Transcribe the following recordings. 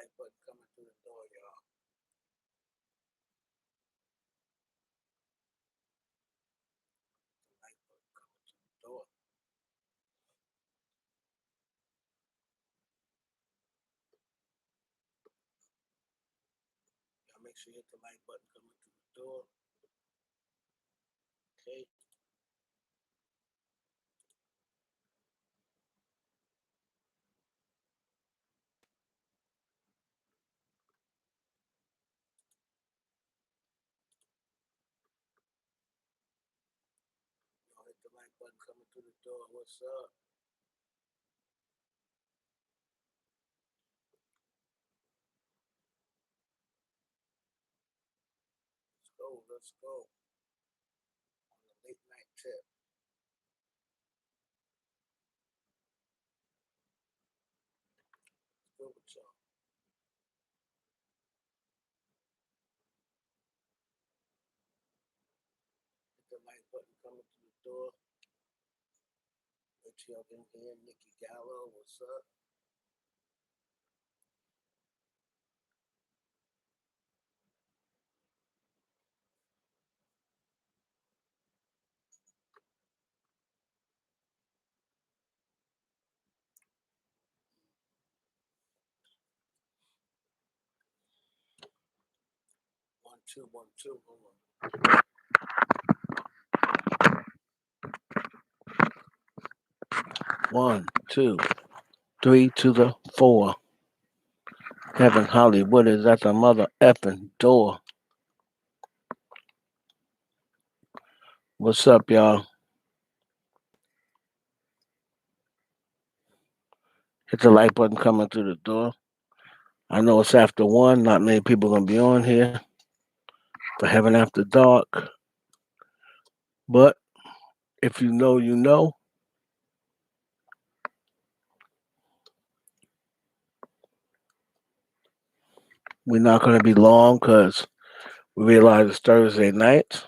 light button coming through the door, y'all. The light button coming through the door. Y'all make sure you hit the light button coming through the door. Okay. Y'all hit the light button coming through the door. What's up? Let's go. On the late night tip. Let's go with y'all. Hit the light button coming through the door. Make sure y'all can hear Nikki Gallo. What's up? One, two, 1, 2. Hold on. 1, 2, 3 to the 4. Kevin Hollywood is at the mother effing door. What's up, y'all? Hit the like button coming through the door. I know it's after 1. Not many people are going to be on here for Heaven After Dark. But if you know, you know. We're not going to be long because we realize it's Thursday night.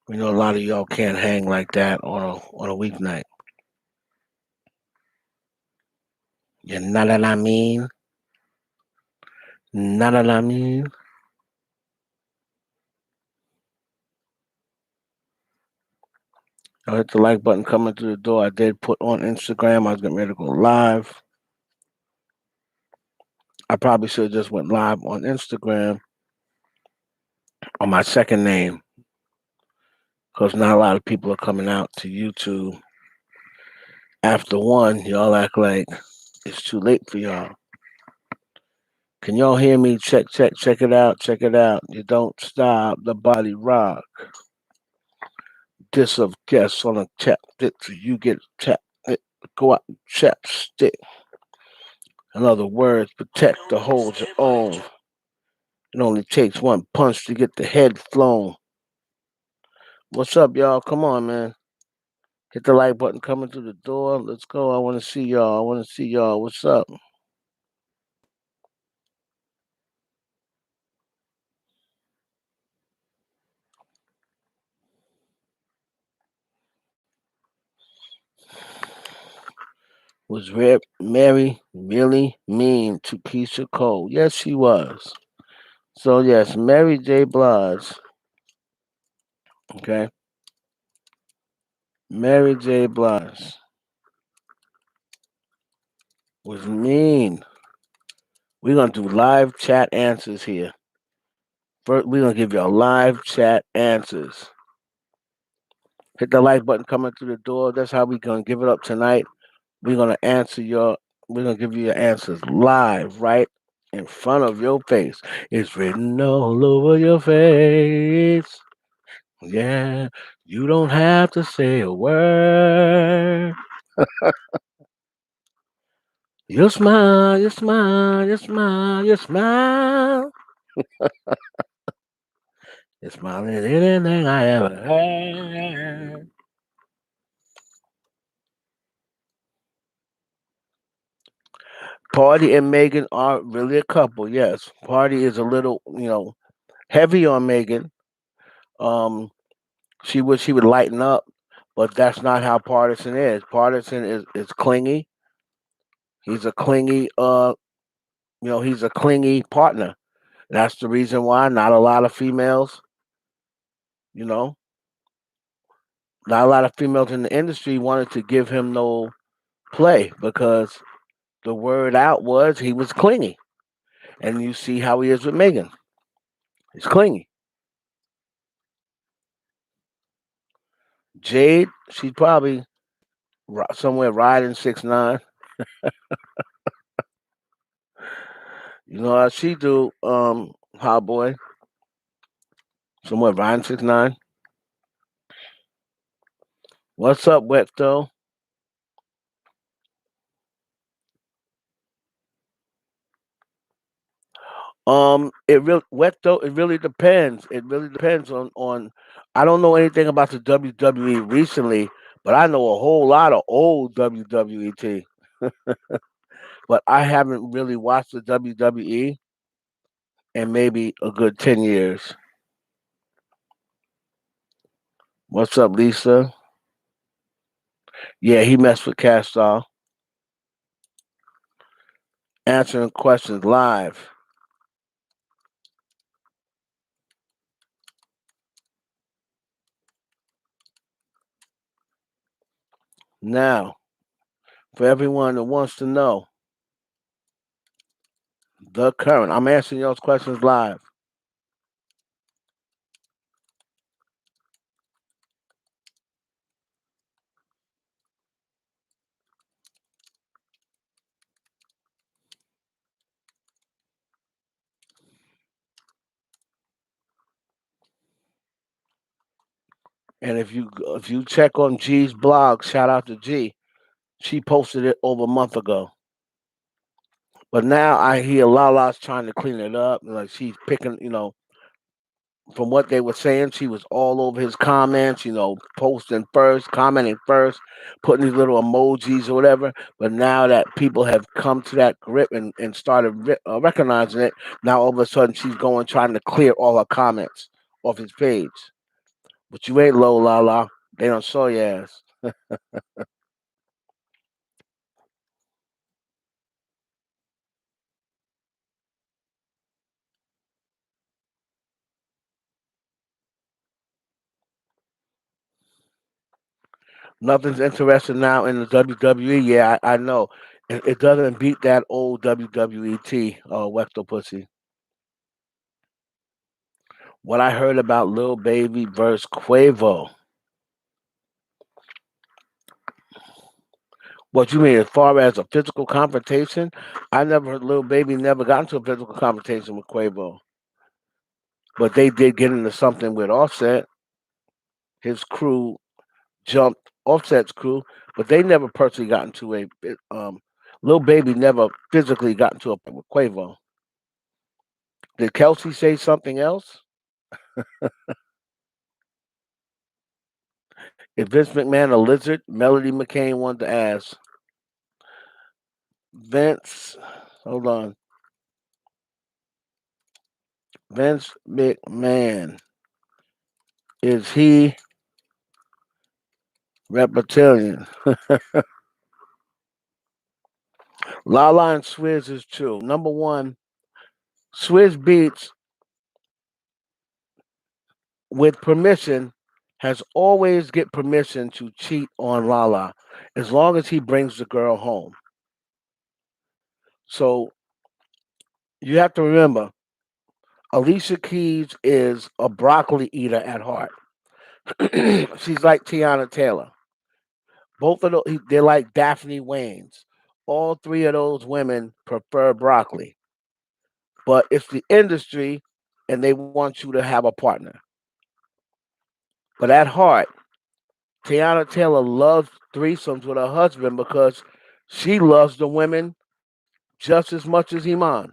We know a lot of y'all can't hang like that on a weeknight. You know what I mean? Know what I mean? I hit the like button coming through the door. I did put on Instagram. I was getting ready to go live. I probably should have just went live on Instagram on my second name because not a lot of people are coming out to YouTube after 1. Y'all act like it's too late for y'all. Can y'all hear me? Check it out. Check it out. You don't stop the body rock. This of guests on a tap it till you get tap it. Go out and chap stick. In other words, protect the hold your own. It only takes one punch to get the head flown. What's up, y'all? Come on, man. Hit the like button coming through the door. Let's go. I want to see y'all. I want to see y'all. What's up? Was Mary really mean to Keisha Cole? Yes, she was. So, yes, Mary J. Blige. Okay. Mary J. Blige was mean. We're going to do live chat answers here. First, we're going to give y'all live chat answers. Hit the like button coming through the door. That's how we're going to give it up tonight. We're going to answer we're going to give you your answers live, right in front of your face. It's written all over your face. Yeah, you don't have to say a word. You smile, you smile, you smile, you smile. You smile at anything I ever had. Party and Megan are really a couple. Yes, Party is a little, heavy on Megan. Um, she would lighten up, but that's not how Partisan is. Partisan is clingy. He's a clingy he's a clingy partner. That's the reason why not a lot of females, you know, not a lot of females in the industry wanted to give him no play because the word out was he was clingy. And you see how he is with Megan. He's clingy. Jade, she's probably somewhere riding 6'9". You know how she do, hot boy, somewhere riding 6'9". What's up, Wetto? It really depends. It really depends on. I don't know anything about the WWE recently, but I know a whole lot of old WWET. But I haven't really watched the WWE in maybe a good 10 years. What's up, Lisa? Yeah, he messed with Castal, answering questions live. Now, for everyone that wants to know the current, I'm answering those questions live. And if you check on G's blog, shout out to G. She posted it over a month ago. But now I hear Lala's trying to clean it up. Like she's picking, from what they were saying, she was all over his comments, posting first, commenting first, putting these little emojis or whatever. But now that people have come to that grip and started recognizing it, now all of a sudden she's going trying to clear all her comments off his page. But you ain't low, Lala. They don't show your ass. Nothing's interesting now in the WWE. Yeah, I know. It doesn't beat that old WWET Wexel pussy. What I heard about Lil Baby versus Quavo. What you mean as far as a physical confrontation? I never heard Lil Baby never got into a physical confrontation with Quavo. But they did get into something with Offset. His crew jumped Offset's crew, but they never personally got into Lil Baby never physically got into a fight with Quavo. Did Kelsey say something else? Is Vince McMahon a lizard? Melody McCain wanted to ask. Vince, hold on. Vince McMahon, is he reptilian? Lala and Swizz is true. Number one, Swizz Beats, with permission, has always get permission to cheat on Lala as long as he brings the girl home. So you have to remember, Alicia Keys is a broccoli eater at heart. She's like Tiana Taylor. Both of those, they're like Daphne Wayne's. All three of those women prefer broccoli, but it's the industry, and they want you to have a partner. But at heart, Tiana Taylor loves threesomes with her husband because she loves the women just as much as Iman.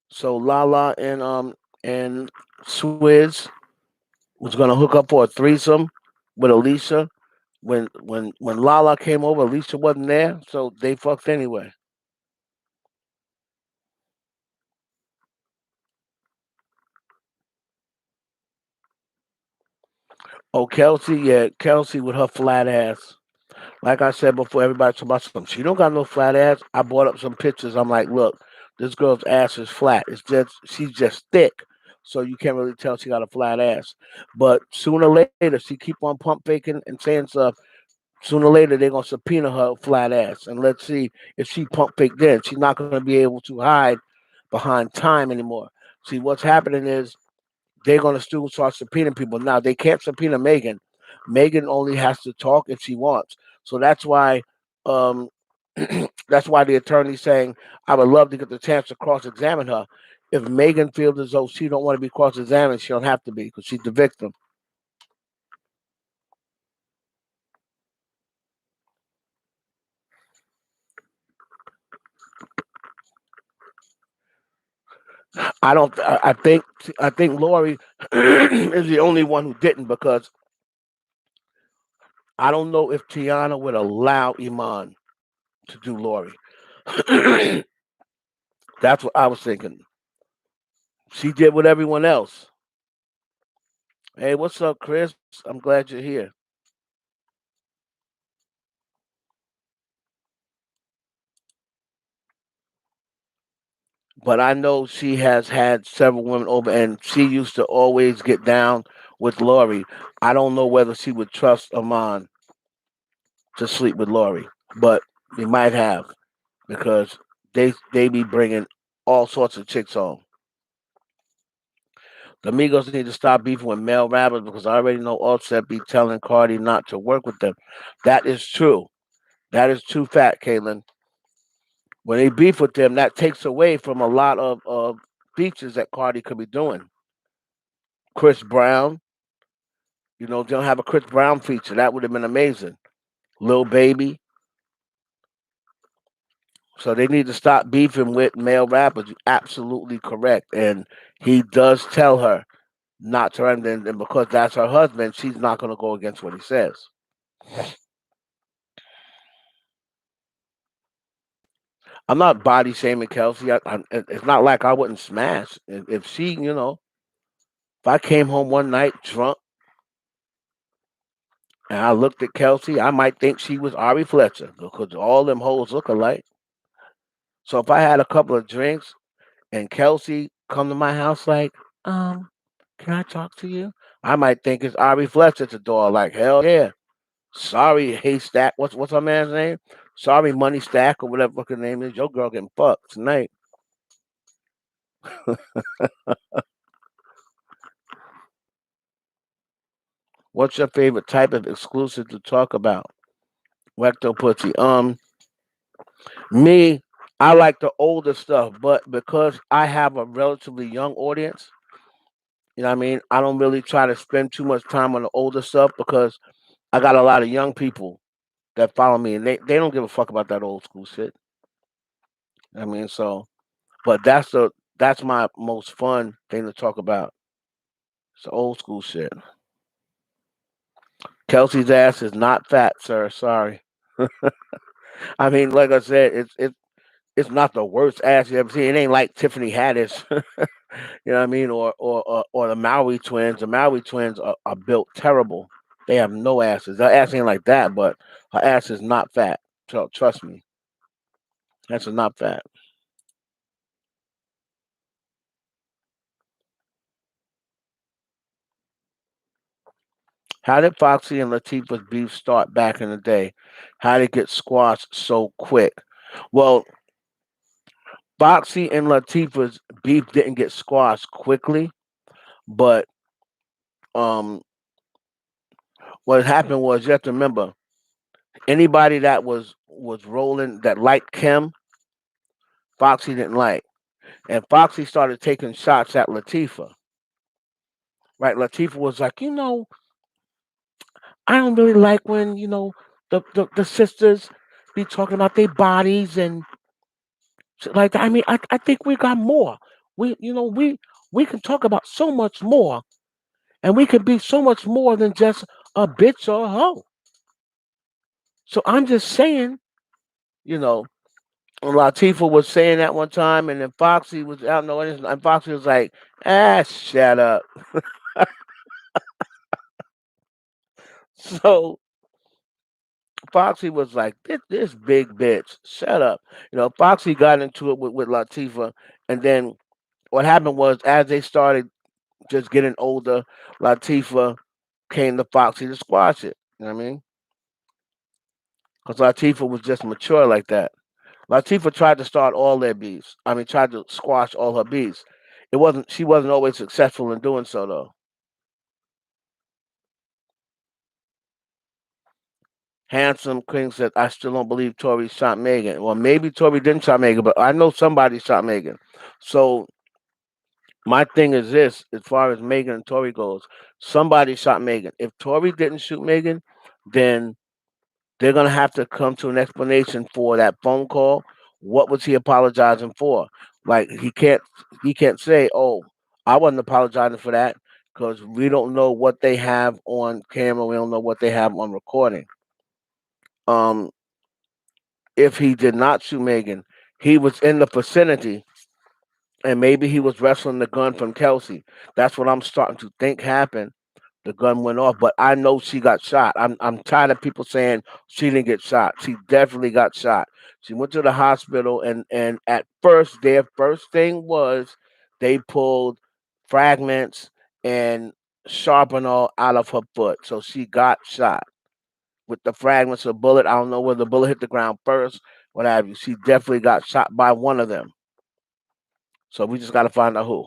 So Lala and Swizz was gonna hook up for a threesome with Alicia. When Lala came over, Alicia wasn't there, so they fucked anyway. Oh, Kelsey, yeah, Kelsey with her flat ass. Like I said before, everybody talking about something. She don't got no flat ass. I brought up some pictures. I'm like, look, this girl's ass is flat. It's just she's just thick, so you can't really tell she got a flat ass. But sooner or later, she keep on pump faking and saying stuff. Sooner or later, they're gonna subpoena her flat ass, and let's see if she pump fake. Then she's not gonna be able to hide behind time anymore. See, what's happening is they're going to still start subpoenaing people. Now they can't subpoena Megan. Megan only has to talk if she wants. So that's why, um, that's why the attorney's saying, "I would love to get the chance to cross-examine her." If Megan feels as though she don't want to be cross-examined, she don't have to be because she's the victim. I don't. I think Lori is the only one who didn't because I don't know if Tiana would allow Iman to do Lori. That's what I was thinking. She did with everyone else. Hey, what's up, Chris? I'm glad you're here. But I know she has had several women over, and she used to always get down with Lori. I don't know whether she would trust Amon to sleep with Lori, but he might have because they be bringing all sorts of chicks home. The Migos need to stop beefing with male rappers because I already know Offset be telling Cardi not to work with them. That is true. That is too fat, Caitlin. When they beef with them, that takes away from a lot of features that Cardi could be doing. Chris Brown, they don't have a Chris Brown feature. That would have been amazing. Lil Baby. So they need to stop beefing with male rappers. You're absolutely correct. And he does tell her not to, and because that's her husband, she's not going to go against what he says. I'm not body shaming Kelsey. It's not like I wouldn't smash. If she, if I came home one night drunk and I looked at Kelsey, I might think she was Ari Fletcher because all them hoes look alike. So if I had a couple of drinks and Kelsey come to my house like, um, can I talk to you? I might think it's Ari Fletcher at the door. Like, hell yeah. Sorry, Haystack. What's her man's name? Sorry, Money Stack or whatever fucking name is. Your girl getting fucked tonight. What's your favorite type of exclusive to talk about? Wecto Pussy. Me, I like the older stuff, but because I have a relatively young audience, you know what I mean? I don't really try to spend too much time on the older stuff because I got a lot of young people that follow me and they don't give a fuck about that old school shit. I mean, so but that's my most fun thing to talk about. It's the old school shit. Kelsey's ass is not fat, sir. Sorry. I mean, like I said, it's not the worst ass you ever seen. It ain't like Tiffany Haddish, you know what I mean, or the Maui twins. The Maui twins are built terrible. They have no asses. Their ass ain't like that, but her ass is not fat. So trust me, that's not fat. How did Foxy and Latifah's beef start back in the day? How did it get squashed so quick? Well, Foxy and Latifah's beef didn't get squashed quickly, but um, what happened was you have to remember anybody that was rolling that liked Kim, Foxy didn't like, and Foxy started taking shots at Latifah. Right, Latifah was like, I don't really like when the sisters be talking about their bodies and shit like that. I mean, I think we got more. We can talk about so much more, and we can be so much more than just a bitch or a hoe. So I'm just saying, you know, Latifah was saying that one time, and then Foxy was out know, and Foxy was like, "Ah, shut up." So Foxy was like, this big bitch, shut up. Foxy got into it with Latifah, and then what happened was as they started just getting older, Latifah came to Foxy to squash it. You know what I mean? Because Latifah was just mature like that. Latifah tried to start all their beefs. I mean, tried to squash all her beefs. It wasn't. She wasn't always successful in doing so, though. Handsome King said, "I still don't believe Tory shot Megan. Well, maybe Tory didn't shot Megan, but I know somebody shot Megan. So my thing is this: as far as Megan and Tory goes, somebody shot Megan. If Tory didn't shoot Megan, then they're gonna have to come to an explanation for that phone call. What was he apologizing for? Like he can't say, "Oh, I wasn't apologizing for that," because we don't know what they have on camera. We don't know what they have on recording. Um, if he did not shoot Megan, he was in the vicinity, and maybe he was wrestling the gun from Kelsey. That's what I'm starting to think happened. The gun went off, but I know she got shot. I'm tired of people saying she didn't get shot. She definitely got shot. She went to the hospital, and at first their first thing was they pulled fragments and sharpenol out of her foot, so she got shot with the fragments of bullet. I don't know whether the bullet hit the ground first, what have you. She definitely got shot by one of them. So we just got to find out who.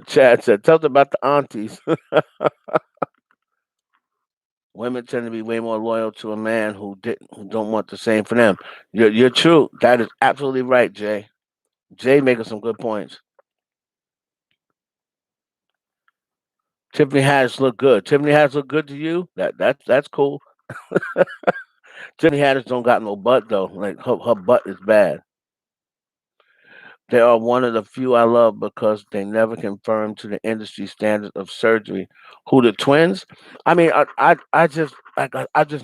Chad said, "Tell us about the aunties." Women tend to be way more loyal to a man who don't want the same for them. You're true. That is absolutely right, Jay. Jay making some good points. Tiffany Haddish look good. Tiffany Haddish look good to you. That's cool. Tiffany Haddish don't got no butt though. Like her butt is bad. They are one of the few I love because they never conform to the industry standards of surgery. Who the twins? I mean, I just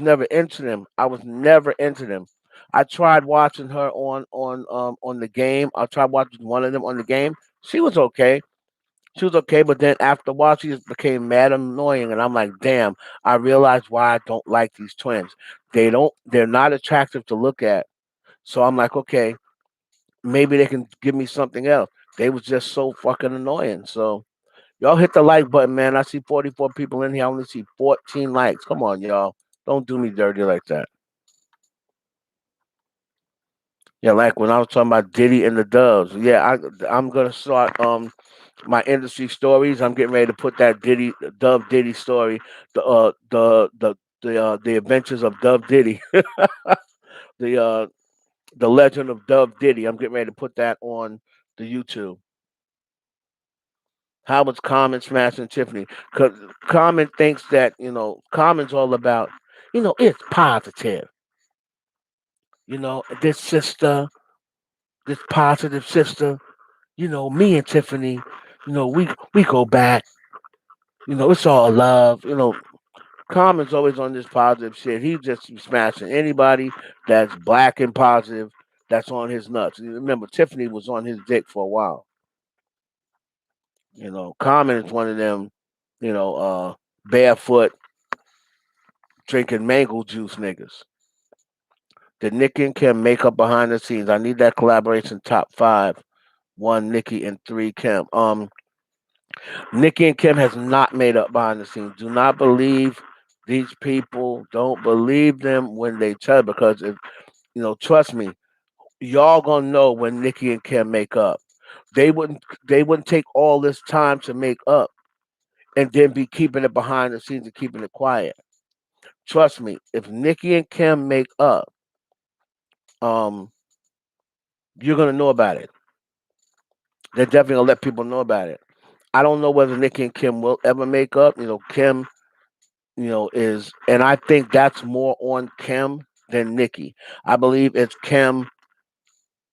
never into them. I was never into them. I tried watching her on the game. I tried watching one of them on the game. She was okay. She was okay, but then after a while, she just became mad annoying, and I'm like, damn. I realized why I don't like these twins. They're not attractive to look at. So I'm like, okay, maybe they can give me something else. They was just so fucking annoying. So y'all hit the like button, man. I see 44 people in here. I only see 14 likes. Come on, y'all. Don't do me dirty like that. Yeah, like when I was talking about Diddy and the Doves. Yeah, I'm gonna start my industry stories. I'm getting ready to put that Dove Diddy story, the adventures of Dove Diddy, the the legend of Dove Diddy. I'm getting ready to put that on the YouTube. How was Common smashing Tiffany? Because Common thinks that, Common's all about, it's positive. This sister, this positive sister, me and Tiffany, we go back, it's all love. Common's always on this positive shit. He just be smashing anybody that's black and positive that's on his nuts. You remember, Tiffany was on his dick for a while. Common is one of them, barefoot drinking mango juice niggas. Did Nicki and Kim make up behind the scenes? I need that collaboration top five. One Nicki and three Kim. Nicki and Kim has not made up behind the scenes. Do not believe these people. Don't believe them when they tell because if trust me, y'all gonna know when Nicki and Kim make up. They wouldn't take all this time to make up and then be keeping it behind the scenes and keeping it quiet. Trust me, if Nicki and Kim make up, um, you're gonna know about it. They're definitely gonna let people know about it. I don't know whether Nicki and Kim will ever make up. Kim, is, and I think that's more on Kim than Nicki. I believe if Kim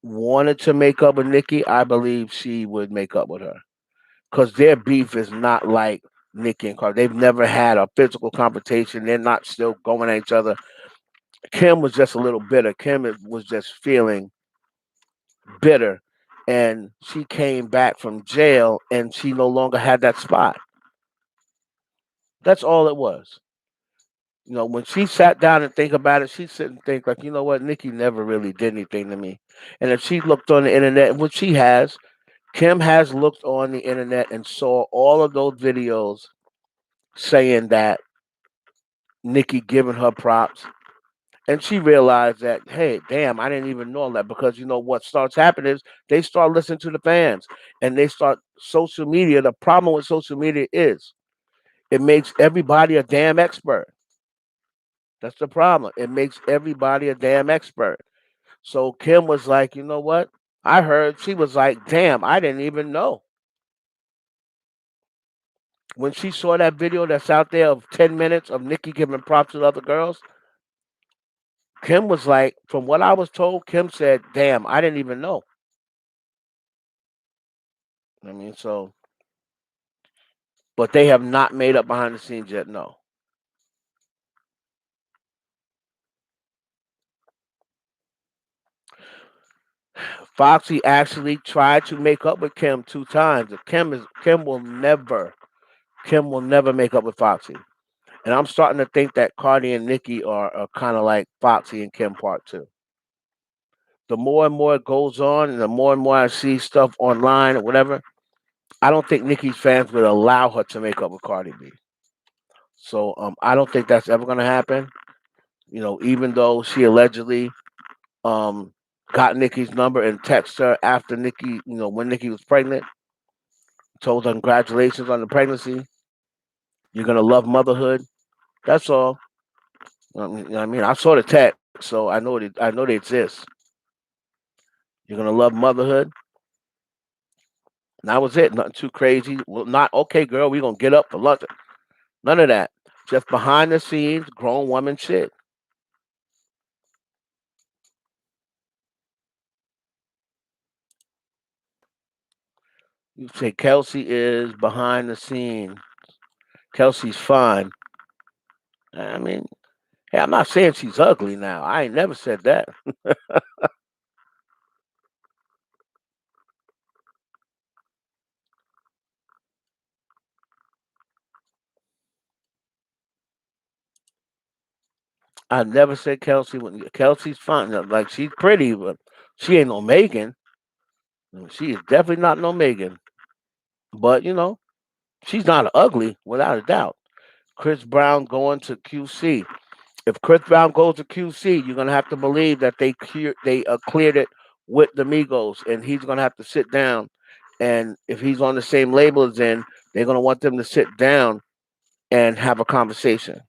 wanted to make up with Nicki, I believe she would make up with her because their beef is not like Nicki and Cardi. They've never had a physical confrontation. They're not still going at each other. Kim was just a little bitter. Was just feeling bitter, and she came back from jail, and she no longer had that spot. That's all it was. When she sat down and think about it, she sit and think like, you know what, Nikki never really did anything to me. And if she looked on the internet, which she has, Kim has looked on the internet and saw all of those videos saying that Nikki giving her props. And she realized that, hey, damn, I didn't even know that, because what starts happening is they start listening to the fans, and they start social media. The problem with social media is it makes everybody a damn expert. That's the problem. It makes everybody a damn expert. So Kim was like, you know what? I heard, she was like, damn, I didn't even know. When she saw that video that's out there of 10 minutes of Nikki giving props to the other girls, Kim was like, from what I was told, Kim said, damn, I didn't even know. I mean, so, but they have not made up behind the scenes yet, no. Foxy actually tried to make up with Kim 2 times. Kim will never make up with Foxy. And I'm starting to think that Cardi and Nicki are kind of like Foxy and Kim Part 2. The more and more it goes on, and more I see stuff online or whatever, I don't think Nicki's fans would allow her to make up with Cardi B. So I don't think that's ever going to happen. Even though she allegedly um, got Nicki's number and texted her after Nicki, when Nicki was pregnant, told her congratulations on the pregnancy. You're gonna love motherhood. That's all. I mean, I saw the text, so I know they exist. You're gonna love motherhood. And that was it. Nothing too crazy. Well, not okay, girl. We gonna get up for lunch. None of that. Just behind the scenes, grown woman shit. You say Kelsey is behind the scene. Kelsey's fine. I mean, hey, I'm not saying she's ugly now. I ain't never said that. I never said Kelsey. Kelsey's fine. Like, she's pretty, but she ain't no Megan. She is definitely not no Megan. But she's not ugly without a doubt. Chris Brown going to QC. If Chris Brown goes to QC, you're gonna have to believe that they cleared it with the Migos, and he's gonna have to sit down. And if he's on the same label as in, they're gonna want them to sit down and have a conversation,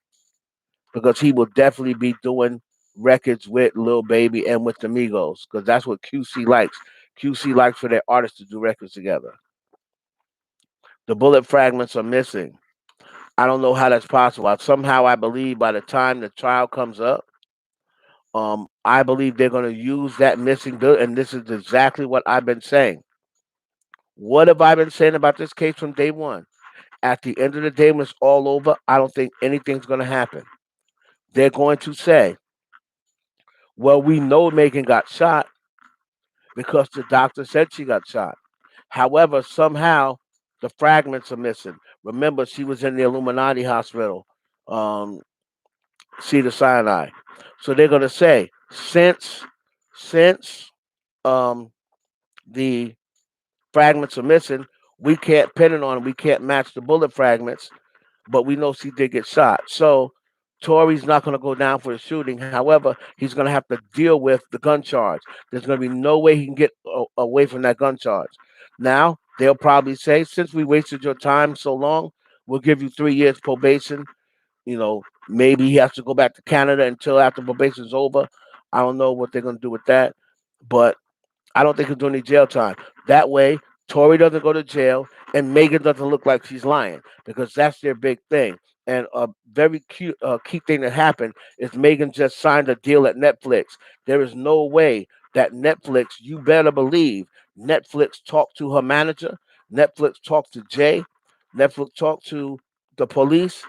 because he will definitely be doing records with Lil Baby and with the Migos, because that's what QC likes. QC likes for their artists to do records together. The bullet fragments are missing. I don't know how that's possible. Somehow I believe by the time the trial comes up, I believe they're going to use that missing bill, and this is exactly what I've been saying. What have I been saying about this case from day one? At the end of the day, when it's all over, I don't think anything's going to happen. They're going to say, well, we know Megan got shot because the doctor said she got shot. However, somehow the fragments are missing. Remember, she was in the Illuminati hospital, um, Cedar Sinai. So they're going to say, since um, the fragments are missing, we can't pin it on. We can't match the bullet fragments, but we know she did get shot. So Tory's not going to go down for the shooting. However, he's going to have to deal with the gun charge. There's going to be no way he can get away from that gun charge. Now, they'll probably say, since we wasted your time so long, we'll give you 3 years probation. Maybe he has to go back to Canada until after probation's over. I don't know what they're going to do with that. But I don't think he'll do any jail time. That way, Tori doesn't go to jail, and Megan doesn't look like she's lying, because that's their big thing. And a very cute, key thing that happened is Megan just signed a deal at Netflix. There is no way that Netflix, you better believe, Netflix talked to her manager, Netflix talked to Jay, Netflix talked to the police,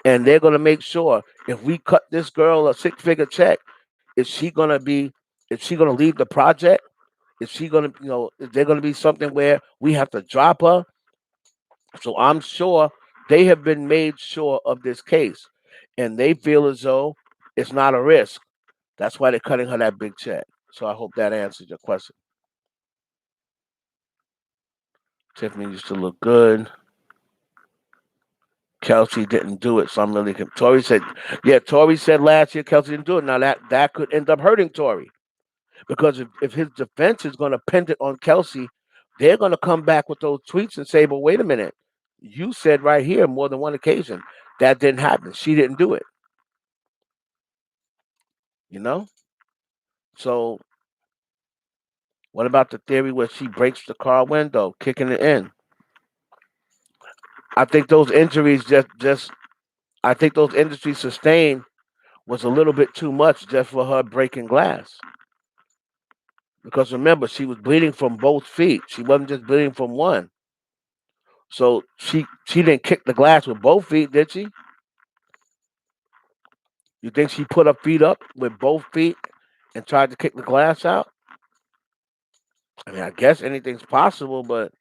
and they're going to make sure if we cut this girl a 6-figure check, Is she gonna be? Is she gonna leave the project? Is she gonna? Is there gonna be something where we have to drop her? So I'm sure they have been made sure of this case, and they feel as though it's not a risk. That's why they're cutting her that big check. So I hope that answers your question. Tiffany used to look good. Kelsey didn't do it, so I'm really. Tori said, yeah, Tori said last year Kelsey didn't do it. Now that could end up hurting Tori because if his defense is going to pin it on Kelsey, they're going to come back with those tweets and say, "But wait a minute, you said right here more than one occasion that didn't happen. She didn't do it." You know. So what about the theory where she breaks the car window, kicking it in? I think those injuries just I think those injuries sustained was a little bit too much just for her breaking glass. Because remember, she was bleeding from both feet. She wasn't just bleeding from one. So she didn't kick the glass with both feet, did she? You think she put her feet up with both feet and tried to kick the glass out? I mean, I guess anything's possible, but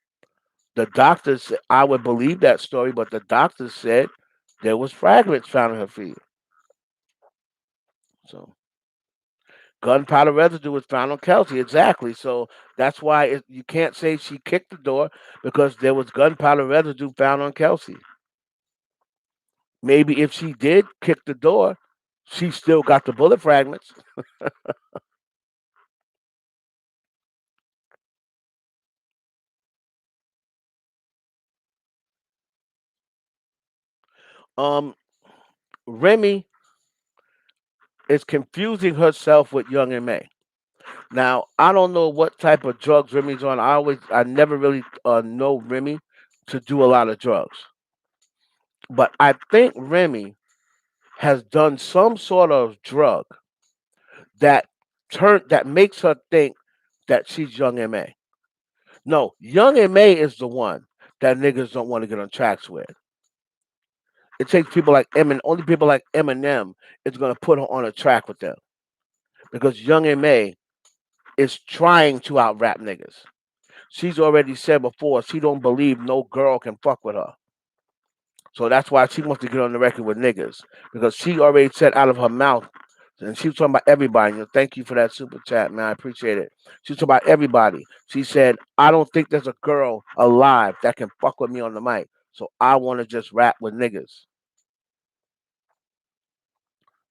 the doctors, I would believe that story, but the doctors said there was fragments found in her feet. So gunpowder residue was found on Kelsey, exactly. So that's why you can't say she kicked the door because there was gunpowder residue found on Kelsey. Maybe if she did kick the door, she still got the bullet fragments. Um, Remy is confusing herself with Young and May. Now, I don't know what type of drugs Remy's on. I never really know Remy to do a lot of drugs, but I think Remy has done some sort of drug that that makes her think that she's Young and May. No, Young and May is the one that niggas don't want to get on tracks with. It takes people like Eminem. Only people like Eminem is gonna put her on a track with them because Young and May is trying to out rap niggas. She's already said before she don't believe no girl can fuck with her. So that's why she wants to get on the record with niggas because she already said out of her mouth, and she was talking about everybody. Thank you for that super chat, man. I appreciate it. She was talking about everybody. She said, I don't think there's a girl alive that can fuck with me on the mic. So I want to just rap with niggas.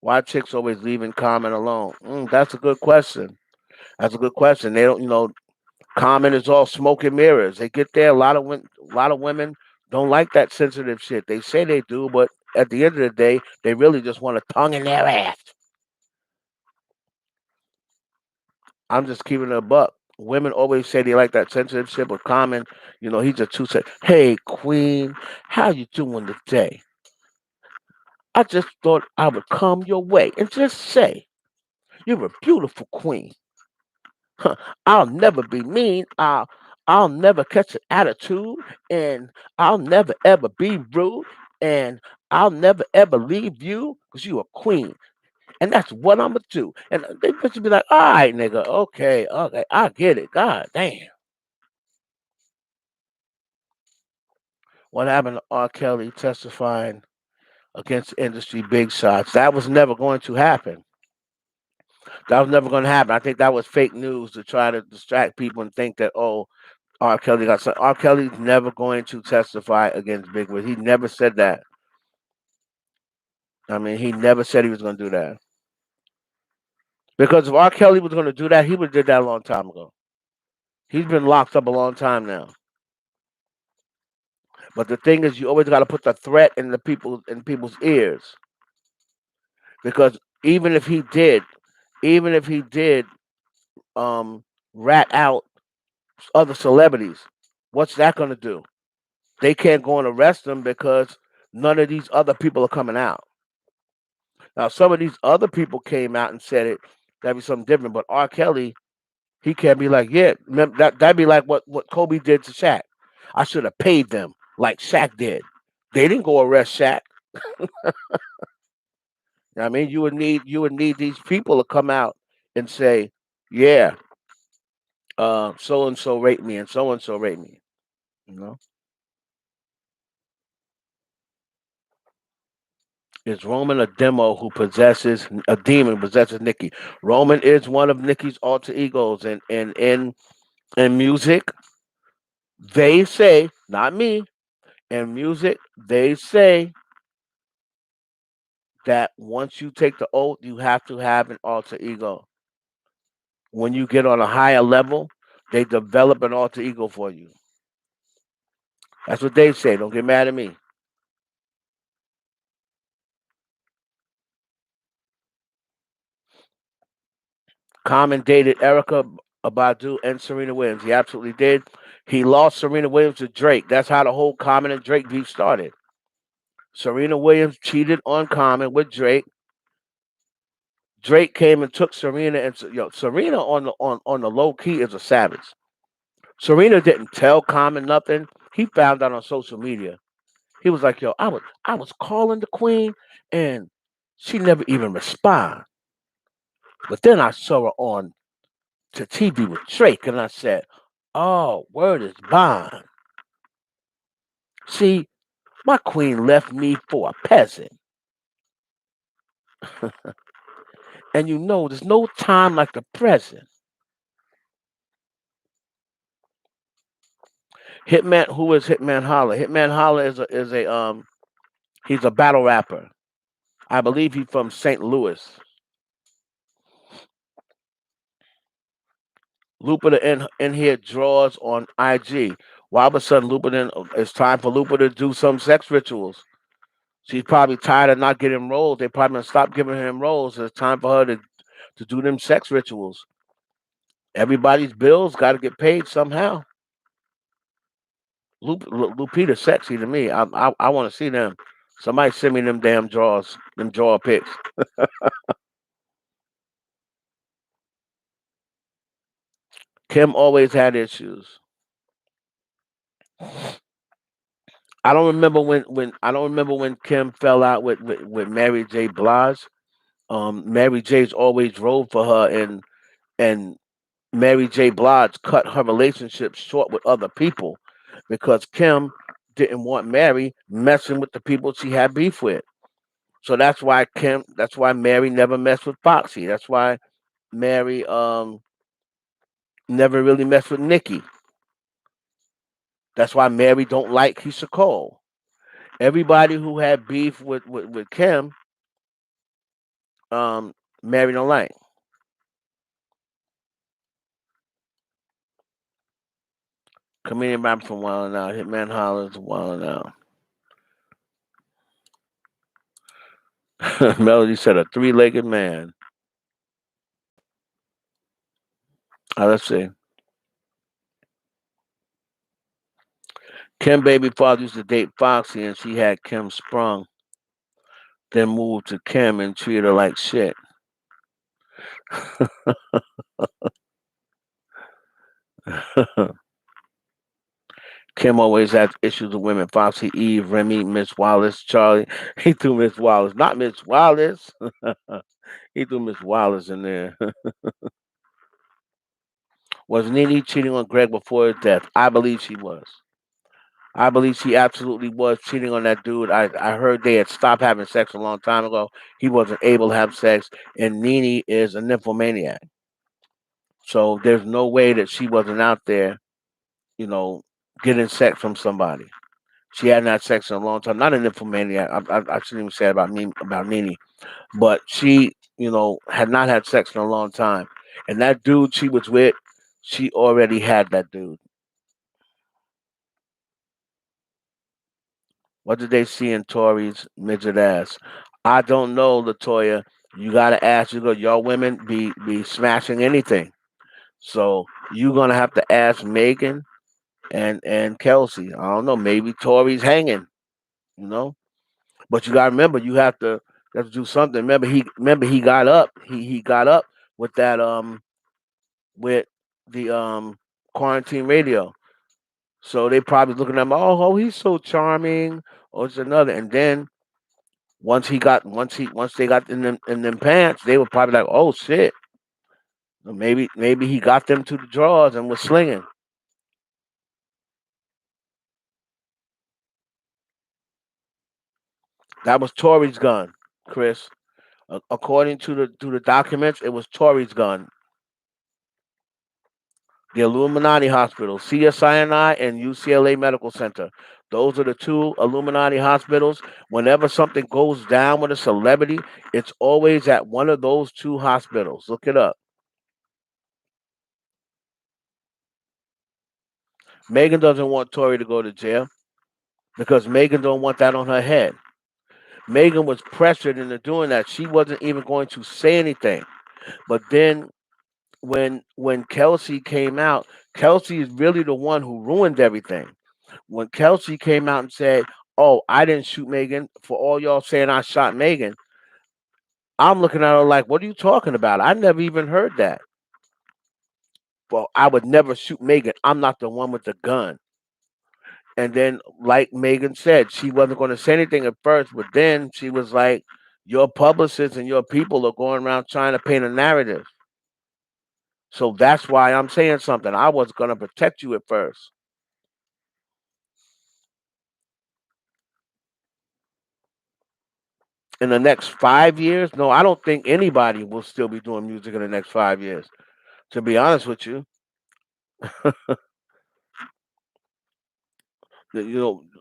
Why chicks always leaving Common alone? That's a good question. That's a good question. They don't, Common is all smoke and mirrors. They get there. A lot of women don't like that sensitive shit. They say they do, but at the end of the day, they really just want a tongue in their ass. I'm just keeping it a buck. Women always say they like that sensitive shit, but Common, he's a two set. Hey, Queen, how you doing today? I just thought I would come your way and just say you're a beautiful queen. I'll never be mean. I'll never catch an attitude, and I'll never ever be rude, and I'll never ever leave you because you a queen, and that's what I'm gonna do. And they bitches be like, all right, nigga, okay, I get it. God damn. What happened to R. Kelly testifying against industry big shots? That was never going to happen. That was never going to happen. I think that was fake news to try to distract people and think that, oh, R. Kelly got some. R. Kelly's never going to testify against Big Wiz. He never said that. I mean, he never said he was going to do that. Because if R. Kelly was going to do that, he would have did that a long time ago. He's been locked up a long time now. But the thing is, you always got to put the threat in people's ears. Because even if he did, even if he did um, rat out other celebrities, what's that going to do? They can't go and arrest him because none of these other people are coming out. Now, some of these other people came out and said it. That'd be something different. But R. Kelly, he can't be like, yeah, that'd be like what Kobe did to Shaq. I should have paid them like Shaq did. They didn't go arrest Shaq. I mean, you would need these people to come out and say, yeah, so and so raped me and so raped me. You know, is Roman a demo who possesses a demon possesses Nikki? Roman is one of Nikki's alter egos, and in music they say, not me. In music they say that once you take the oath, you have to have an alter ego. When you get on a higher level, they develop an alter ego for you. That's what they say. Don't get mad at me. Common dated Erica Badu and Serena Williams. He absolutely did. He lost Serena Williams to Drake. That's how the whole Common and Drake beef started. Serena Williams cheated on Common with Drake. Drake came and took Serena, and Serena on the low key is a savage. Serena didn't tell Common nothing. He found out on social media. He was like, "Yo, I was calling the queen, and she never even respond. But then I saw her on to TV with Drake, and I said, oh, word is bond. See, my queen left me for a peasant, and there's no time like the present." Hitman, who is Hitman Holla? Hitman Holla is a he's a battle rapper. I believe he's from St. Louis. Lupita in here draws on IG. Why all of a sudden Lupita it's time for Lupita to do some sex rituals. She's probably tired of not getting roles. They probably gonna stop giving him roles. It's time for her to do them sex rituals. Everybody's bills got to get paid somehow. Lupita sexy to me. I want to see them. Somebody send me them damn draws, them draw pics. Kim always had issues. I don't remember when Kim fell out with Mary J. Blige. Mary J's always rode for her, and Mary J. Blige cut her relationship short with other people because Kim didn't want Mary messing with the people she had beef with. So that's why Mary never messed with Foxy. That's why Mary never really messed with Nikki. That's why Mary don't like Keisha Cole. Everybody who had beef with Kim, um, Mary don't like. Comedian rapper from Wild Out. Hitman Hollers Wild Out. Melody said a three-legged man. Let's see. Kim baby father used to date Foxy, and she had Kim sprung, then moved to Kim and treated her like shit. Kim always had issues with women. Foxy, Eve, Remy, Miss Wallace, Charlie. He threw Miss Wallace, not Miss Wallace. He threw Miss Wallace in there. Was Nene cheating on Greg before his death? I believe she was. I believe she absolutely was cheating on that dude. I heard they had stopped having sex a long time ago. He wasn't able to have sex, and Nene is a nymphomaniac. So there's no way that she wasn't out there, you know, getting sex from somebody. She hadn't had sex in a long time. Not a nymphomaniac. I shouldn't even say about Nene, but she, had not had sex in a long time. And that dude she was with, she already had that dude. What did they see in Tori's midget ass? I don't know, Latoya. You gotta ask. Y'all women be smashing anything. So you're gonna have to ask Megan and Kelsey. I don't know. Maybe Tori's hanging. You know. But you gotta remember, you have to do something. Remember he got up. He got up with that with the quarantine radio. So they probably looking at him. Oh, he's so charming. Or it's another. And then Once they got in them pants, they were probably like, oh shit, maybe he got them to the drawers and was slinging. That was Tory's gun, Chris. According to the documents, it was Tory's gun. The Illuminati Hospital, CSINI, and UCLA Medical Center. Those are the two Illuminati hospitals. Whenever something goes down with a celebrity, it's always at one of those two hospitals. Look it up. Megan doesn't want Tory to go to jail because Megan don't want that on her head. Megan was pressured into doing that. She wasn't even going to say anything. But then when Kelsey came out, Kelsey is really the one who ruined everything. When Kelsey came out and said, "Oh, I didn't shoot Megan," for all y'all saying I shot Megan, I'm looking at her like, "What are you talking about? I never even heard that." Well, I would never shoot Megan. I'm not the one with the gun. And then, like Megan said, she wasn't going to say anything at first, but then she was like, "Your publicists and your people are going around trying to paint a narrative." So that's why I'm saying something. I was going to protect you at first. In the next 5 years, no, I don't think anybody will still be doing music in the next 5 years. To be honest with you,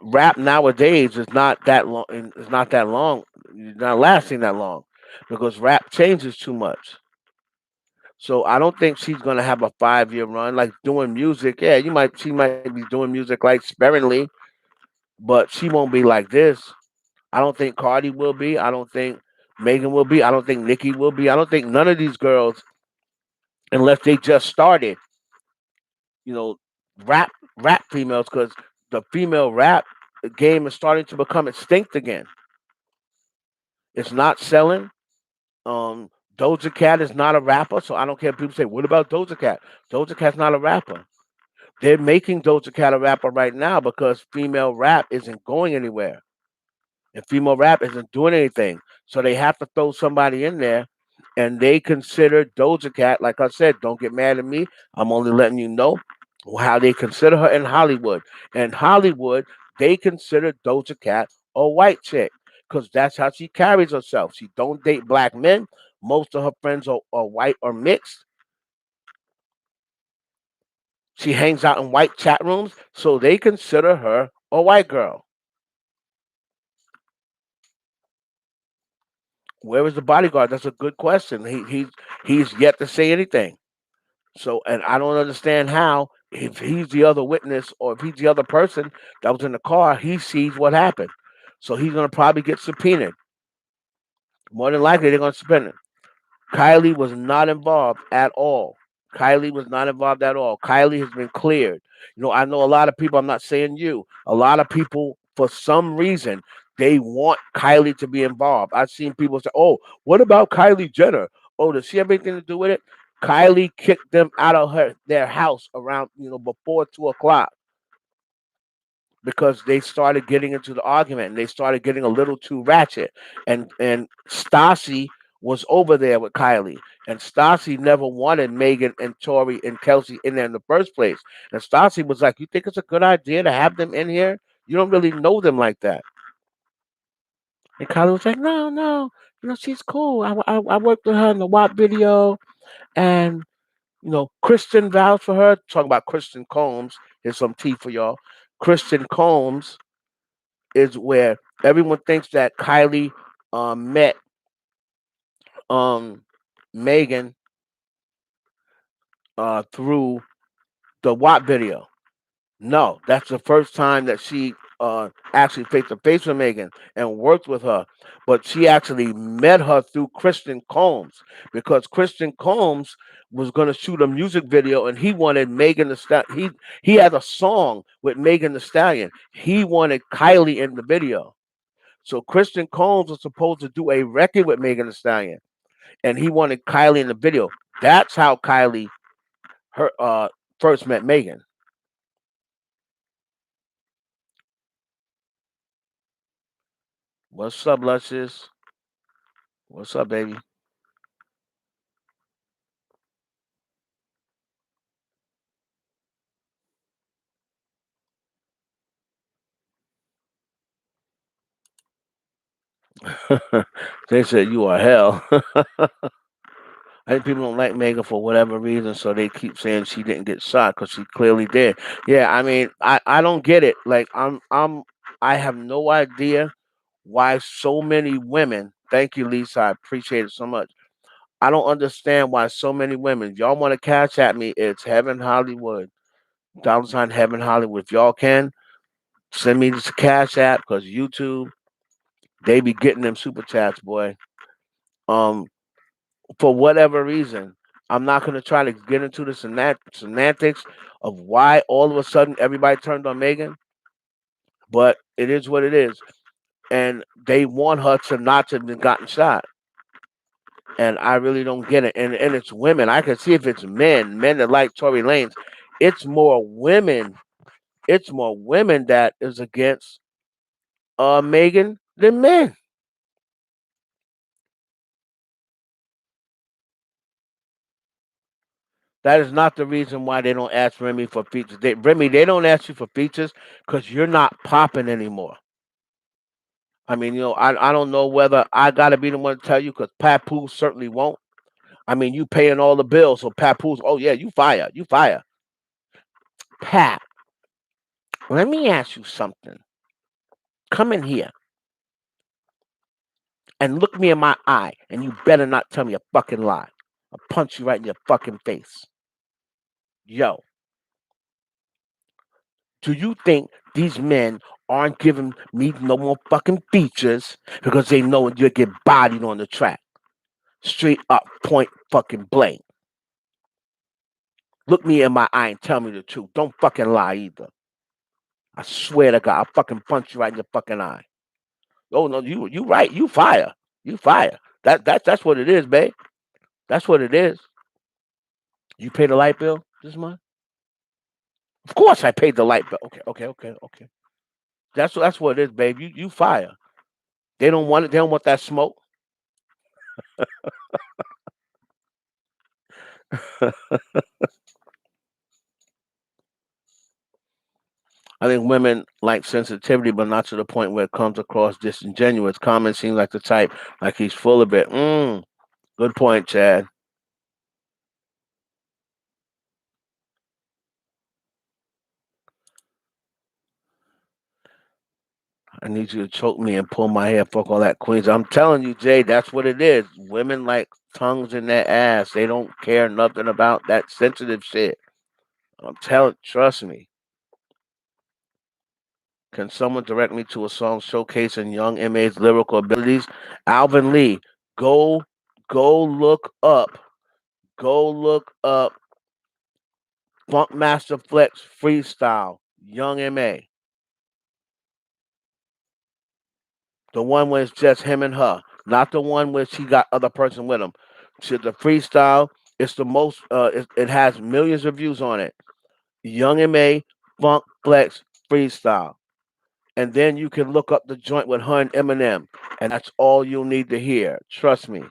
rap nowadays is not that long. It's not that long. It's not lasting that long because rap changes too much. So I don't think she's gonna have a 5 year run like doing music. Yeah, you might she might be doing music like sparingly, but she won't be like this. I don't think Cardi will be. I don't think Megan will be. I don't think Nicki will be. I don't think none of these girls, unless they just started, you know, rap rap females, because the female rap game is starting to become extinct again. It's not selling. Um, Doja Cat is not a rapper, so I don't care if people say, "What about Doja Cat?" Doja Cat's not a rapper. They're making Doja Cat a rapper right now because female rap isn't going anywhere. And female rap isn't doing anything. So they have to throw somebody in there. And they consider Doja Cat, like I said, don't get mad at me. I'm only letting you know how they consider her in Hollywood. In Hollywood, they consider Doja Cat a white chick because that's how she carries herself. She don't date black men. Most of her friends are white or mixed. She hangs out in white chat rooms, so they consider her a white girl. Where is the bodyguard? That's a good question. He's yet to say anything. So, and I don't understand how, if he's the other witness or if he's the other person that was in the car, he sees what happened. So he's gonna probably get subpoenaed. More than likely, they're gonna subpoena him. Kylie was not involved at all. Kylie was not involved at all. Kylie has been cleared. I know a lot of people, I'm not saying you, a lot of people, for some reason, they want Kylie to be involved. I've seen people say, oh, what about Kylie Jenner? Oh, does she have anything to do with it? Kylie kicked them out of their house around, before 2 o'clock because they started getting into the argument and they started getting a little too ratchet. And Stassi was over there with Kylie. And Stassi never wanted Megan and Tori and Kelsey in there in the first place. And Stassi was like, "You think it's a good idea to have them in here? You don't really know them like that." And Kylie was like, "No, no, she's cool. I worked with her in the WAP video, and Kristen vouched for her." Talking about Kristen Combs. Here's some tea for y'all. Kristen Combs is where everyone thinks that Kylie met um, Megan through the WAP video. No, that's the first time that she actually face to face with Megan and worked with her. But she actually met her through Kristen Combs because Kristen Combs was going to shoot a music video and he wanted Megan the Stallion. He had a song with Megan the Stallion. He wanted Kylie in the video. So Kristen Combs was supposed to do a record with Megan Thee Stallion, and he wanted Kylie in the video. That's how Kylie her first met Megan. What's up, Luscious? What's up, baby? They said you are hell. I think people don't like Megan for whatever reason, so they keep saying she didn't get shot because she clearly did. Yeah, I mean, I don't get it. Like I have no idea why so many women. Thank you, Lisa. I appreciate it so much. I don't understand why so many women. Y'all want to cash at me? It's Heaven Hollywood. Dollar sign Heaven Hollywood. If y'all can send me this cash app because YouTube they be getting them super chats, boy. Um, for whatever reason. I'm not going to try to get into the semantics of why all of a sudden everybody turned on Megan, but it is what it is. And they want her to not to have been gotten shot. And I really don't get it. And it's women. I can see if it's men that like Tory Lanez, it's more women. It's more women that is against Megan than men. That is not the reason why they don't ask Remy for features. Remy, they don't ask you for features because you're not popping anymore. I mean, I don't know whether I got to be the one to tell you because Papoose certainly won't. I mean, you paying all the bills, so Papoose, oh yeah, you fire, you fire. Pat, let me ask you something. Come in here and look me in my eye, and you better not tell me a fucking lie. I'll punch you right in your fucking face. Yo, do you think these men aren't giving me no more fucking features because they know you'll get bodied on the track? Straight up, point fucking blank. Look me in my eye and tell me the truth. Don't fucking lie either. I swear to God, I'll fucking punch you right in your fucking eye. Oh no, you right. You fire. You fire. That's what it is, babe. That's what it is. You pay the light bill this month? Of course I paid the light bill. Okay. That's what it is, babe. You fire. They don't want it. They don't want that smoke. I think women like sensitivity, but not to the point where it comes across disingenuous. Comment seems like the type, like he's full of it. Good point, Chad. I need you to choke me and pull my hair. Fuck all that Queens. I'm telling you, Jay, that's what it is. Women like tongues in their ass. They don't care nothing about that sensitive shit. I'm telling, trust me. Can someone direct me to a song showcasing young MA's lyrical abilities? Alvin Lee, go, go look up, go look up Funk Master Flex freestyle, Young MA. The one where it's just him and her, not the one where she got other person with him. The freestyle, it's the most. It has millions of views on it. Young Ma Funk Flex freestyle, and then you can look up the joint with her and Eminem, and that's all you'll need to hear. Trust me.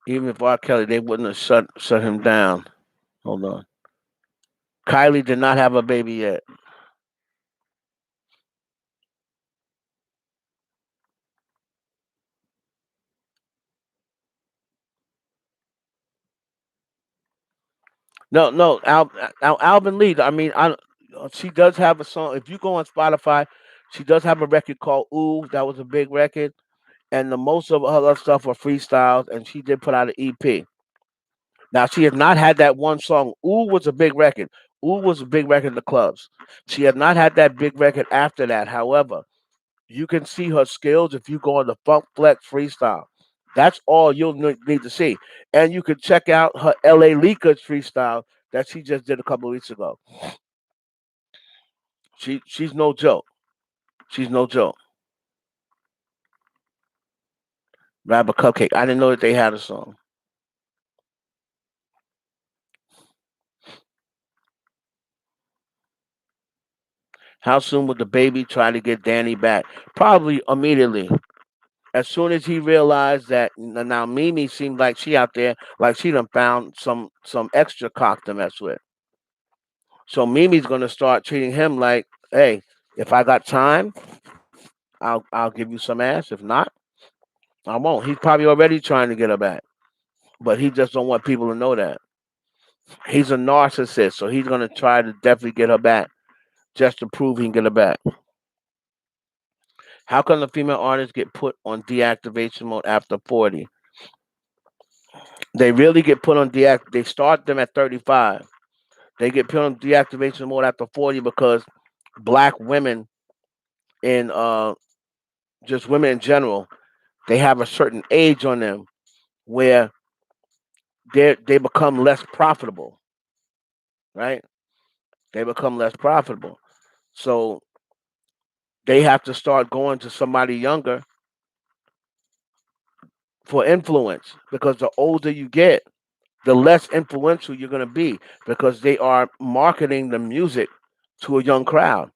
Even if R. Kelly, they wouldn't have shut him down. Hold on. Kylie did not have a baby yet. No. Alvin Lee. I mean, she does have a song. If you go on Spotify, she does have a record called "Ooh." That was a big record, and the most of her other stuff were freestyles. And she did put out an EP. Now she has not had that one song. "Ooh" was a big record. "Ooh" was a big record in the clubs. She has not had that big record after that. However, you can see her skills if you go on the Funk Flex freestyle. That's all you'll need to see. And you can check out her LA Leakers freestyle that she just did a couple of weeks ago. She's no joke. She's no joke. Rapper Cupcake. I didn't know that they had a song. How soon would the baby try to get Danny back? Probably immediately. As soon as he realized that now Mimi seemed like she out there, like she done found some extra cock to mess with. So Mimi's gonna start treating him like, hey, if I got time, I'll give you some ass. If not, I won't. He's probably already trying to get her back, but he just don't want people to know that. He's a narcissist, so he's gonna try to definitely get her back just to prove he can get her back. How come the female artists get put on deactivation mode after 40? They really get put on deact. They start them at 35. They get put on deactivation mode after 40 because black women and just women in general, they have a certain age on them where they become less profitable, right? They become less profitable. So they have to start going to somebody younger for influence because the older you get, the less influential you're going to be because they are marketing the music to a young crowd.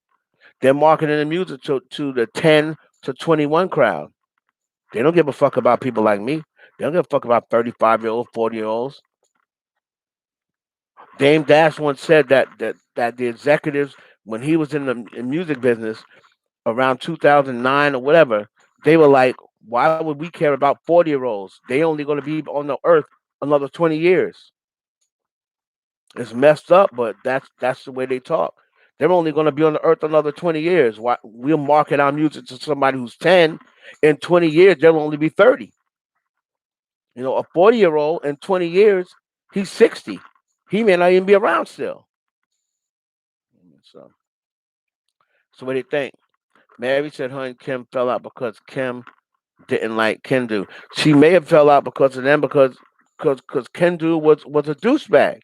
They're marketing the music to the 10 to 21 crowd. They don't give a fuck about people like me. They don't give a fuck about 35-year-old, 40-year-olds. Dame Dash once said that the executives, when he was in the music business around 2009 or whatever, they were like, why would we care about 40-year-olds? They only going to be on the earth another 20 years. It's messed up, but that's the way they talk. They're only going to be on the earth another 20 years. Why we'll market our music to somebody who's 10. In 20 years, they'll only be 30. You know, a 40-year-old in 20 years, he's 60. He may not even be around still. So, so what do you think? Mary said her and Kim fell out because Kim didn't like Kendu. She may have fell out because of them because Kendu was a douchebag.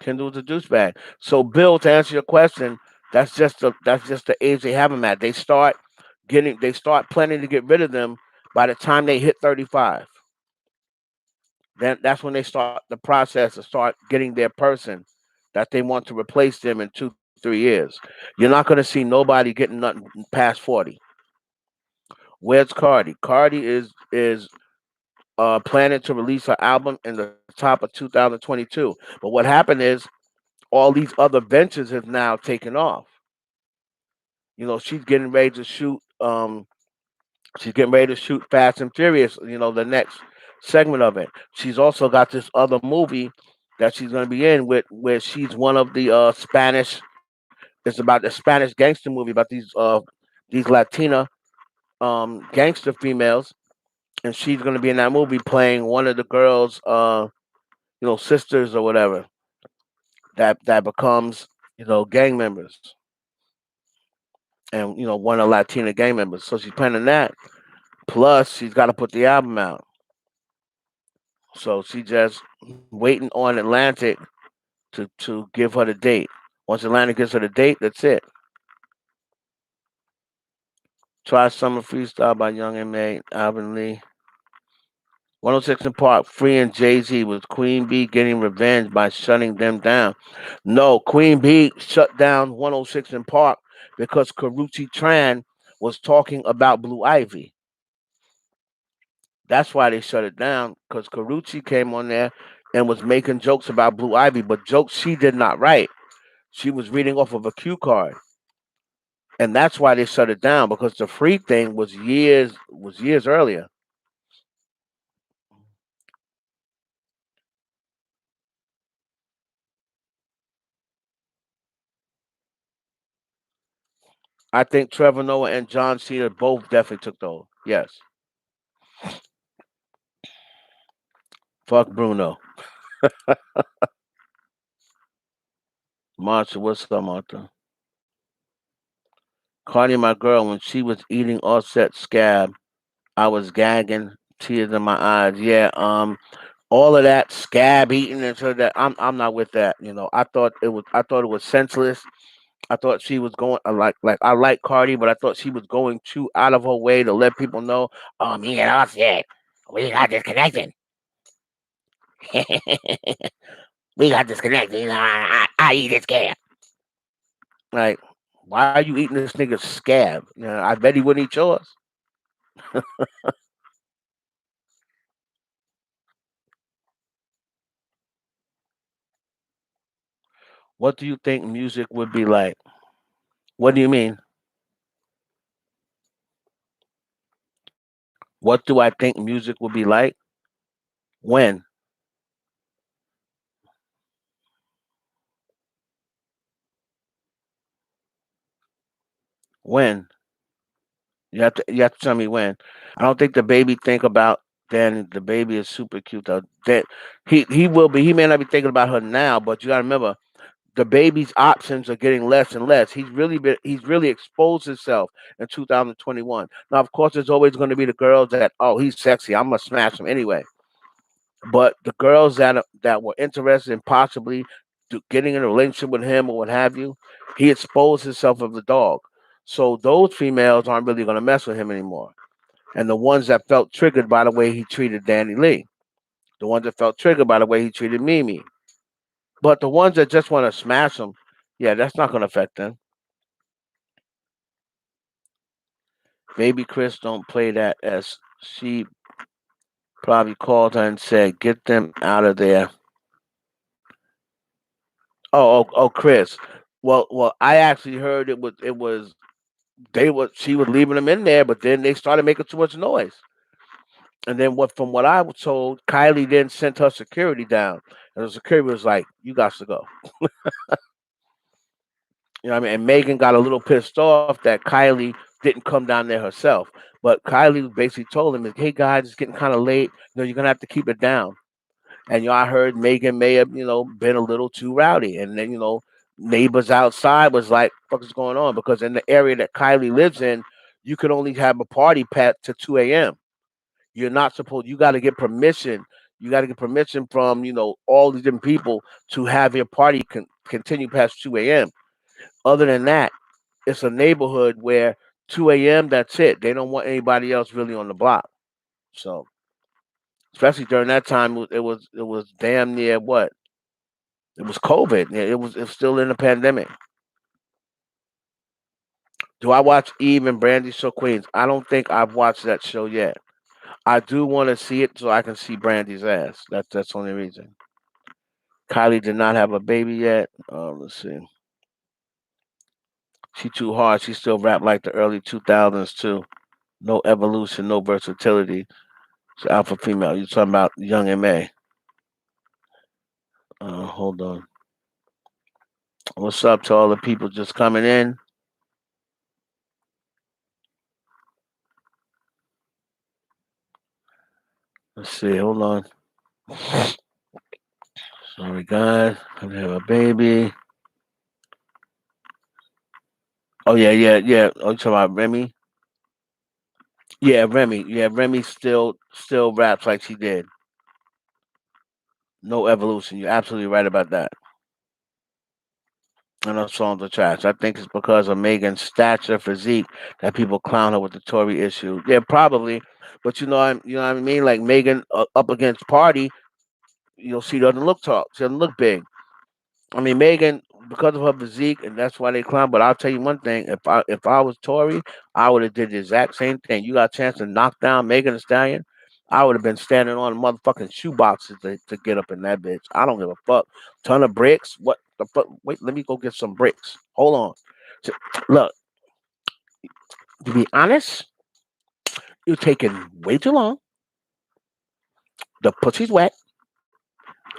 Kendu was a douchebag. So Bill, to answer your question, that's just the age they have them at. They start planning to get rid of them by the time they hit 35. Then that's when they start the process to start getting their person that they want to replace them in 2 3 years. You're not going to see nobody getting nothing past 40. Where's Cardi? Cardi is planning to release her album in the top of 2022. But what happened is all these other ventures have now taken off. You know, she's getting ready to shoot Fast and Furious, the next segment of it. She's also got this other movie that she's going to be in with where she's one of the Spanish. It's about the Spanish gangster movie about these Latina gangster females, and she's going to be in that movie playing one of the girls, sisters or whatever that becomes gang members, and one of Latina gang members. So she's planning that. Plus, she's got to put the album out. So she just waiting on Atlantic to give her the date. Once Atlantic gives her the date, that's it. Try Summer Freestyle by Young M.A. Alvin Lee. 106 in Park, Free and Jay Z with Queen Bee getting revenge by shutting them down. No, Queen Bee shut down 106 in Park because Karuchi Tran was talking about Blue Ivy. That's why they shut it down because Karuchi came on there and was making jokes about Blue Ivy, but jokes she did not write. She was reading off of a cue card, and that's why they shut it down because the free thing was years earlier. I think Trevor Noah and John Cena both definitely took the oath. Yes, fuck Bruno. Martha, what's up, Martha? Cardi, my girl, when she was eating Offset scab, I was gagging, tears in my eyes. Yeah, all of that scab eating and so that I'm not with that. I thought it was senseless. I thought she was going like I like Cardi, but I thought she was going too out of her way to let people know, oh, me and us, yeah, we got this connection. We got this connection. You know, I eat this scab. Like, why are you eating this nigga's scab? You know, I bet he wouldn't eat yours. What do you think music would be like? What do you mean? What do I think music would be like? When? When? You have to tell me when. I don't think the baby think about then the baby is super cute though. That he will be. He may not be thinking about her now, but you gotta remember the baby's options are getting less and less. He's really exposed himself in 2021. Now, of course, there's always going to be the girls that he's sexy. I'm gonna smash him anyway. But the girls that were interested in possibly getting in a relationship with him or what have you, he exposed himself of the dog. So those females aren't really going to mess with him anymore. And the ones that felt triggered by the way he treated Danny Lee, the ones that felt triggered by the way he treated Mimi, but the ones that just want to smash him, yeah, that's not going to affect them. Baby Chris don't play that as she probably called her and said, "Get them out of there." Oh, Chris. Well, I actually heard it was she was leaving them in there, but then they started making too much noise. And then from what I was told, Kylie then sent her security down, and the security was like, "You got to go." You know what I mean? And Megan got a little pissed off that Kylie didn't come down there herself. But Kylie basically told him, "Hey guys, it's getting kind of late. You're gonna have to keep it down." And I heard Megan may have been a little too rowdy, and then neighbors outside was like, "What is going on?" Because in the area that Kylie lives in, you can only have a party past to 2 a.m. You're not supposed. You got to get permission. You got to get permission from all these different people to have your party continue past 2 a.m. Other than that, it's a neighborhood where 2 a.m. That's it. They don't want anybody else really on the block. So especially during that time, it was damn near what it was COVID. Yeah, it was still in the pandemic. Do I watch Eve and Brandy Show Queens? I don't think I've watched that show yet. I do want to see it so I can see Brandy's ass. That's the only reason. Kylie did not have a baby yet. Let's see. She too hard. She still rap like the early 2000s too. No evolution, no versatility. It's alpha female. You talking about Young and May? Hold on. What's up to all the people just coming in? Let's see. Hold on. Sorry, guys. I have a baby. Oh yeah, yeah, yeah. Oh, you talking about Remy? Yeah, Remy. Yeah, Remy still raps like she did. No evolution. You're absolutely right about that. And those songs are trash. I think it's because of Megan's stature, physique, that people clown her with the Tory issue. Yeah, probably. But you know what I mean. Like Megan up against Party, she doesn't look tall. She doesn't look big. I mean, Megan, because of her physique, and that's why they clown. But I'll tell you one thing: if I was Tory, I would have did the exact same thing. You got a chance to knock down Megan Thee Stallion, I would have been standing on motherfucking shoeboxes to get up in that bitch. I don't give a fuck. Ton of bricks. What the fuck? Wait, let me go get some bricks. Hold on. So, look, to be honest, you're taking way too long. The pussy's wet,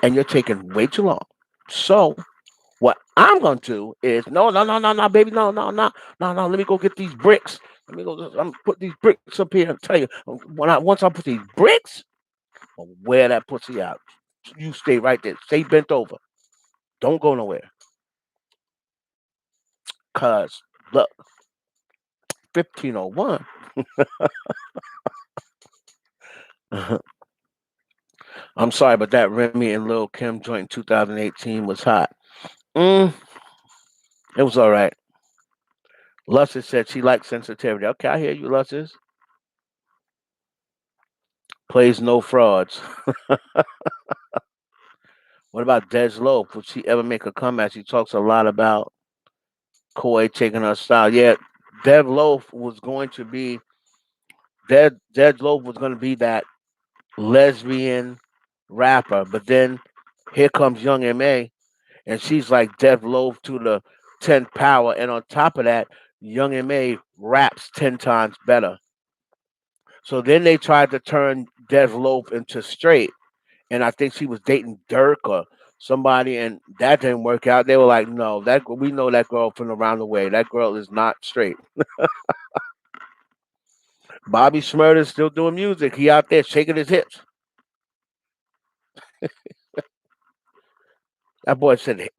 and you're taking way too long. So what I'm gonna do is no, no, no, no, no, baby, no, no, no, no, no. Let me go get these bricks. Let me go. I'm put these bricks up here and tell you once I put these bricks, I'll wear that pussy out. You stay right there. Stay bent over. Don't go nowhere. Cause look, 1501. I'm sorry, but that Remy and Lil Kim joint in 2018 was hot. Mm, it was all right. Luscious said she likes sensitivity. Okay, I hear you, Luscious. Plays no frauds. What about Des Loaf? Would she ever make a comeback? She talks a lot about Koi taking her style. Yeah, Dev Loaf was going to be Dead Loaf was going to be that lesbian rapper, but then here comes Young Ma, and she's like Dev Loaf to the 10th power, and on top of that, Young Ma raps 10 times better. So then they tried to turn Dev Loaf into straight, and I think she was dating Dirk or somebody, and that didn't work out. They were like, "No, that we know that girl from around the way. That girl is not straight." Bobby Shmurda's still doing music. He out there shaking his hips. That boy said,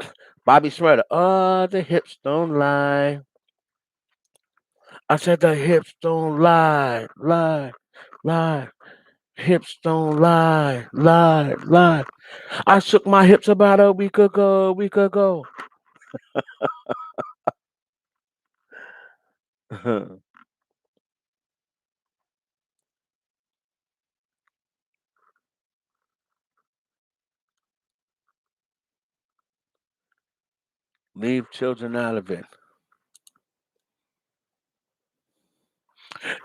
"Bobby Shmurda, oh, the hips don't lie." I said, "The hips don't lie, lie, lie. Hips don't lie, lie, lie." I shook my hips about a week ago, week ago. Leave children out of it.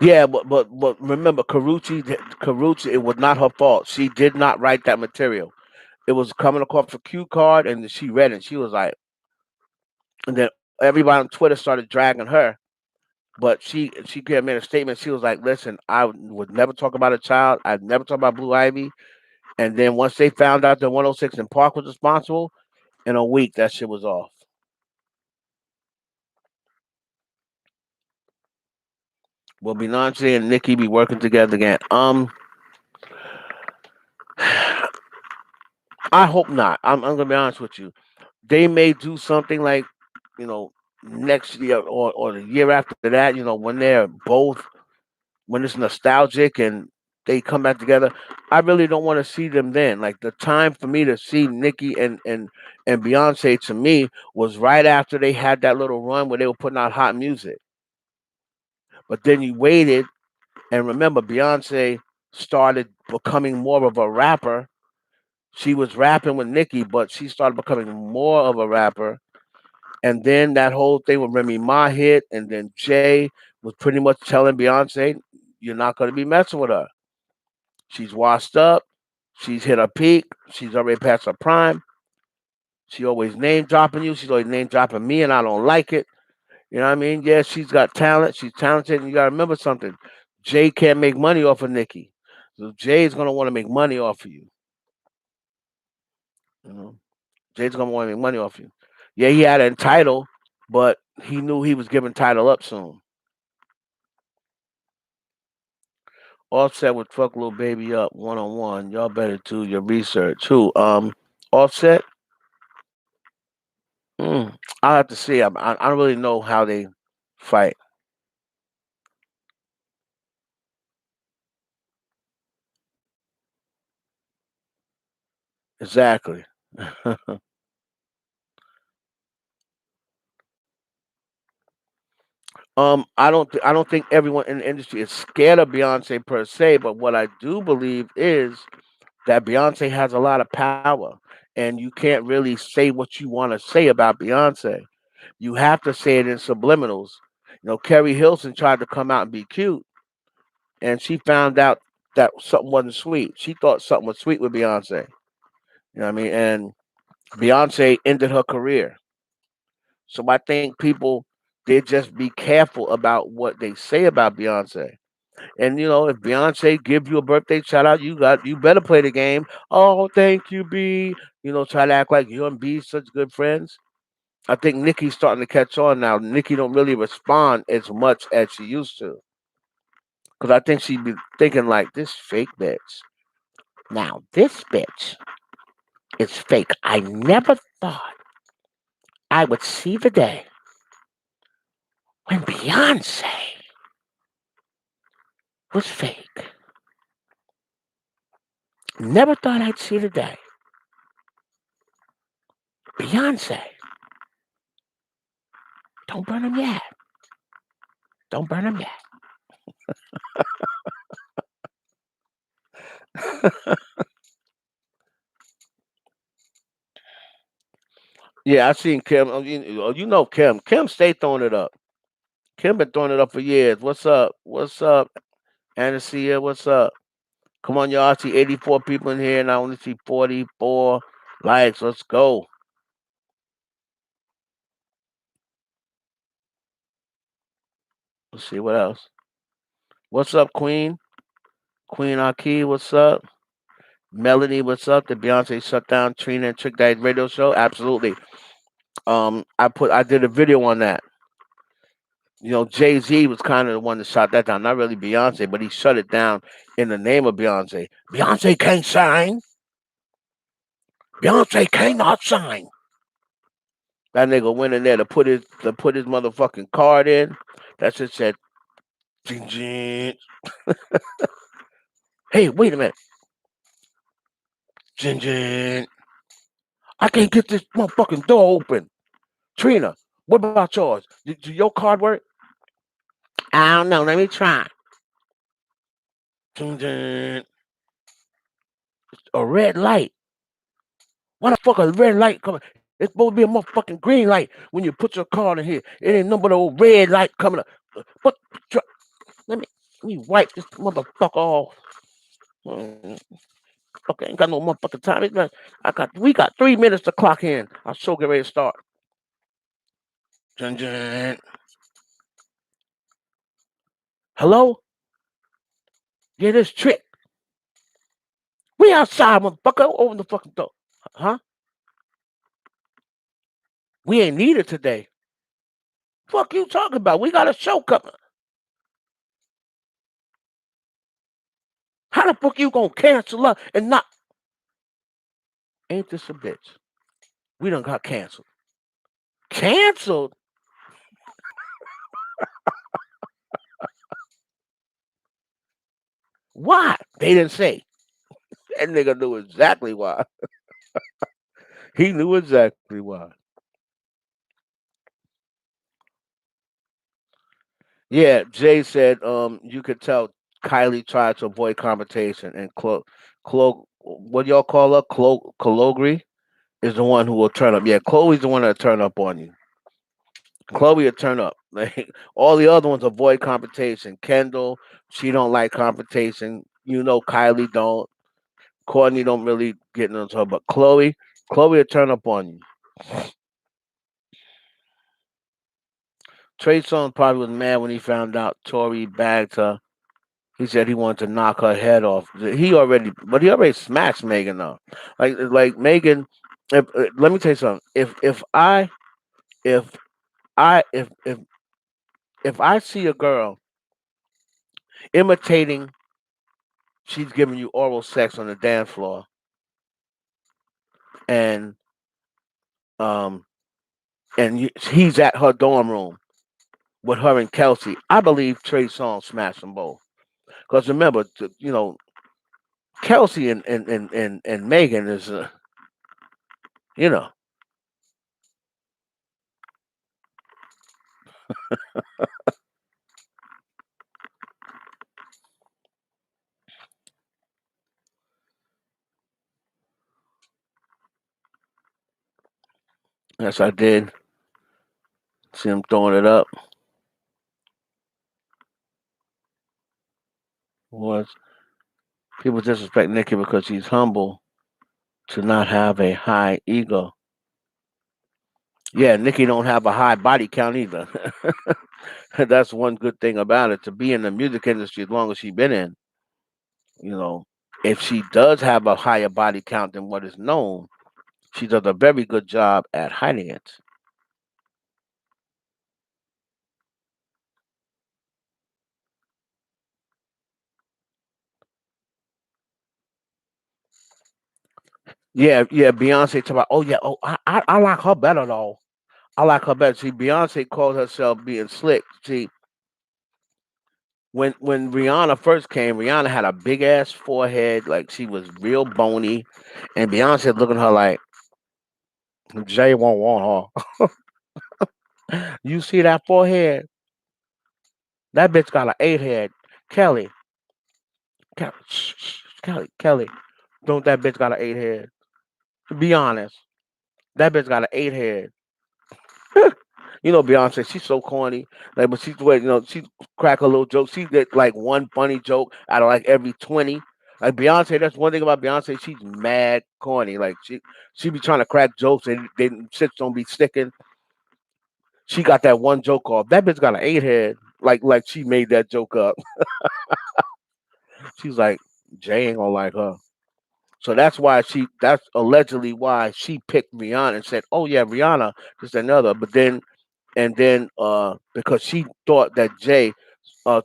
Yeah, but remember, Carucci, it was not her fault. She did not write that material. It was coming across a cue card, and she read it. She was like, and then everybody on Twitter started dragging her. But she made a statement. She was like, "Listen, I would never talk about a child. I'd never talk about Blue Ivy." And then once they found out that 106 in Park was responsible, in a week that shit was off. Will Beyonce and Nicki be working together again? I hope not. I'm gonna be honest with you. They may do something like, you know, next year or the year after that. When they're both when it's nostalgic and they come back together. I really don't want to see them then. Like the time for me to see Nicki and Beyonce to me was right after they had that little run where they were putting out hot music. But then you waited, and remember, Beyonce started becoming more of a rapper. She was rapping with Nicki, but she started becoming more of a rapper. And then that whole thing with Remy Ma hit, and then Jay was pretty much telling Beyonce, "You're not going to be messing with her. She's washed up. She's hit her peak. She's already past her prime. She always name dropping you. She's always name dropping me, and I don't like it. You know what I mean? Yeah, she's got talent. She's talented, and you got to remember something. Jay can't make money off of Nicki, so Jay's gonna want to make money off of you. You know, Jay's gonna want to make money off you. Yeah, he had a title, but he knew he was giving title up soon. Offset would fuck little baby up 1 on 1. Y'all better do your research. Who? Offset. Mm, I have to see. I don't really know how they fight exactly. I don't think everyone in the industry is scared of Beyonce per se, but what I do believe is that Beyonce has a lot of power, and you can't really say what you want to say about Beyonce. You have to say it in subliminals. Kerry Hilson tried to come out and be cute, and she found out that something wasn't sweet. She thought something was sweet with Beyonce. You know what I mean? And Beyonce ended her career. So I think people they just be careful about what they say about Beyonce. And if Beyonce give you a birthday shout out, you better play the game. Oh, thank you, B. Try to act like you and B such good friends. I think Nikki's starting to catch on now. Nikki don't really respond as much as she used to. Because I think she be thinking like this fake bitch. Now this bitch is fake. I never thought I would see the day when Beyonce was fake. Never thought I'd see the day. Beyonce, don't burn them yet. Don't burn them yet. Yeah, I seen Kim. You know Kim. Kim stay throwing it up. Kim been throwing it up for years. What's up? What's up, Anasia? What's up? Come on, y'all. I see 84 people in here, and I only see 44 likes. Let's go. Let's see what else. What's up, Queen? Queen Aki, what's up? Melanie, what's up? The Beyonce shut down Trina and Trick Daddy's radio show? Absolutely. I did a video on that. Jay Z was kind of the one that shot that down. Not really Beyonce, but he shut it down in the name of Beyonce. Beyonce can't sign. Beyonce cannot sign. That nigga went in there to put his motherfucking card in. That shit said, "Jing, jing." Hey, wait a minute, Jing, jing. I can't get this motherfucking door open. Trina, what about yours? Do your card work? I don't know. Let me try. Jing, jing. A red light. Why the fuck a red light coming? It's supposed to be a motherfucking green light when you put your card in here. It ain't no but old red light coming up. But let me wipe this motherfucker off. Mm, Okay, ain't got no motherfucking time. We got 3 minutes to clock in. Our show get ready to start. Dun, dun. Hello? Yeah, this Trick. We outside, motherfucker. Open the fucking door. Huh? We ain't needed today. Fuck you talking about? We got a show coming. How the fuck you gonna cancel us and not? Ain't this a bitch? We done got canceled. Canceled? Why? They didn't say. That nigga knew exactly why. He knew exactly why. Yeah, Jay said, you could tell Kylie tried to avoid confrontation, and what y'all call her, Calogri, is the one who will turn up. Yeah, Chloe's the one that turn up on you. Chloe will turn up. Like all the other ones avoid confrontation. Kendall, she don't like confrontation. Kylie don't. Courtney don't really get into her, but Chloe will turn up on you. Trey Songz probably was mad when he found out Tori bagged her. He said he wanted to knock her head off. But he already smashed Megan though. Like Megan. Let me tell you something. If I if I see a girl imitating, she's giving you oral sex on the dance floor, and um he's at her dorm room with her and Kelsey. I believe Trey Songz smashed them both. Because remember, Kelsey and Megan is, you know, yes, I did see him throwing it up. Was people disrespect Nikki because she's humble to not have a high ego. Yeah, Nikki don't have a high body count either. That's one good thing about it. To be in the music industry as long as she's been in, you know, if she does have a higher body count than what is known, she does a very good job at hiding it. Yeah, yeah. Beyonce talk about, oh yeah, oh I like her better though. I like her better. See, Beyonce called herself being slick. See, when Rihanna first came, Rihanna had a big ass forehead, like she was real bony, and Beyonce looking at her like Jay won't want her. You see that forehead? That bitch got an 8 head. Kelly, Kelly, shh, shh, Kelly. Don't that bitch got an 8 head? Be honest. That bitch got an 8 head. Beyonce, she's so corny. Like, but she's way, she crack a little joke. She get like one funny joke out of like every 20. Like Beyonce, that's one thing about Beyonce. She's mad corny. Like she be trying to crack jokes and they shit don't be sticking. She got that one joke off. That bitch got an 8 head. Like she made that joke up. She's like, Jay ain't gonna like her. So that's allegedly why she picked Rihanna and said, "Oh yeah, Rihanna, just another." But then because she thought that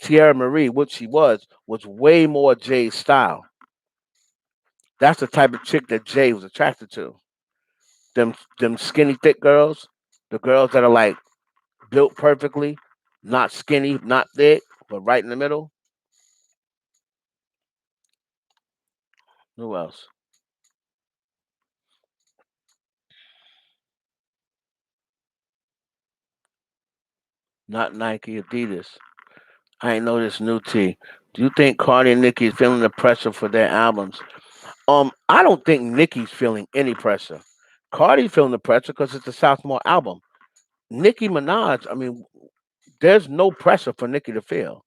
Tierra Marie, what she was way more Jay's style. That's the type of chick that Jay was attracted to. Them skinny thick girls, the girls that are like built perfectly, not skinny, not thick, but right in the middle. Who else? Not Nike, Adidas. I ain't know this new T. Do you think Cardi and Nicki is feeling the pressure for their albums? I don't think Nicki's feeling any pressure. Cardi's feeling the pressure because it's a sophomore album. Nicki Minaj, I mean, there's no pressure for Nicki to feel.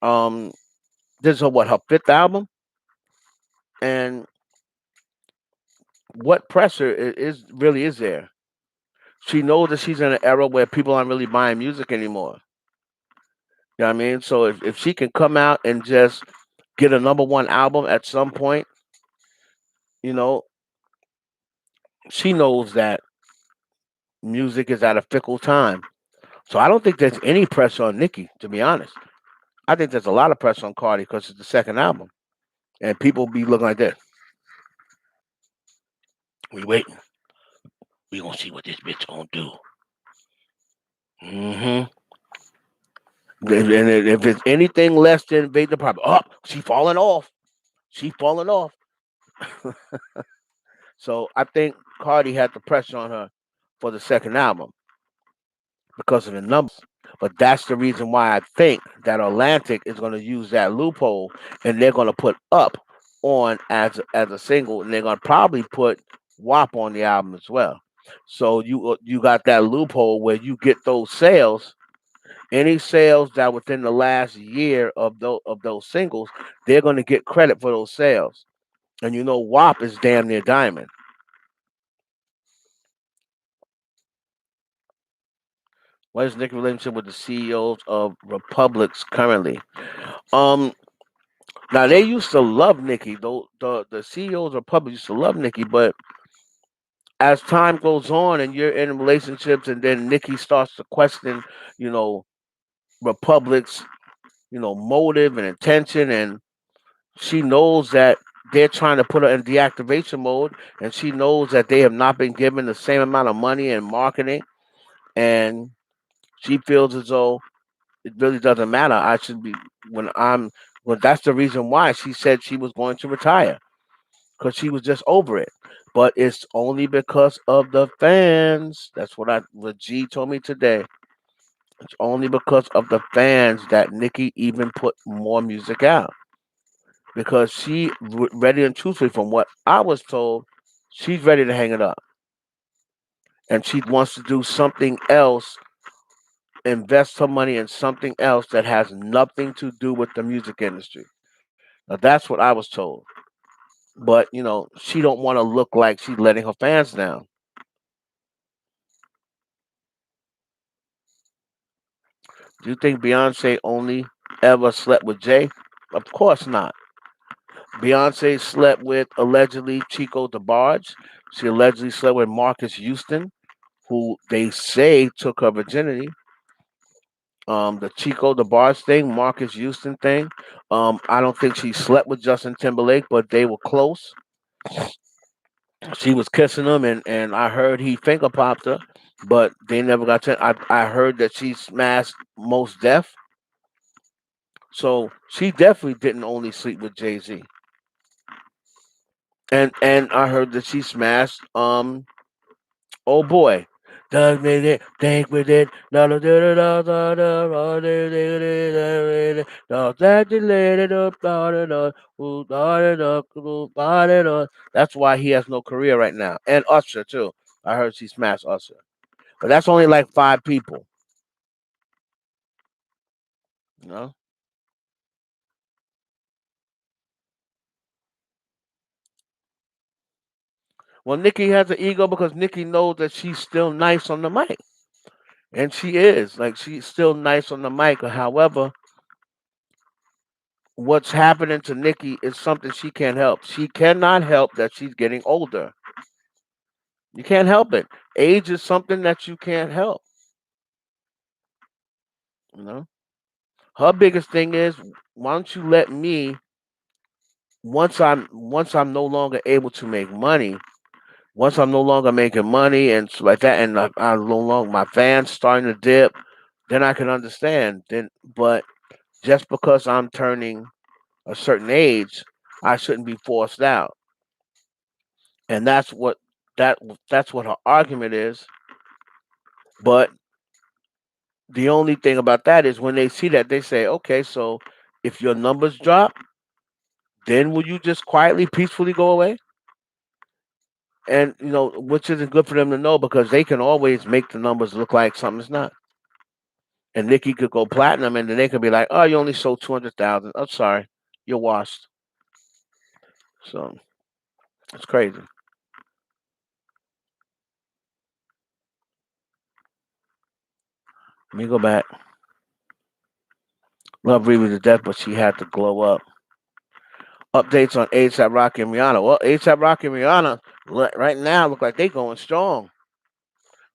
Um, this is her fifth album, and what pressure really is there? She knows that she's in an era where people aren't really buying music anymore. You know what I mean? So if she can come out and just get a number one album at some point, you know, she knows that music is at a fickle time. So I don't think there's any pressure on Nicki, to be honest. I think there's a lot of pressure on Cardi because it's the second album, and people be looking like this. We waiting. We gonna see what this bitch gonna do. Mm-hmm. And if it's anything less than invade the property, oh, she falling off. She falling off. So I think Cardi had the pressure on her for the second album because of the numbers. But that's the reason why I think that Atlantic is going to use that loophole and they're going to put Up on as a single, and they're going to probably put WAP on the album as well. So you got that loophole where you get those sales. Any sales that within the last year of those singles, they're going to get credit for those sales. And WAP is damn near diamond. What is Nick's relationship with the CEOs of republics currently? Um, Now they used to love Nicki. The CEOs of Republic used to love Nicki, but as time goes on and you're in relationships, and then Nicki starts to question, you know, Republic's, motive and intention, and she knows that they're trying to put her in deactivation mode, and she knows that they have not been given the same amount of money and marketing, and she feels as though it really doesn't matter. I should be when I'm. Well, that's the reason why she said she was going to retire because she was just over it. But it's only because of the fans. That's what G told me today. It's only because of the fans that Nicki even put more music out because ready and truthfully, from what I was told, she's ready to hang it up and she wants to do something else, invest her money in something else that has nothing to do with the music industry. Now that's what I was told. But she don't want to look like she's letting her fans down. Do you think Beyonce only ever slept with Jay? Of course not. Beyonce slept with allegedly Chico DeBarge. She allegedly slept with Marcus Houston, who they say took her virginity. The Chico DeBarge thing, Marcus Houston thing. I don't think she slept with Justin Timberlake, but they were close. She was kissing him, and I heard he finger popped her, but they never got to. I heard that she smashed Most Def. So she definitely didn't only sleep with Jay Z. And I heard that she smashed oh boy. Does me it, think with it, no, no, no, no, no, no, that you let it up, that's why he has no career right now. And Usher too. I heard she smashed Usher. But that's only like five people, you know? Well, Nikki has an ego because Nikki knows that she's still nice on the mic. And she is. Like she's still nice on the mic. However, what's happening to Nikki is something she can't help. She cannot help that she's getting older. You can't help it. Age is something that you can't help. You know. Her biggest thing is, why don't you let me once I'm no longer able to make money, once I'm no longer making money and so like that, and I no longer my fans starting to dip, then I can understand. Then, but just because I'm turning a certain age, I shouldn't be forced out, and that that's what her argument is. But the only thing about that is when they see that, they say, okay, so if your numbers drop, then will you just quietly, peacefully go away? And which isn't good for them to know because they can always make the numbers look like something's not. And Nikki could go platinum, and then they could be like, "Oh, you only sold 200,000. I'm sorry, you're washed." So it's crazy. Let me go back. Love Riri to death, but she had to glow up. Updates on ASAP Rocky and Rihanna. Well, ASAP Rocky and Rihanna right now look like they going strong.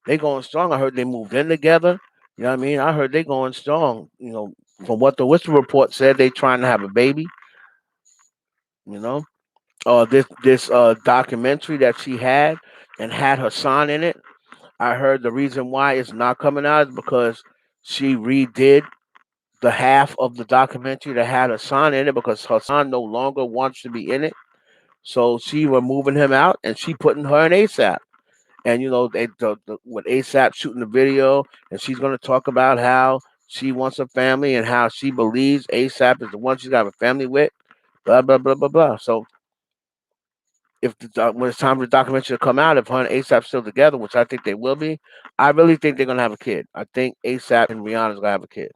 They going strong. I heard they moved in together. You know what I mean? I heard they going strong. From what the Whisper report said, they trying to have a baby. You know, this documentary that she had and had her son in it. I heard the reason why it's not coming out is because she redid the half of the documentary that had her son in it because her son no longer wants to be in it. So she removing him out and she putting her in ASAP. And with ASAP shooting the video, and she's going to talk about how she wants a family and how she believes ASAP is the one she's got to have a family with. Blah blah blah blah blah. So if when it's time for the documentary to come out, if her and ASAP still together, which I think they will be, I really think they're gonna have a kid. I think ASAP and Rihanna's gonna have a kid.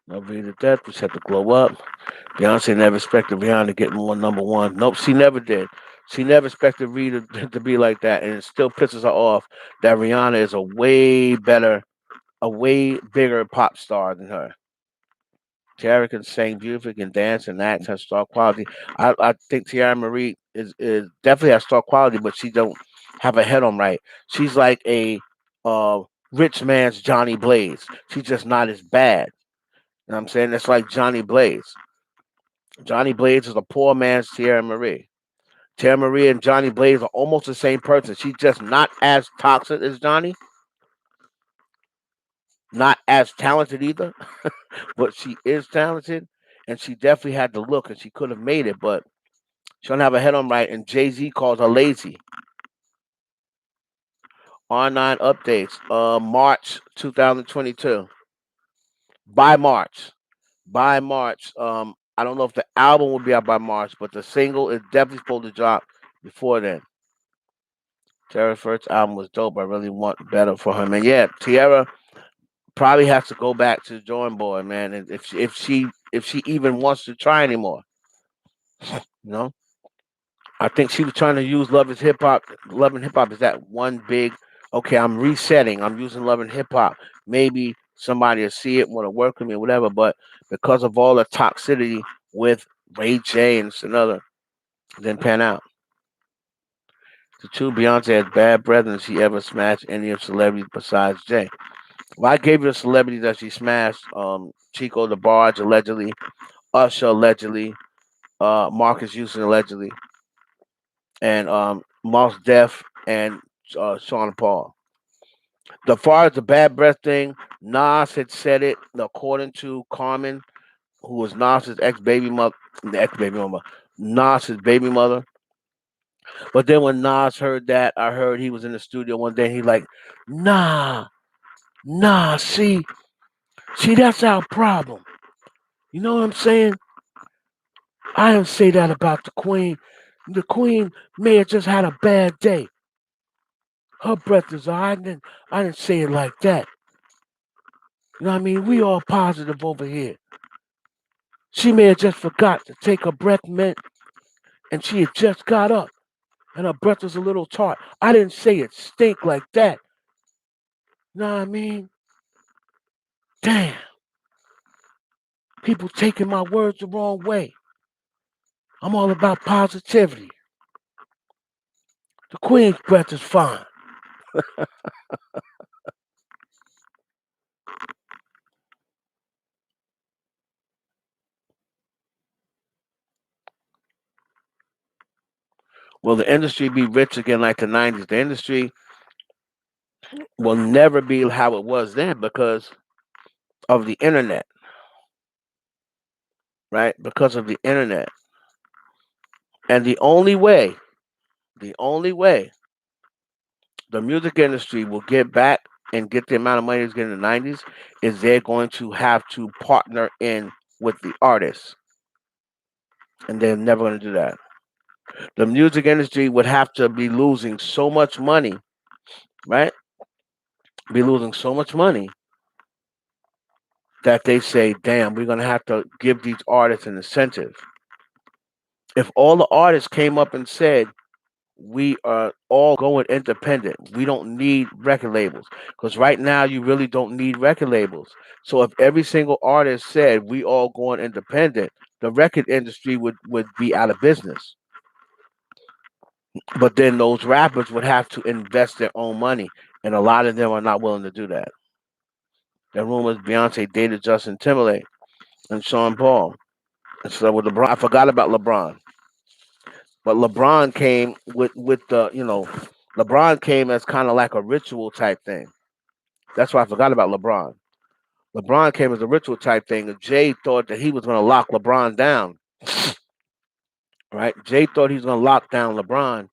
Nobody to death. We just have to glow up. Beyonce never expected Rihanna to get more number one. Nope, she never did. She never expected Rita to be like that, and it still pisses her off that Rihanna is a way bigger pop star than her. Tiara can sing beautifully, can dance and act, has star quality. I think Tiara Marie is definitely has star quality, but she don't have a head on right. She's like a uh, rich man's Johnny Blaze. She's just not as bad. You know what I'm saying? It's like Johnny Blaze. Johnny Blaze is a poor man's Tiara Marie. Tiara Marie and Johnny Blaze are almost the same person. She's just not as toxic as Johnny, not as talented either, but she is talented, and she definitely had the look, and she could have made it, but she don't have her head on right, and Jay Z calls her lazy. R9 updates. March 2022. By March. By March. I don't know if the album will be out by March, but the single is definitely supposed to drop before then. Tierra's first album was dope. I really want better for her, man. Yeah, Tierra probably has to go back to the drawing board, man. And if she even wants to try anymore, you know. I think she was trying to use Love is Hip Hop. Love and Hip Hop is that one big. Okay, I'm resetting. I'm using Love and Hip Hop. Maybe somebody will see it, want to work with me, whatever. But because of all the toxicity with Ray J and another, it didn't pan out. The two Beyonce has bad breath than she ever smashed any of celebrities besides Jay. Well, I gave you the celebrities that she smashed. Chico the Barge allegedly, Usher allegedly, Marcus Houston allegedly, and Moss Def and Sean Paul. The far as the bad breath thing, Nas had said it according to Carmen, who was Nas's ex baby mother, the ex baby mama, Nas's baby mother. But then when Nas heard that, I heard he was in the studio one day. He like, nah, nah. See, that's our problem. You know what I'm saying? I didn't say that about the Queen. The Queen may have just had a bad day. Her breath is all right. I didn't say it like that. You know what I mean? We all positive over here. She may have just forgot to take her breath mint, and she had just got up, and her breath was a little tart. I didn't say it stink like that. You know what I mean? Damn, people taking my words the wrong way. I'm all about positivity. The Queen's breath is fine. Will the industry be rich again like the 90s? The industry will never be how it was then because of the internet, right? Because of the internet. And the only way the music industry will get back and get the amount of money it's getting in the 90s is they're going to have to partner in with the artists. And they're never going to do that. The music industry would have to be losing so much money, right? Be losing so much money that they say, damn, we're going to have to give these artists an incentive. If all the artists came up and said, we are all going independent. We don't need record labels because right now you really don't need record labels. So if every single artist said we all going independent, the record industry would be out of business. But then those rappers would have to invest their own money, and a lot of them are not willing to do that. The rumors Beyonce dated Justin Timberlake and Sean Paul. And so with LeBron, I forgot about LeBron. But LeBron came with the LeBron came as kind of like a ritual type thing. That's why I forgot about LeBron. LeBron came as a ritual type thing, and Jay thought that he was going to lock LeBron down. Right? Jay thought he was going to lock down LeBron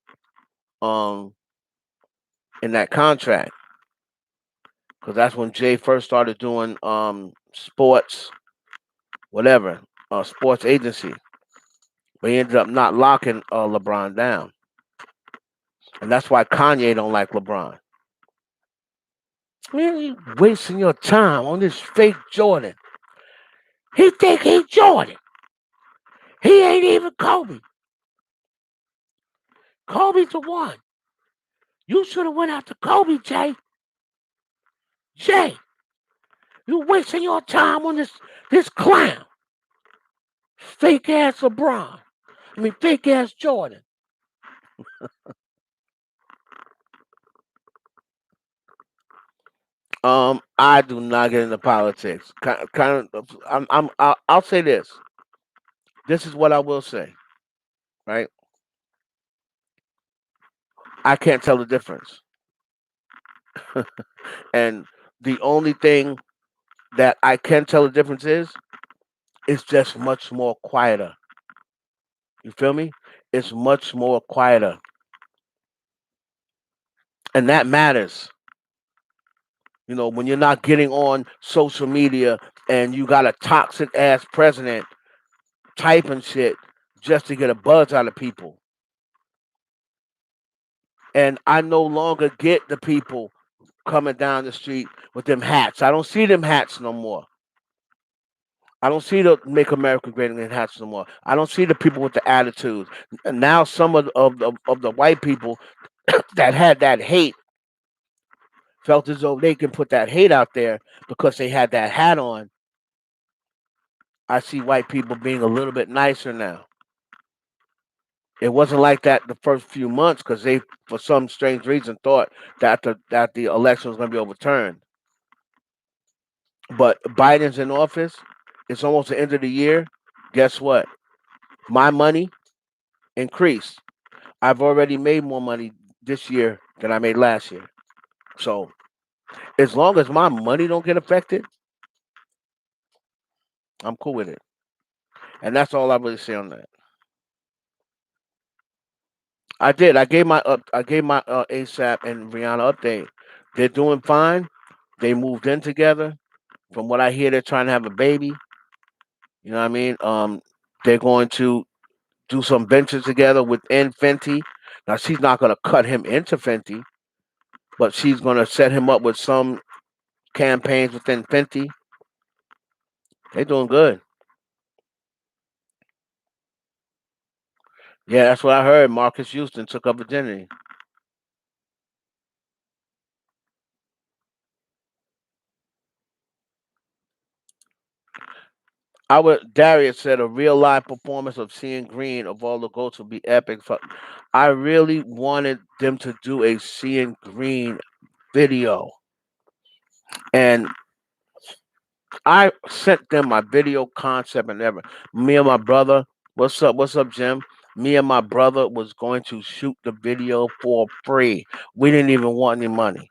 um in that contract because that's when Jay first started doing sports whatever sports agency. But he ended up not locking LeBron down, and that's why Kanye don't like LeBron. Man, you wasting your time on this fake Jordan. He think he Jordan. He ain't even Kobe. Kobe's the one. You should have went after Kobe, Jay. Jay, you wasting your time on this clown. Fake ass LeBron. I mean, fake ass Jordan. I do not get into politics. I'll say this. This is what I will say. Right? I can't tell the difference. And the only thing that I can tell the difference is it's just much more quieter. You feel me? It's much more quieter. And that matters. When you're not getting on social media and you got a toxic ass president typing shit just to get a buzz out of people. And I no longer get the people coming down the street with them hats. I don't see them hats no more. I don't see the "Make America Great Again" hats no more. I don't see the people with the attitudes. And now some of the white people that had that hate felt as though they can put that hate out there because they had that hat on. I see white people being a little bit nicer now. It wasn't like that the first few months because they, for some strange reason, thought that the election was going to be overturned. But Biden's in office. It's almost the end of the year. Guess what? My money increased. I've already made more money this year than I made last year. So as long as my money don't get affected, I'm cool with it. And that's all I really say on that. I did. I gave my ASAP and Rihanna update. They're doing fine. They moved in together. From what I hear, they're trying to have a baby. You know what I mean? They're going to do some ventures together within Fenty. Now she's not going to cut him into Fenty, but she's going to set him up with some campaigns within Fenty. They're doing good. Yeah, that's what I heard. Marcus Houston took up virginity. I would. Darius said a real live performance of Seeing Green of all the goats would be epic. I really wanted them to do a Seeing Green video, and I sent them my video concept and everything. Me and my brother, what's up? What's up, Jim? Me and my brother was going to shoot the video for free. We didn't even want any money.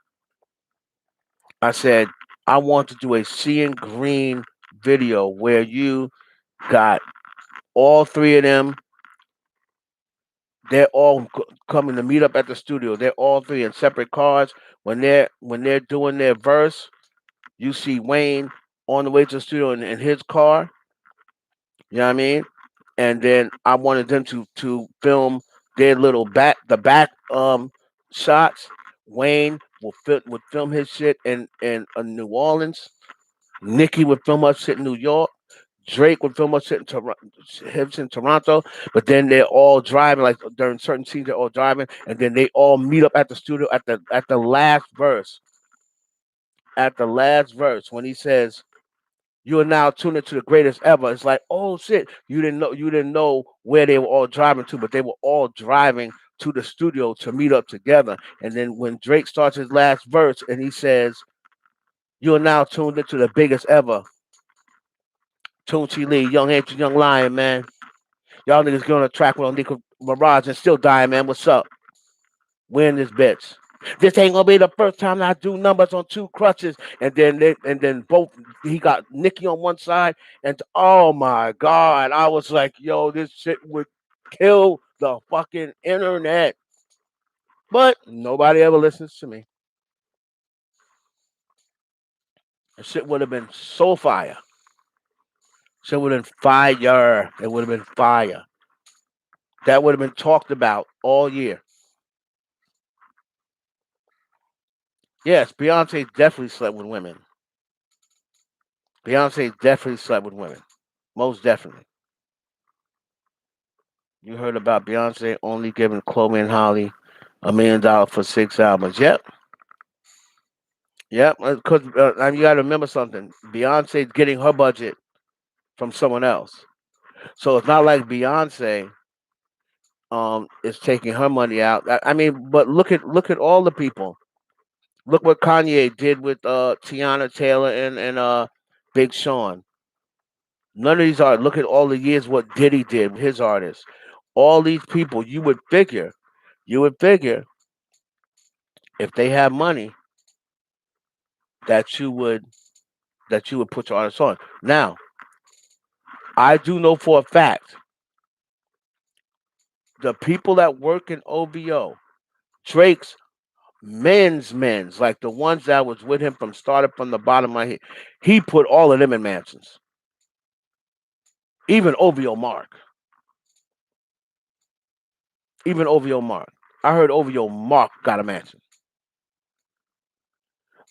I said, I want to do a Seeing Green video where you got all three of them. They're all coming to meet up at the studio. They're all three in separate cars. When they're doing their verse, you see Wayne on the way to the studio in his car. You know what I mean? And then I wanted them to film their little back shots. Wayne would film his shit in New Orleans. Nicki would film her shit in New York. Drake would film us in Toronto, but then they're all driving. Like during certain scenes, they're all driving, and then they all meet up at the studio at the last verse. At the last verse, when he says, "You are now tuned into the greatest ever," it's like, oh shit, you didn't know where they were all driving to, but they were all driving to the studio to meet up together. And then when Drake starts his last verse and he says, "You are now tuned into the biggest ever," Tunchi Lee, Young Angel, Young Lion, man. Y'all niggas get on the track with Nickel Mirage and still dying, man. What's up? Win this bitch. This ain't gonna be the first time I do numbers on two crutches. And then both he got Nikki on one side, and oh my god, I was like, yo, this shit would kill the fucking internet. But nobody ever listens to me. The shit would have been so fire. Shit would have been fire. It would have been fire. That would have been talked about all year. Yes, Beyonce definitely slept with women. Beyonce definitely slept with women. Most definitely. You heard about Beyonce only giving Chloe and Holly $1 million for 6 albums. Yep. Yep. Because you got to remember something. Beyonce's getting her budget from someone else. So it's not like Beyonce is taking her money out. I mean, but look at all the people. Look what Kanye did with Tiana Taylor and Big Sean. None of these are. Look at all the years what Diddy did with his artists. All these people, you would figure if they have money that you would that you would put your artists on. Now, I do know for a fact the people that work in OVO, Drake's men's, like the ones that was with him from started from the bottom of my head, he put all of them in mansions. Even OVO Mark. Even OVO Mark. I heard OVO Mark got a mansion.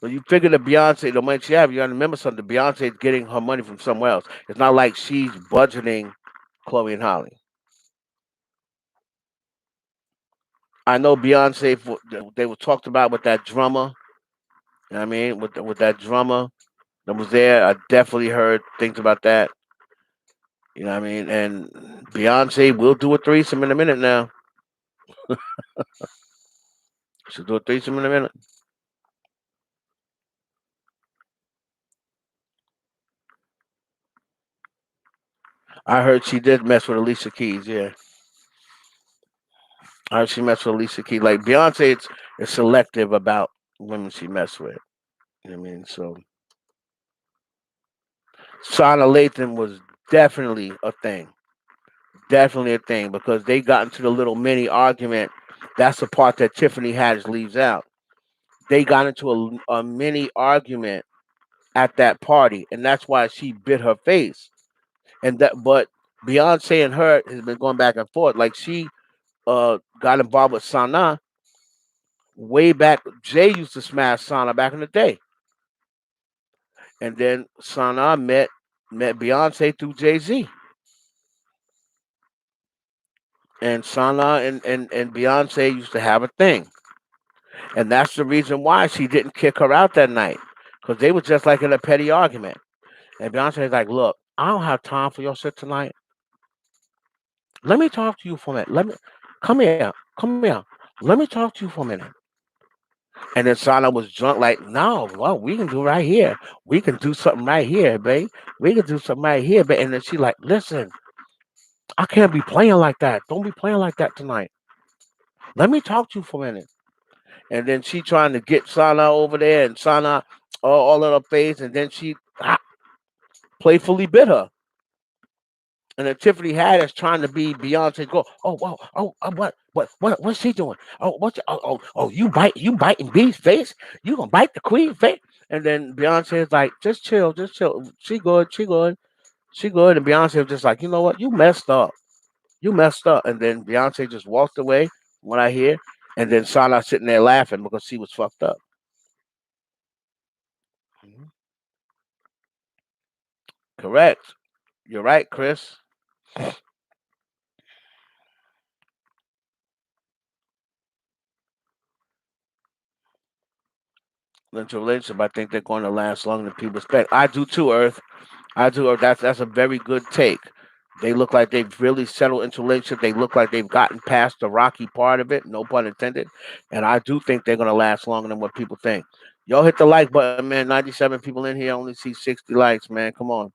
So you figure that Beyonce, the money she have, you got to remember something. Beyonce is getting her money from somewhere else. It's not like she's budgeting Chloe and Holly. I know Beyonce. They were talked about with that drummer. You know what I mean, with that drummer that was there. I definitely heard things about that. You know what I mean. And Beyonce will do a threesome in a minute now. She'll do a threesome in a minute. I heard she did mess with Alicia Keys. Yeah, I heard she messed with Alicia Keys. Like Beyonce, it's selective about women she messed with. You know what I mean, so Sana Lathan was definitely a thing. Definitely a thing because they got into the little mini argument That's the part that Tiffany Haddish leaves out. They got into a mini argument at that party, and that's why she bit her face. And that, but Beyonce and her has been going back and forth. Like she got involved with Sana way back. Jay used to smash Sana back in the day, and then Sana met Beyonce through Jay Z, and Sana and Beyonce used to have a thing, and that's the reason why she didn't kick her out that night, because they were just like in a petty argument. And Beyonce's like, "Look, I don't have time for your shit tonight. Let me talk to you for a minute. Let me come here. Let me talk to you for a minute." And then Sana was drunk, like, "No, well, we can do right here. We can do something right here, babe. We can do something right here, babe." And then she like, "Listen, I can't be playing like that. Don't be playing like that tonight. Let me talk to you for a minute." And then she trying to get Sana over there, and Sana all in her face, and then she playfully bit her. And then Tiffany Haddish trying to be Beyonce. Go, "Oh, well, what's she doing? Oh, you biting B's face? You gonna bite the queen face?" And then Beyonce is like, "Just chill, just chill. She good, she good, she good." And Beyonce was just like, "You know what? You messed up. You messed up." And then Beyonce just walked away. What I hear, and then Sana sitting there laughing because she was fucked up. Mhm. Correct. You're right, Chris. Into a relationship, I think they're going to last longer than people expect. I do too, Earth. I do. That's a very good take. They look like they've really settled into a relationship. They look like they've gotten past the rocky part of it, no pun intended. And I do think they're going to last longer than what people think. Y'all hit the like button, man. 97 people in here, only see 60 likes, man. Come on.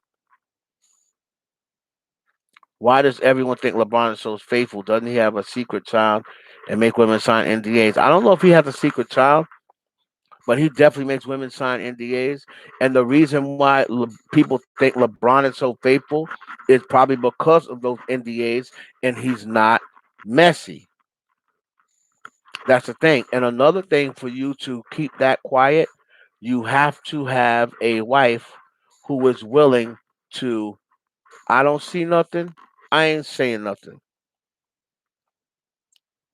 Why does everyone think LeBron is so faithful? Doesn't he have a secret child and make women sign NDAs? I don't know if he has a secret child, but he definitely makes women sign NDAs. And the reason why people think LeBron is so faithful is probably because of those NDAs, and he's not messy. That's the thing. And another thing, for you to keep that quiet, you have to have a wife who is willing to, "I don't see nothing. I ain't saying nothing."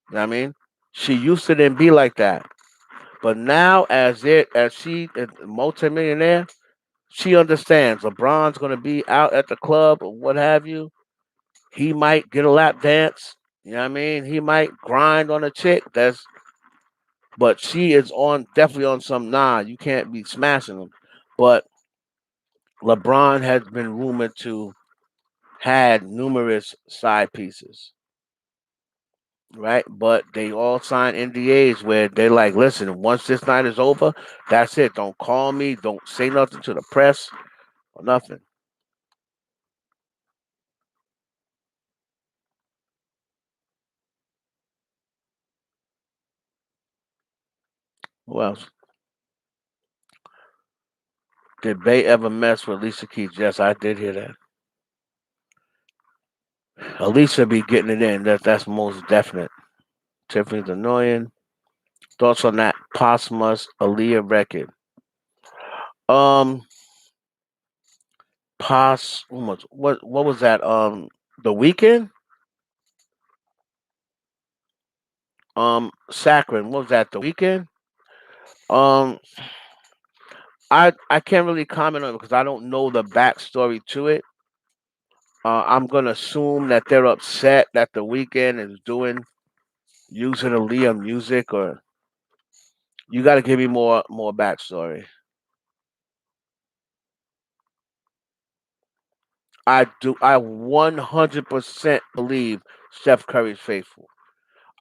You know what I mean? She used to then be like that. But now, as she is a multimillionaire, she understands LeBron's going to be out at the club or what have you. He might get a lap dance. You know what I mean? He might grind on a chick. But she is on, definitely on some, nah, you can't be smashing him. But LeBron has been rumored to had numerous side pieces, right? But they all sign NDAs where they're like, "Listen, once this night is over, that's it. Don't call me. Don't say nothing to the press or nothing." Who else? Did Bay ever mess with Alicia Keys? Yes, I did hear that. Alicia be getting it in. That's most definite. Tiffany's annoying. Thoughts on that posthumous Aaliyah record? Um, posthumous. What was that? The weekend. Saccharin. What was that? The weekend. Um, I can't really comment on it because I don't know the backstory to it. I'm gonna assume that they're upset that the weekend is doing using Aaliyah music, or you got to give me more backstory. I do. I 100% believe Steph Curry's faithful.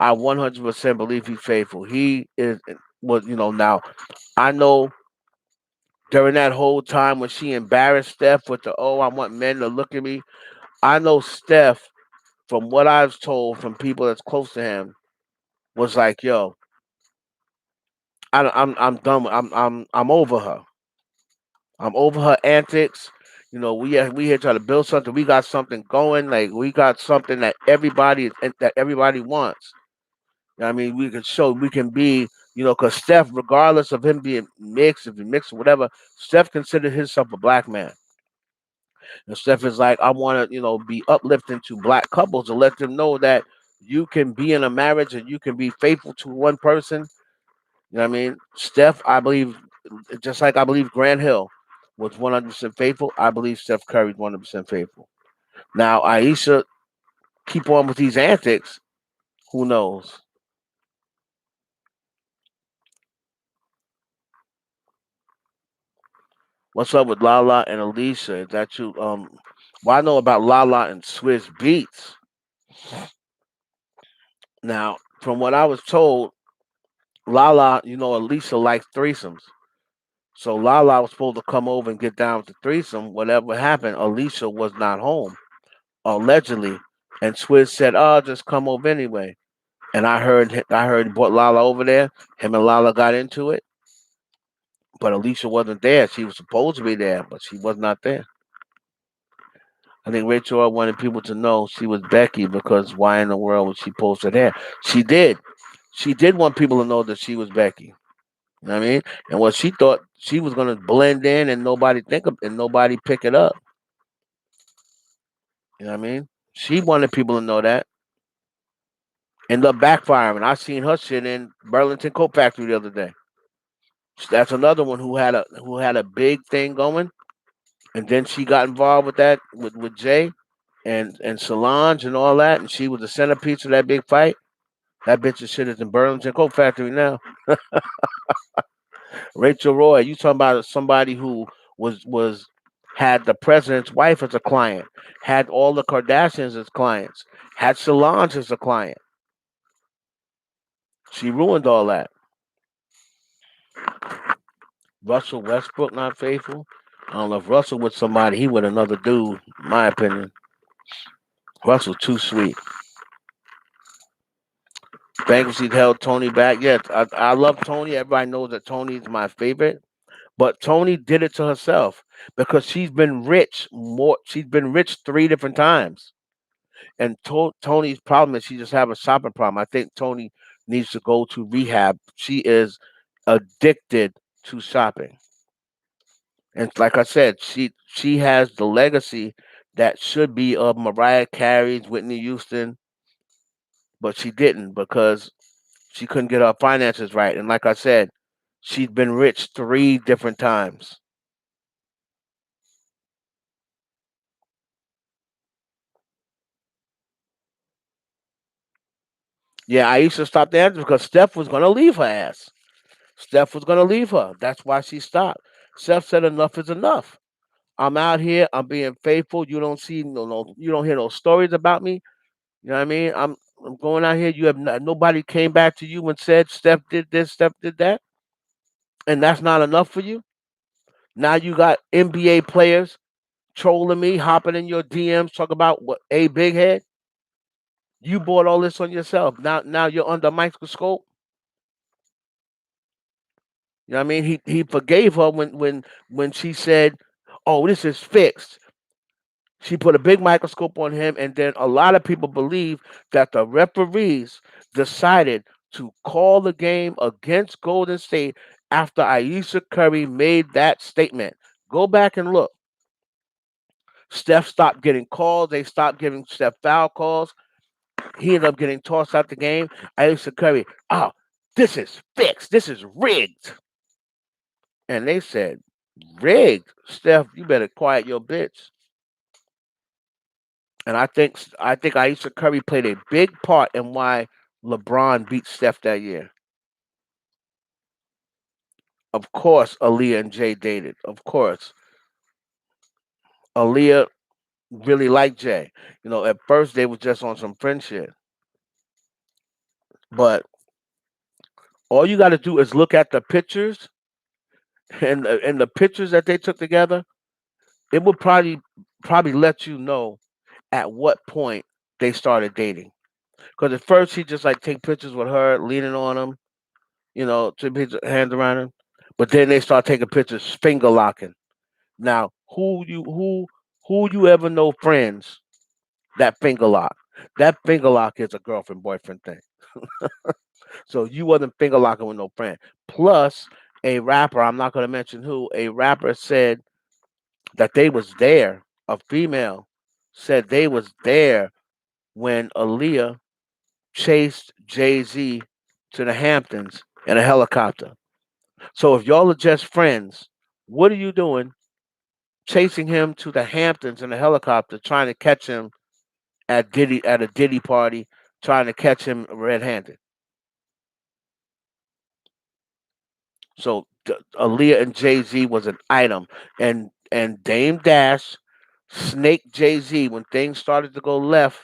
I 100% believe he's faithful. He is. Was, now I know during that whole time when she embarrassed Steph with the, "Oh, I want men to look at me." I know Steph, from what I've told from people that's close to him, was like, "Yo, I'm done. I'm over her. I'm over her antics. We here trying to build something. We got something going. Like we got something that everybody wants." I mean, we can be, because Steph, regardless of him being mixed, if he mixed or whatever, Steph considered himself a black man. And Steph is like, I want to, be uplifting to black couples to let them know that you can be in a marriage and you can be faithful to one person. You know what I mean? Steph, I believe, just like I believe Grant Hill was 100% faithful, I believe Steph Curry's 100% faithful. Now, Aisha, keep on with these antics. Who knows? What's up with Lala and Alicia? Is that you? Well, I know about Lala and Swiss Beats. Now, from what I was told, Lala, Alicia likes threesomes. So Lala was supposed to come over and get down with the threesome. Whatever happened, Alicia was not home, allegedly. And Swizz said, "Oh, just come over anyway." And I heard he brought Lala over there. Him and Lala got into it, but Alicia wasn't there. She was supposed to be there, but she was not there. I think Rachel wanted people to know she was Becky because why in the world would she post her hair? She did. She did want people to know that she was Becky. You know what I mean? And what she thought she was gonna blend in and nobody think of and nobody pick it up. You know what I mean? She wanted people to know that. Ended up backfiring. I seen her shit in Burlington Coat Factory the other day. That's another one who had a big thing going, and then she got involved with that with Jay and Solange and all that, and she was the centerpiece of that big fight. That bitch's shit is in Burlington Coat Factory now. Rachel Roy, you talking about somebody who was had the president's wife as a client, had all the Kardashians as clients, had Solange as a client. She ruined all that. Russell Westbrook not faithful. I don't know if Russell with somebody, he with another dude. In my opinion, Russell too sweet. Bankruptcy held Tony back. Yes, I love Tony. Everybody knows that Tony's my favorite. But Tony did it to herself because she's been rich more. She's been rich three different times, and Tony's problem is she just have a shopping problem. I think Tony needs to go to rehab. She is addicted to shopping, and like I said, she has the legacy that should be of Mariah Carey's, Whitney Houston, but she didn't because she couldn't get her finances right. And like I said, she's been rich three different times. Yeah, I used to stop the answer because Steph was gonna leave her ass. Steph was gonna leave her. That's why she stopped. Steph said enough is enough. I'm out here. I'm being faithful. You don't see no. You don't hear no stories about me. You know what I mean? I'm going out here. You have nobody came back to you and said Steph did this, Steph did that, and that's not enough for you. Now you got NBA players trolling me, hopping in your DMs, talk about what a big head. You bought all this on yourself. Now you're under a microscope. You know what I mean? He forgave her when she said, "Oh, this is fixed." She put a big microscope on him, and then a lot of people believe that the referees decided to call the game against Golden State after Aisha Curry made that statement. Go back and look. Steph stopped getting calls. They stopped giving Steph foul calls. He ended up getting tossed out the game. Aisha Curry, oh, this is fixed. This is rigged. And they said, rigged? Steph, you better quiet your bitch. And I think Aisha Curry played a big part in why LeBron beat Steph that year. Of course, Aaliyah and Jay dated. Of course, Aaliyah really liked Jay. At first they was just on some friendship, but all you got to do is look at the pictures and the pictures that they took together. It would probably let you know at what point they started dating. Because at first he just like take pictures with her leaning on him, to his hands around him. But then they start taking pictures finger locking. Now, who you ever know friends that finger lock? That finger lock is a girlfriend boyfriend thing. So you wasn't finger locking with no friend. Plus, a rapper, I'm not gonna mention who, a rapper said that they was there. A female said they was there when Aaliyah chased Jay Z to the Hamptons in a helicopter. So if y'all are just friends, what are you doing chasing him to the Hamptons in a helicopter, trying to catch him at a Diddy party, trying to catch him red-handed? So Aaliyah and Jay Z was an item, and Dame Dash snaked Jay Z when things started to go left,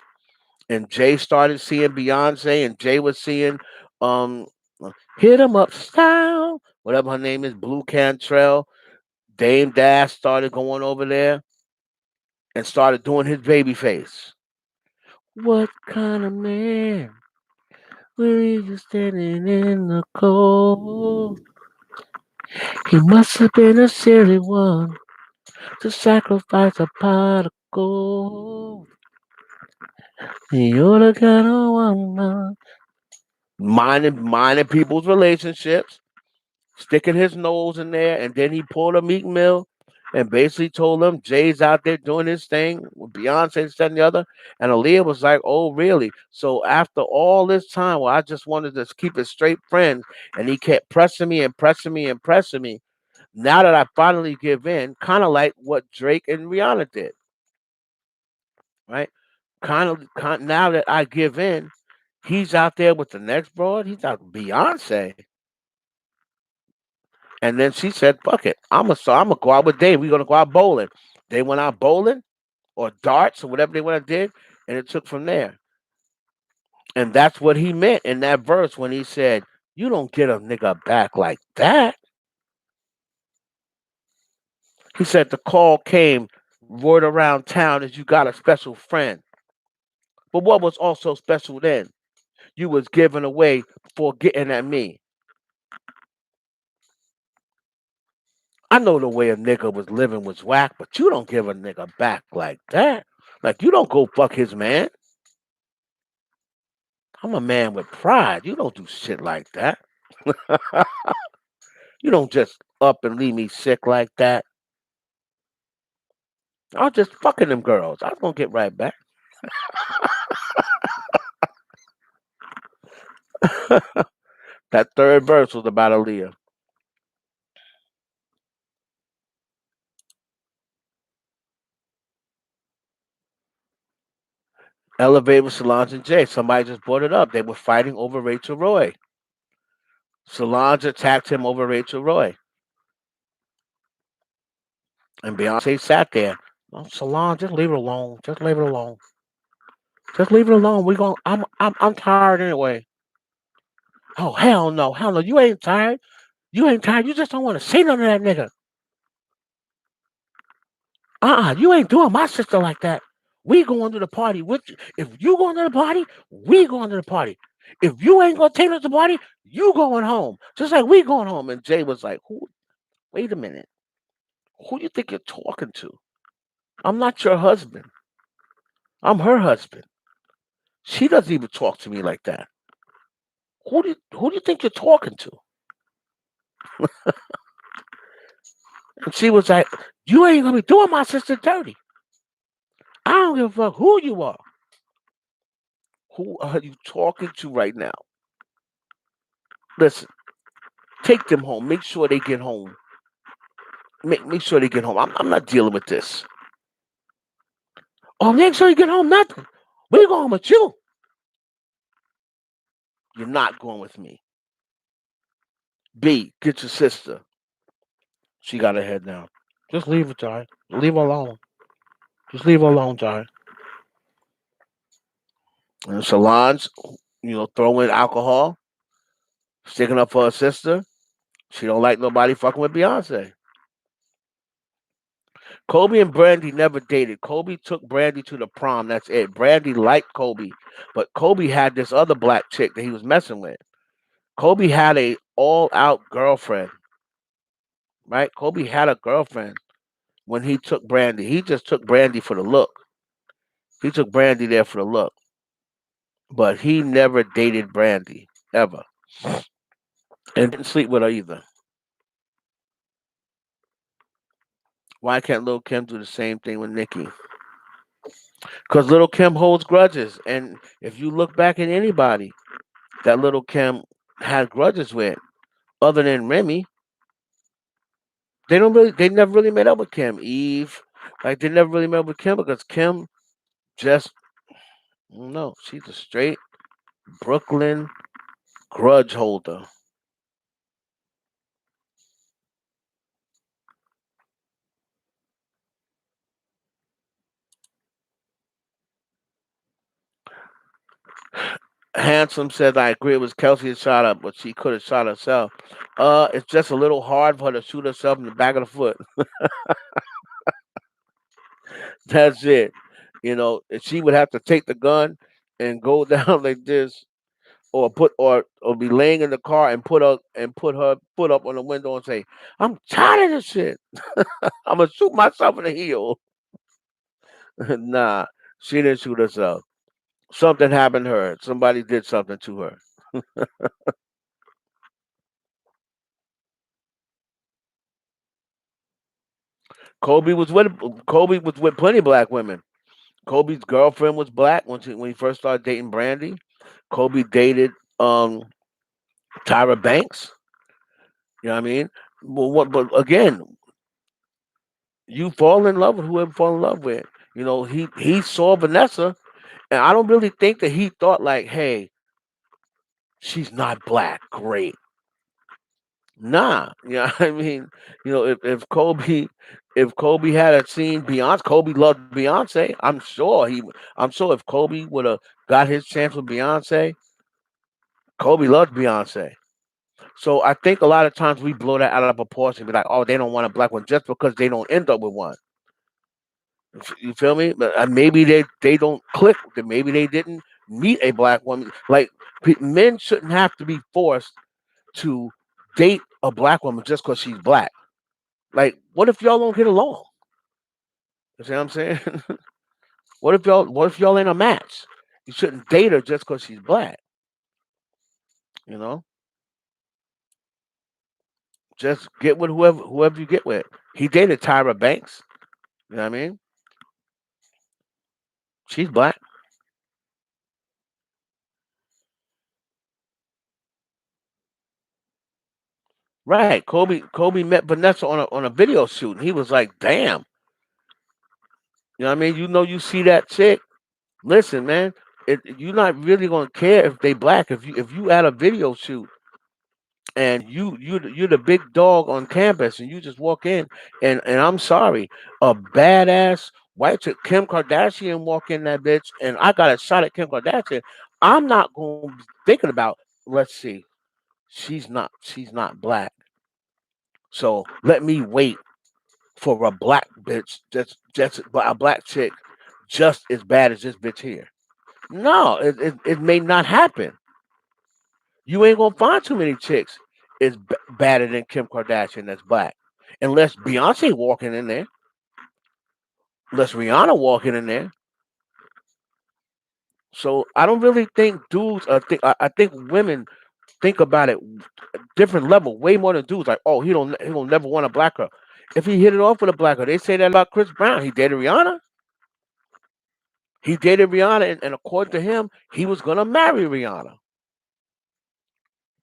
and Jay started seeing Beyonce, and Jay was seeing um Hit 'em Up Style, whatever her name is, Blue Cantrell. Dame Dash started going over there and started doing his baby face. What kind of man will you standing in the cold? He must have been a silly one to sacrifice a pot of gold. You're the kind of woman minding people's relationships, sticking his nose in there, and then he pulled a Meek Mill and basically told them Jay's out there doing his thing with Beyonce and that and the other. And Aaliyah was like, "Oh, really?" So after all this time, well, I just wanted to keep it straight friends, and he kept pressing me and pressing me and pressing me. Now that I finally give in, kind of like what Drake and Rihanna did, right? Now that I give in, he's out there with the next broad. He's out with Beyonce. And then she said, "Fuck it, I'm gonna go out with Dave. We're gonna go out bowling." They went out bowling or darts or whatever they went to did, and it took from there. And that's what he meant in that verse when he said, "You don't get a nigga back like that." He said the call came, word around town is you got a special friend. But what was also special then? You was giving away for getting at me. I know the way a nigga was living was whack, but you don't give a nigga back like that. Like you don't go fuck his man. I'm a man with pride. You don't do shit like that. You don't just up and leave me sick like that. I was just fucking them girls. I was gonna get right back. That third verse was about Aaliyah. Elevated with Solange and Jay. Somebody just brought it up. They were fighting over Rachel Roy. Solange attacked him over Rachel Roy, and Beyonce sat there. Oh, Solange, just leave her alone. Just leave it alone. Just leave it alone. We going I'm tired anyway. Oh hell no, hell no. You ain't tired. You ain't tired. You just don't want to say none of that nigga. You ain't doing my sister like that. We going to the party with you. If you going to the party, we going to the party. If you ain't gonna take us to the party, you going home. Just like we going home. And Jay was like, "Who? Wait a minute. Who you think you're talking to? I'm not your husband. I'm her husband. She doesn't even talk to me like that. Who do you think you're talking to?" And she was like, "You ain't gonna be doing my sister dirty. I don't give a fuck who you are. Who are you talking to right now? Listen, take them home. Make sure they get home. Make sure they get home. I'm not dealing with this. Oh, make sure you get home. Nothing. We're going with you. You're not going with me. B, get your sister." She got her head down. Just leave her, Jai. Leave her alone. Just leave her alone, Jai. And Solange, throwing alcohol, sticking up for her sister. She don't like nobody fucking with Beyonce. Kobe and Brandy never dated. Kobe took Brandy to the prom. That's it. Brandy liked Kobe, but Kobe had this other black chick that he was messing with. Kobe had a all out girlfriend, right? Kobe had a girlfriend when he took Brandy. He just took Brandy for the look. He took Brandy there for the look, but he never dated Brandy ever. and didn't sleep with her either. Why can't Lil Kim do the same thing with Nicki? Because Lil Kim holds grudges, and if you look back at anybody that Lil Kim had grudges with, other than Remy, they never really met up with Kim. Eve, like they never really met up with Kim because Kim just no, she's a straight Brooklyn grudge holder. Handsome says, I agree. It was Kelsey that shot up, but she could have shot herself. It's just a little hard for her to shoot herself in the back of the foot. That's it. And she would have to take the gun and go down like this, or be laying in the car and put her foot up on the window and say, "I'm tired of this shit. I'm gonna shoot myself in the heel." Nah, she didn't shoot herself. Something happened to her. Somebody did something to her. Kobe was with Kobe was with plenty of black women. Kobe's girlfriend was black when he first started dating Brandy. Kobe dated Tyra Banks. You know what I mean? But again, you fall in love with whoever you fall in love with. He saw Vanessa, and I don't really think that he thought like, hey, she's not black. Great. Nah. You know what I mean? If Kobe had seen Beyonce, Kobe loved Beyonce. I'm sure if Kobe would have got his chance with Beyonce, Kobe loved Beyonce. So I think a lot of times we blow that out of proportion, be like, oh, they don't want a black one just because they don't end up with one. You feel me? But maybe they don't click. Maybe they didn't meet a black woman. Like men shouldn't have to be forced to date a black woman just because she's black. Like, what if y'all don't get along? You see what I'm saying? What if y'all ain't a match? You shouldn't date her just because she's black. You know, just get with whoever you get with. He dated Tyra Banks. You know what I mean? She's black. Right. Kobe met Vanessa on a video shoot, and he was like, "Damn." You know what I mean? You see that chick. Listen, man, you're not really gonna care if they black. If you at a video shoot and you're the big dog on campus and you just walk in, and I'm sorry, a badass white chick, Kim Kardashian, walk in that bitch, and I got a shot at Kim Kardashian. I'm not going to be thinking about. Let's see, she's not black, so let me wait for a black bitch, just a black chick, just as bad as this bitch here. No, it may not happen. You ain't gonna find too many chicks is badder than Kim Kardashian that's black, unless Beyonce walking in there, unless Rihanna walking in there. So I don't really think dudes. I think women think about it different level, way more than dudes. Like, oh, he don't never want a black girl. If he hit it off with a black girl, they say that about Chris Brown. He dated Rihanna. He dated Rihanna, and according to him, he was gonna marry Rihanna.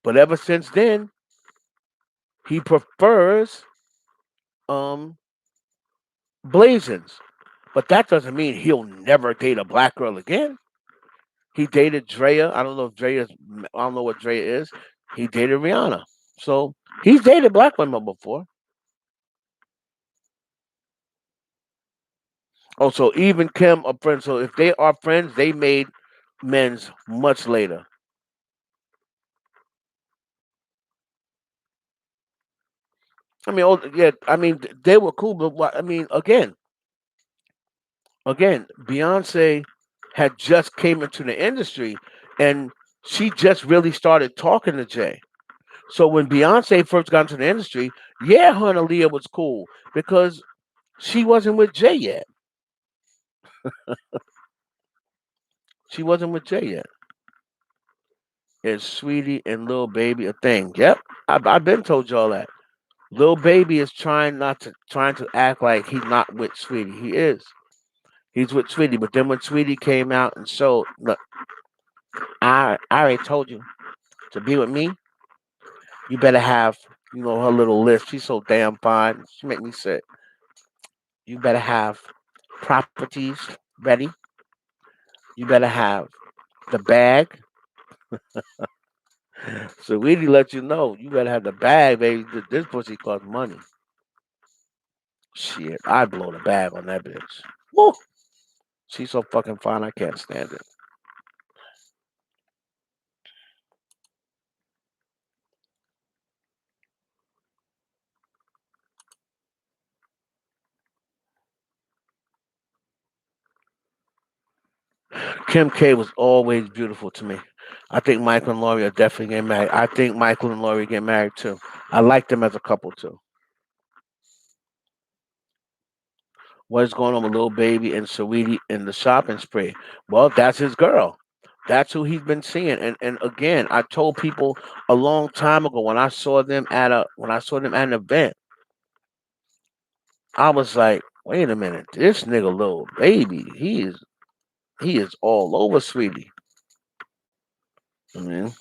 But ever since then, he prefers um Blazins. But that doesn't mean he'll never date a black girl again. He dated Drea. I don't know if Drea's. I don't know what Drea is. He dated Rihanna. So he's dated black women before. Oh, so even Kim are friends. So if they are friends, they made men's much later. I mean, oh yeah. I mean, they were cool, but I mean, again, Beyonce had just came into the industry, and she just really started talking to Jay. So when Beyonce first got into the industry, yeah, her and Aaliyah was cool because she wasn't with Jay yet. She wasn't with Jay yet. Is Sweetie and Lil Baby a thing? Yep, I've been told y'all that. Lil Baby is trying to act like he's not with Sweetie. He is. He's with Sweetie, but then when Sweetie came out and showed, look, I already told you to be with me. You better have, her little list. She's so damn fine. She make me sick. You better have properties ready. You better have the bag. So Weedy let you know you better have the bag, baby. This pussy costs money. Shit, I'd blow the bag on that bitch. Woo! She's so fucking fine, I can't stand it. Kim K was always beautiful to me. I think Michael and Laurie are definitely getting married. I think Michael and Laurie get married too. I like them as a couple too. What is going on with Lil Baby and Saweetie in the shopping spree? Well, that's his girl. That's who he's been seeing. And again, I told people a long time ago when I saw them at an event, I was like, wait a minute, this nigga Lil Baby, he is all over Sweetie. I mean,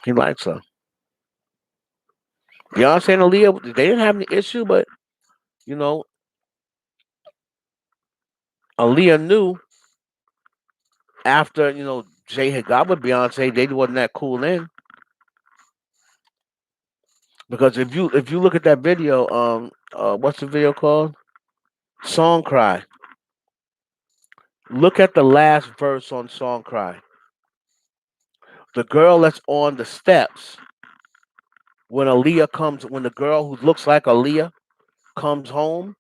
he likes her. Beyonce and Aaliyah, they didn't have any issue, but you know, Aaliyah knew after Jay had got with Beyonce, they wasn't that cool then. Because if you look at that video, what's the video called? Song Cry. Look at the last verse on Song Cry. The girl that's on the steps when the girl who looks like Aaliyah comes home,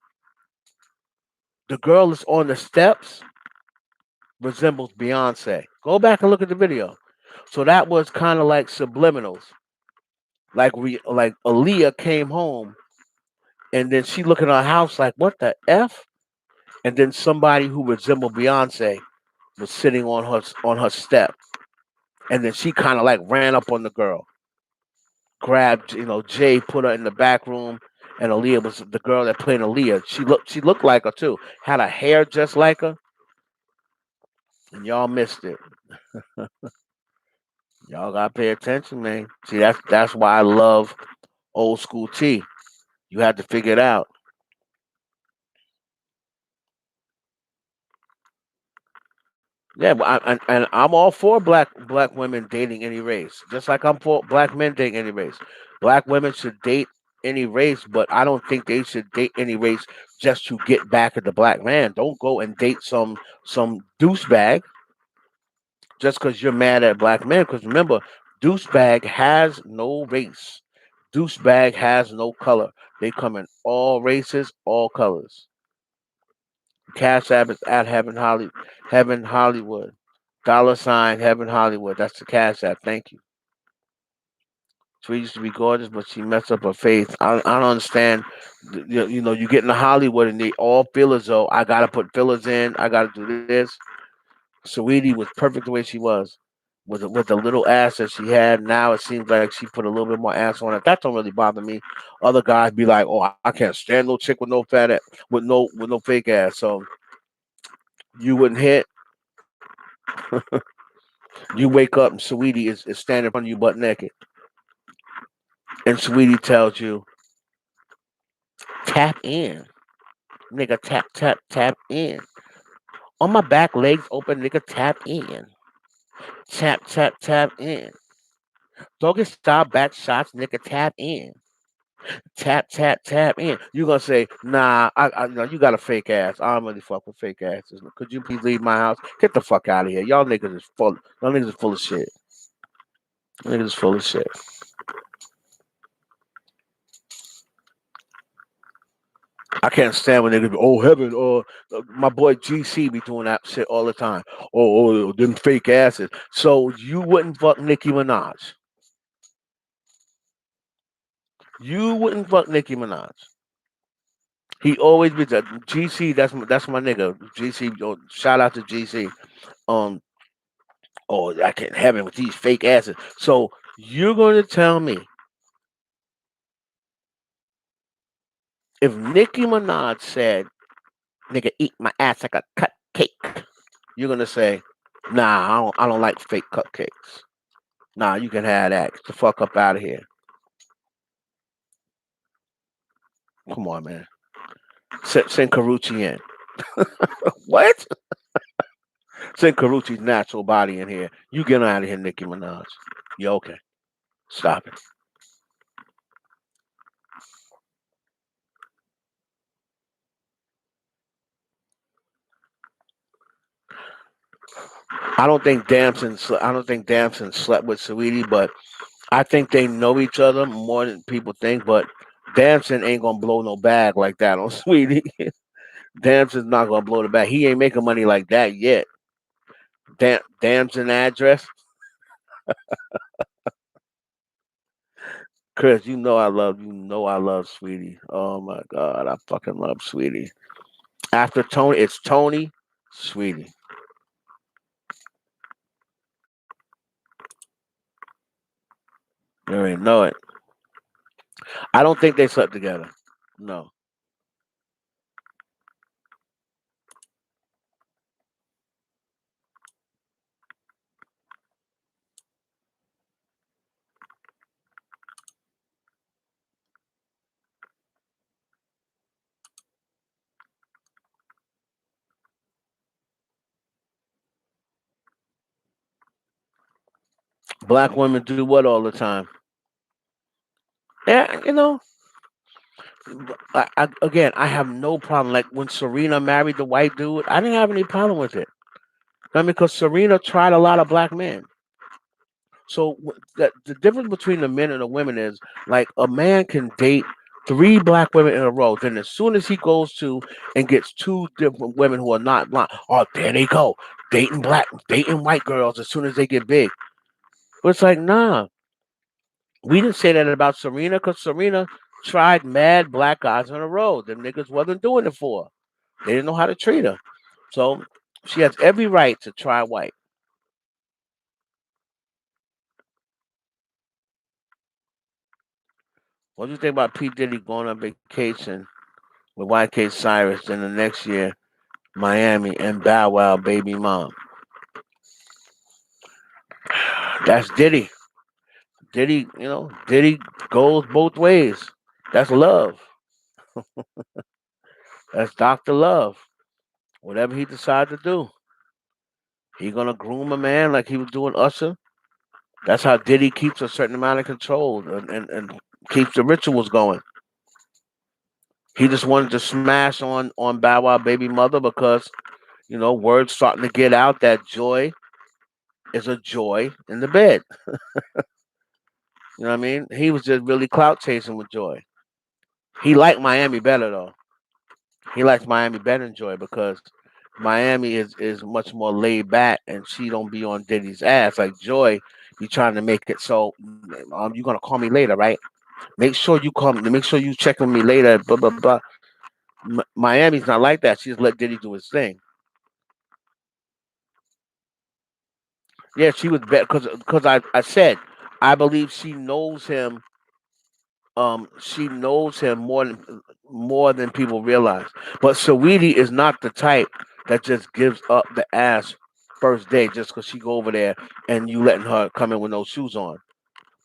the girl that's on the steps resembles Beyonce. Go back and look at the video. So that was kind of like subliminals. Like Aaliyah came home and then she looked at her house like, what the F? And then somebody who resembled Beyonce was sitting on her step. And then she kind of like ran up on the girl, grabbed, Jay, put her in the back room, and Aaliyah was the girl that played Aaliyah. She looked like her too. Had her hair just like her, and y'all missed it. Y'all gotta pay attention, man. See, that's why I love old school T. You have to figure it out. Yeah, but and I'm all for black women dating any race, just like I'm for black men dating any race. Black women should date any race, but I don't think they should date any race just to get back at the black man. Don't go and date some douchebag just because you're mad at black men. Because remember, douchebag has no race. Douchebag has no color. They come in all races, all colors. Cash App is at Heaven Hollywood. Dollar sign Heaven Hollywood. That's the Cash App. Thank you. She used to be gorgeous, but she messed up her face. I don't understand. You get into Hollywood and they all feel as though I gotta put fillers in. I gotta do this. Saweetie was perfect the way she was, with the little ass that she had. Now it seems like she put a little bit more ass on it. That don't really bother me. Other guys be like, "Oh, I can't stand no chick with no fat ass, with no fake ass." So you wouldn't hit. You wake up and Sweetie is standing in front of you butt naked. And Sweetie tells you, tap in. Nigga, tap, tap, tap in. On my back, legs open, nigga, tap in. Tap, tap, tap in. Doggy style back shots, nigga, tap in. Tap, tap, tap in. You gonna say, nah, no, you got a fake ass. I don't really fuck with fake asses. Could you please leave my house? Get the fuck out of here. Y'all niggas is full of shit. Niggas is full of shit. I can't stand when niggas be, oh heaven, or my boy GC be doing that shit all the time. Them fake asses. So you wouldn't fuck Nicki Minaj. You wouldn't fuck Nicki Minaj. He always be that GC. That's my nigga. GC. Shout out to GC. Um, Oh, I can't heaven with these fake asses. So you're going to tell me if Nicki Minaj said, "Nigga, eat my ass like a cupcake," you're going to say, "Nah, I don't like fake cupcakes. Nah, you can have that. Get the fuck up out of here." Come on, man. Send Carucci in. What? Send Carucci's natural body in here. You get out of here, Nicki Minaj. You okay? Stop it. I don't think Damson slept with Saweetie, but I think they know each other more than people think. But Damson ain't gonna blow no bag like that on Sweetie. Damson's not gonna blow the bag. He ain't making money like that yet. Damson address, Chris. I love Sweetie. Oh my god, I fucking love Sweetie. After Tony, it's Tony, Sweetie. You already know it. I don't think they slept together. No. Black women do what all the time? Yeah, again, I have no problem. Like when Serena married the white dude, I didn't have any problem with it. I mean, because Serena tried a lot of black men. So the difference between the men and the women is like a man can date three black women in a row. Then as soon as he goes to and gets two different women who are not blonde, oh, there they go dating white girls as soon as they get big. But it's like, nah, we didn't say that about Serena because Serena tried mad black guys in a row. Them niggas wasn't doing it for her. They didn't know how to treat her. So she has every right to try white. What do you think about P. Diddy going on vacation with YK Cyrus, then the next year, Miami and Bow Wow baby mom? That's Diddy. Diddy goes both ways. That's love. That's Dr. Love. Whatever he decides to do, he gonna groom a man like he was doing Usher. That's how Diddy keeps a certain amount of control and keeps the rituals going. He just wanted to smash on Bow Wow baby mother because word's starting to get out that Joy is a joy in the bed. You know what I mean? He was just really clout chasing with Joy. He liked Miami better though. He likes Miami better than Joy because Miami is much more laid back and she don't be on Diddy's ass like Joy. Be trying to make it so you're gonna call me later, right? Make sure you call me. Make sure you check on me later. Blah blah blah. Miami's not like that. She just let Diddy do his thing. Yeah, she was better because I said I believe she knows him more than people realize. But Saweetie is not the type that just gives up the ass first day just because she go over there and you letting her come in with no shoes on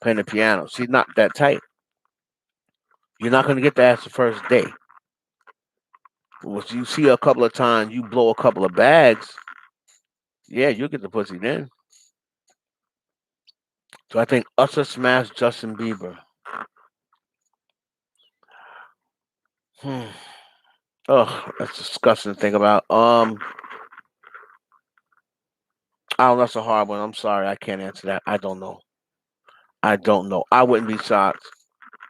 playing the piano. She's not that type. You're not gonna get the ass the first day. Once you see her a couple of times, you blow a couple of bags. Yeah, you'll get the pussy then. So I think Usher smashed Justin Bieber. Hmm. Ugh, that's disgusting to think about. Oh, that's a hard one. I'm sorry, I can't answer that. I don't know. I don't know. I wouldn't be shocked,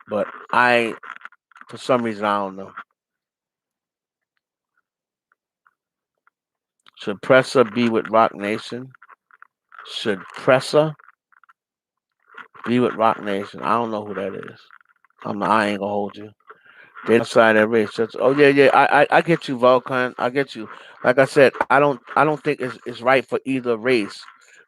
but for some reason, I don't know. Should Pressa be with Rock Nation? Should Pressa be with Rock Nation? I don't know who that is. I ain't gonna hold you. They outside that race. Oh yeah, yeah. I get you, Vulcan. I get you. Like I said, I don't think it's right for either race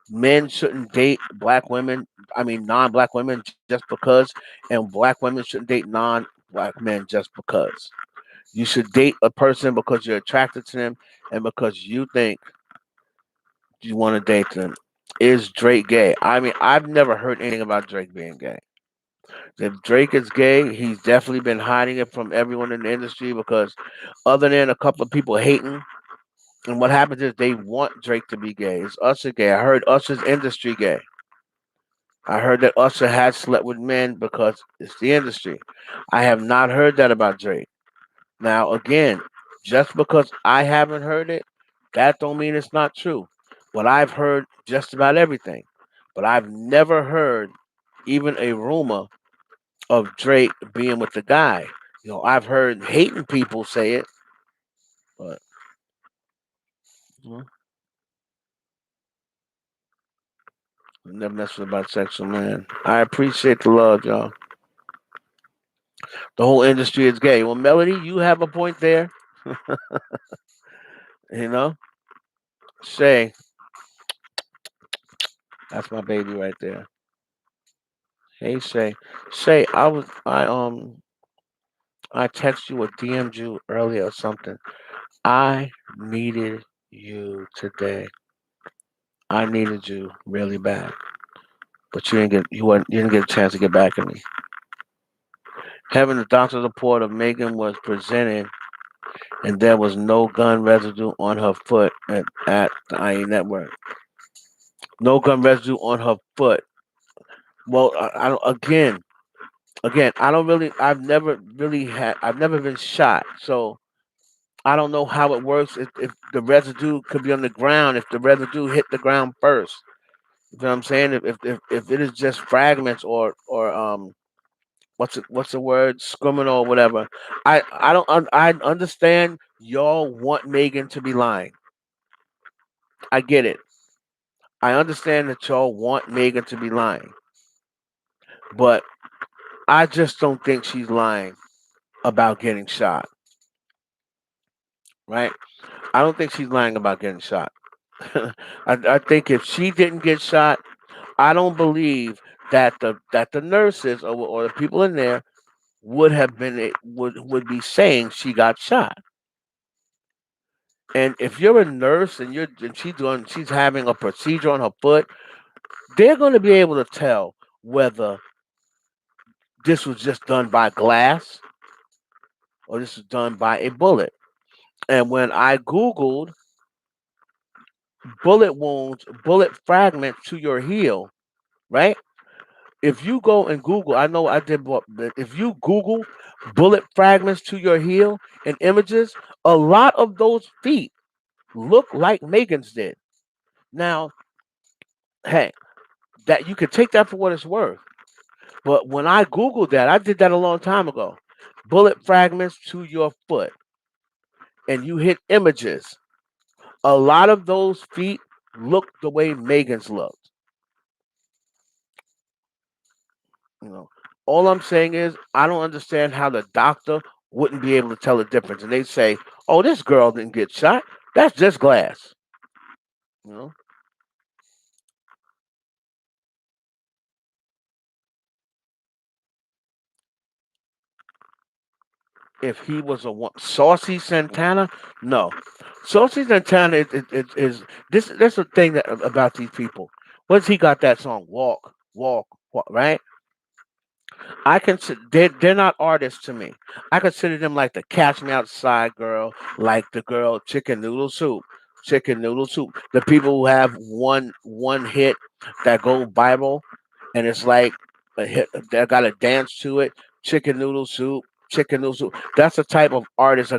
Men shouldn't date black women. I mean, non-black women just because, and black women shouldn't date non-black men just because. You should date a person because you're attracted to them and because you think you want to date them. Is Drake gay? I mean, I've never heard anything about Drake being gay. If Drake is gay, he's definitely been hiding it from everyone in the industry because, other than a couple of people hating, and what happens is they want Drake to be gay. Is Usher gay? I heard Usher's industry gay. I heard that Usher had slept with men because it's the industry. I have not heard that about Drake. Now, again, just because I haven't heard it, that don't mean it's not true. But I've heard just about everything. But I've never heard even a rumor of Drake being with the guy. I've heard hating people say it, but never mess with about sexual man. I appreciate the love, y'all. The whole industry is gay. Well, Melody, you have a point there. You know, Shay, that's my baby right there. Hey, Shay. Shay, I texted you or DM'd you earlier or something. I needed you today. I needed you really bad, but you didn't get a chance to get back at me. Having the doctor's report of Megan was presented, and there was no gun residue on her foot at the IE network. No gun residue on her foot. Well, I don't. Again, I don't really. I've never been shot, so I don't know how it works. If the residue could be on the ground, if the residue hit the ground first. You know what I'm saying? If it is just fragments or what's the word, criminal or whatever. I don't I understand y'all want Megan to be lying. I get it. I understand that y'all want Megan to be lying, but I just don't think she's lying about getting shot. Right? I don't think she's lying about getting shot. I think if she didn't get shot, I don't believe that the nurses or the people in there would have would be saying she got shot. And if you're a nurse and she's having a procedure on her foot, they're going to be able to tell whether this was just done by glass or this was done by a bullet. And when I googled bullet wounds, bullet fragments to your heel, right? If you go and Google, I know I did, but if you Google bullet fragments to your heel and images, a lot of those feet look like Megan's did. Now, hey, that you can take that for what it's worth. But when I Googled that, I did that a long time ago. Bullet fragments to your foot, and you hit images. A lot of those feet look the way Megan's looked. You know, all I'm saying is I don't understand how the doctor wouldn't be able to tell the difference. And they say, "Oh, this girl didn't get shot. That's just glass." You know, if he was Saucy Santana, no, Saucy Santana is this. That's the thing about these people. Once he got that song, walk, right? I consider they're not artists to me. I consider them like the Catch Me Outside girl, like the girl Chicken Noodle Soup. The people who have one hit that go viral, and it's like a hit. They got to dance to it. Chicken Noodle Soup, Chicken Noodle Soup. That's the type of artist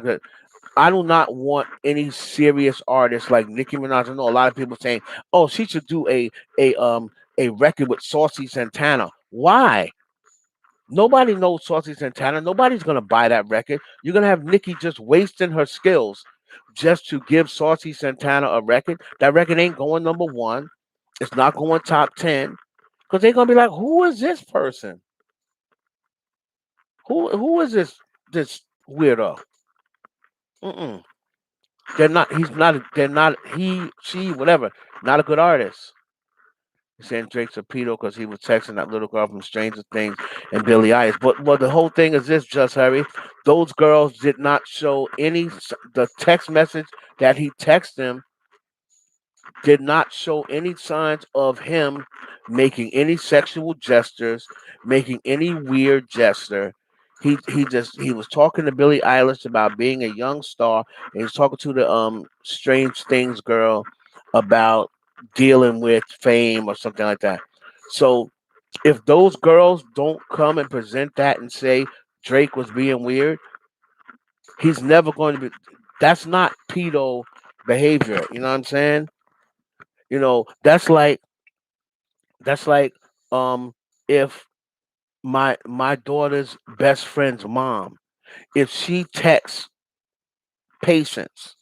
I do not want any serious artist like Nicki Minaj. I know a lot of people saying, "Oh, she should do a record with Saucy Santana." Why? Nobody knows Saucy Santana. Nobody's gonna buy that record. You're gonna have Nicki just wasting her skills just to give Saucy Santana a record. That record ain't going number one. It's not going top 10 because they're gonna be like, "Who is this person? Who is this weirdo?" Mm-mm. They're not. He's not. They're not. He, she, whatever. Not a good artist. He's saying Drake's a pedo because he was texting that little girl from Stranger Things and Billie Eilish. But well, the whole thing is this, Just Harry. Those girls did not show the text message that he texted them did not show any signs of him making any sexual gestures, making any weird gesture. He was talking to Billie Eilish about being a young star, and he's talking to the Strange Things girl about dealing with fame or something like that. So if those girls don't come and present that and say Drake was being weird, he's never going to be. That's not pedo behavior. You know what I'm saying? You know, that's like um if my daughter's best friend's mom, if she texts Patience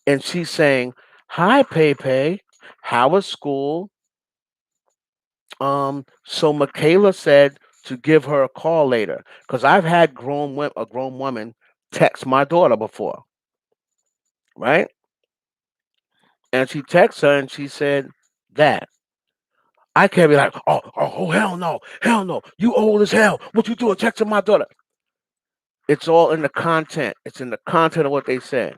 and she's saying, "Hi, Pepe, how was school?" So Michaela said to give her a call later because I've had a grown woman text my daughter before, right? And she texts her and she said that. I can't be like, oh, hell no, you old as hell. What you doing texting my daughter? It's all in the content. It's in the content of what they said.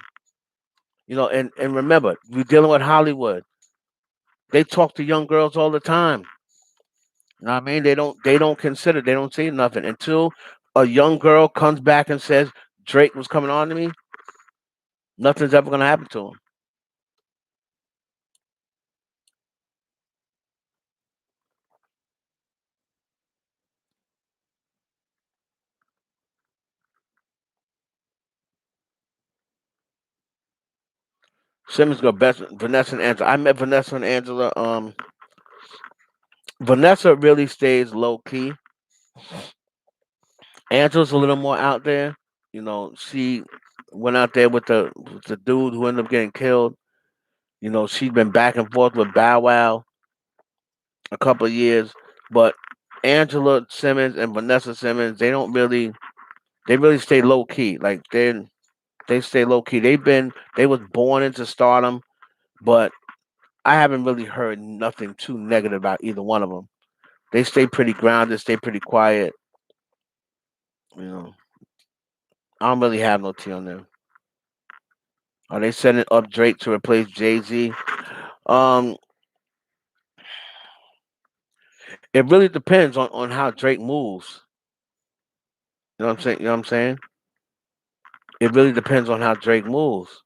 And remember, we're dealing with Hollywood. They talk to young girls all the time. You know what I mean? They don't consider, they don't say nothing until a young girl comes back and says Drake was coming on to me. Nothing's ever gonna happen to him. Simmons go best Vanessa and Angela. I met Vanessa and Angela. Vanessa really stays low key. Angela's a little more out there. She went out there with the dude who ended up getting killed. She's been back and forth with Bow Wow a couple of years, but Angela Simmons and Vanessa Simmons, they really stay low key. Like they stay low key. They was born into stardom, but I haven't really heard nothing too negative about either one of them. They stay pretty grounded, stay pretty quiet. You know, I don't really have no tea on them. Are they setting up Drake to replace Jay Z? Um, it really depends on how Drake moves. You know what I'm saying? You know what I'm saying? It really depends on how Drake moves.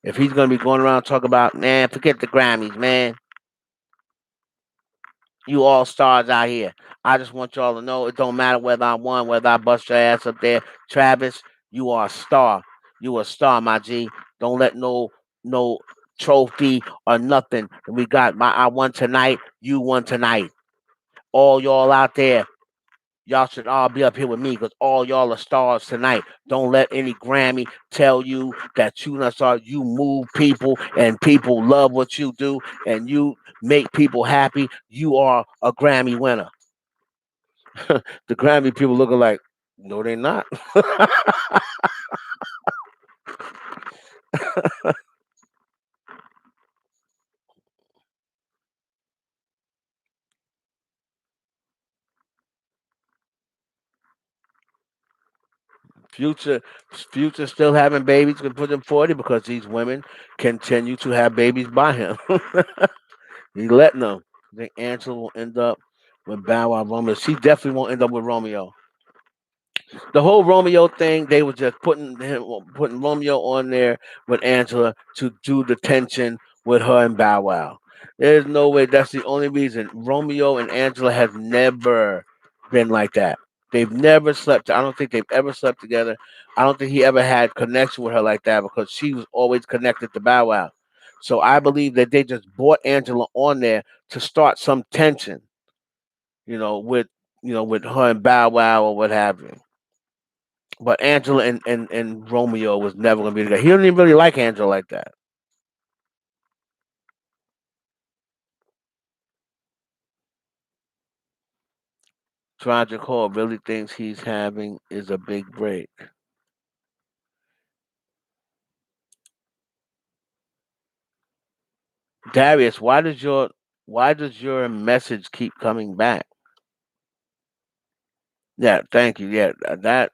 If he's gonna be going around talking about, man, forget the Grammys, man. You all stars out here. I just want y'all to know it don't matter whether I won, whether I bust your ass up there. Travis, you are a star. You a star, my G. Don't let no trophy or nothing. We got I won tonight. You won tonight. All y'all out there, y'all should all be up here with me because all y'all are stars tonight. Don't let any Grammy tell you that you not star. You move people and people love what you do and you make people happy. You are a Grammy winner. The Grammy people looking like, no, they're not. Future, Future still having babies can put him 40 because these women continue to have babies by him. He letting them. I think Angela will end up with Bow Wow Romeo. She definitely won't end up with Romeo. The whole Romeo thing, they were just putting Romeo on there with Angela to do the tension with her and Bow Wow. There's no way. That's the only reason. Romeo and Angela have never been like that. They've never slept. I don't think they've ever slept together. I don't think he ever had connection with her like that because she was always connected to Bow Wow. So I believe that they just brought Angela on there to start some tension, with with her and Bow Wow or what have you. But Angela and Romeo was never gonna be together. He didn't even really like Angela like that. Tragic Hall really thinks he's having is a big break. Darius, why does your Why does your message keep coming back? Yeah, thank you. Yeah, that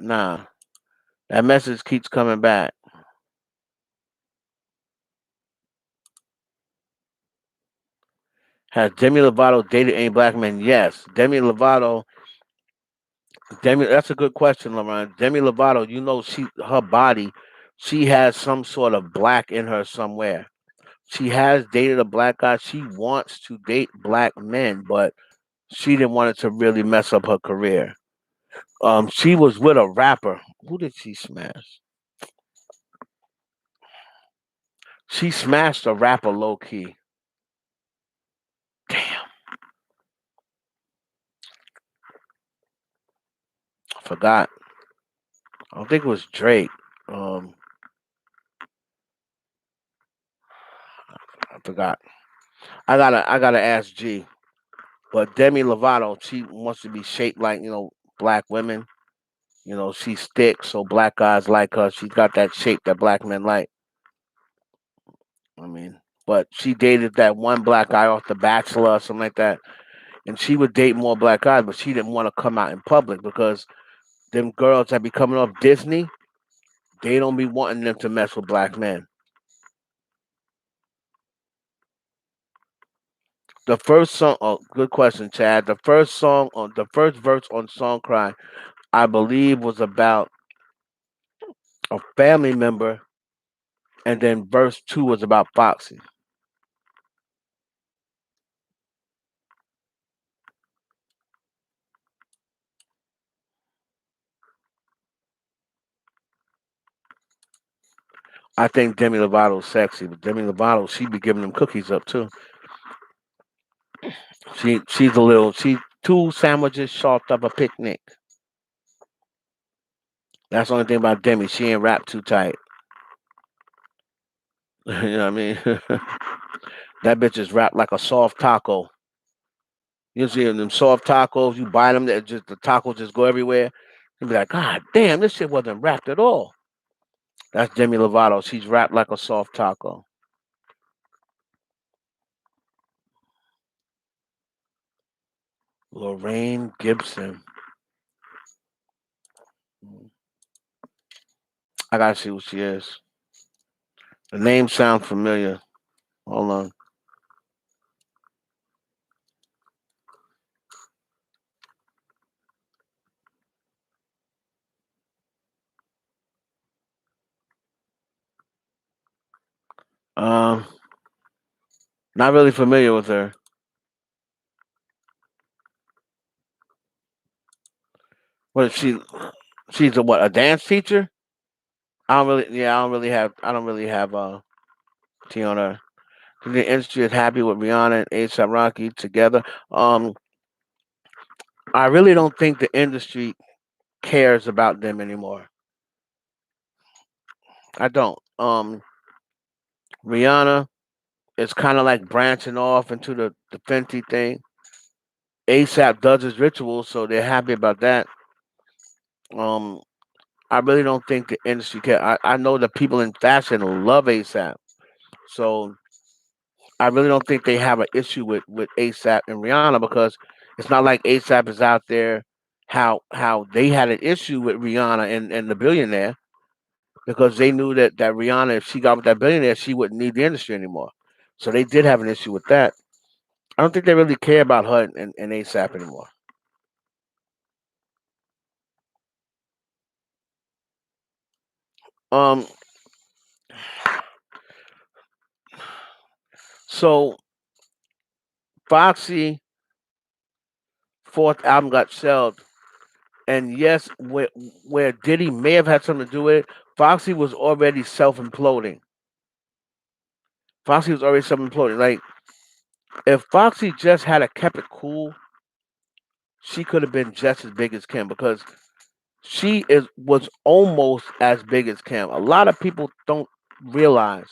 nah, that message keeps coming back. Has Demi Lovato dated any black men? Yes, Demi Lovato. Demi, that's a good question, Lauren. Demi Lovato, you know, her body, she has some sort of black in her somewhere. She has dated a black guy. She wants to date black men, but she didn't want it to really mess up her career. She was with a rapper. Who did she smash? She smashed a rapper low key. Damn, I forgot. I don't think it was Drake. Um, I forgot. I gotta ask G. But Demi Lovato, she wants to be shaped like black women. She's thick, so black guys like her. She's got that shape that black men like. I mean, but she dated that one black guy off The Bachelor or something like that, and she would date more black guys, but she didn't want to come out in public because them girls that be coming off Disney, they don't be wanting them to mess with black men. The first song, oh, good question, Chad. The first verse on Song Cry, I believe, was about a family member, and then verse two was about Foxy. I think Demi Lovato's sexy, but Demi Lovato, she be giving them cookies up too. She's two sandwiches short of a picnic. That's the only thing about Demi. She ain't wrapped too tight. You know what I mean? That bitch is wrapped like a soft taco. You see them soft tacos, you buy them, that just the tacos just go everywhere. You be like, God damn, this shit wasn't wrapped at all. That's Demi Lovato. She's wrapped like a soft taco. Lorraine Gibson. I gotta see who she is. The name sounds familiar. Hold on. Um, Not really familiar with her. What is she? She's a what? A dance teacher? I don't really. Yeah, I don't really have tea on her. The industry is happy with Rihanna and ASAP Rocky together. Um, I really don't think the industry cares about them anymore. I don't. Rihanna is kind of like branching off into the Fenty thing. ASAP does his rituals, so they're happy about that. Um, I really don't think the industry care. I know the people in fashion love ASAP, so I really don't think they have an issue with ASAP and Rihanna because it's not like ASAP is out there how they had an issue with Rihanna and the billionaire because they knew that Rihanna, if she got with that billionaire, she wouldn't need the industry anymore. So they did have an issue with that. I don't think they really care about her and ASAP anymore. Um, so Foxy fourth album got shelved, and yes, where Diddy may have had something to do with it, Foxy was already self imploding. Foxy was already self imploding. Like if Foxy just had a kept it cool, she could have been just as big as Kim because she is was almost as big as Kim. A lot of people don't realize,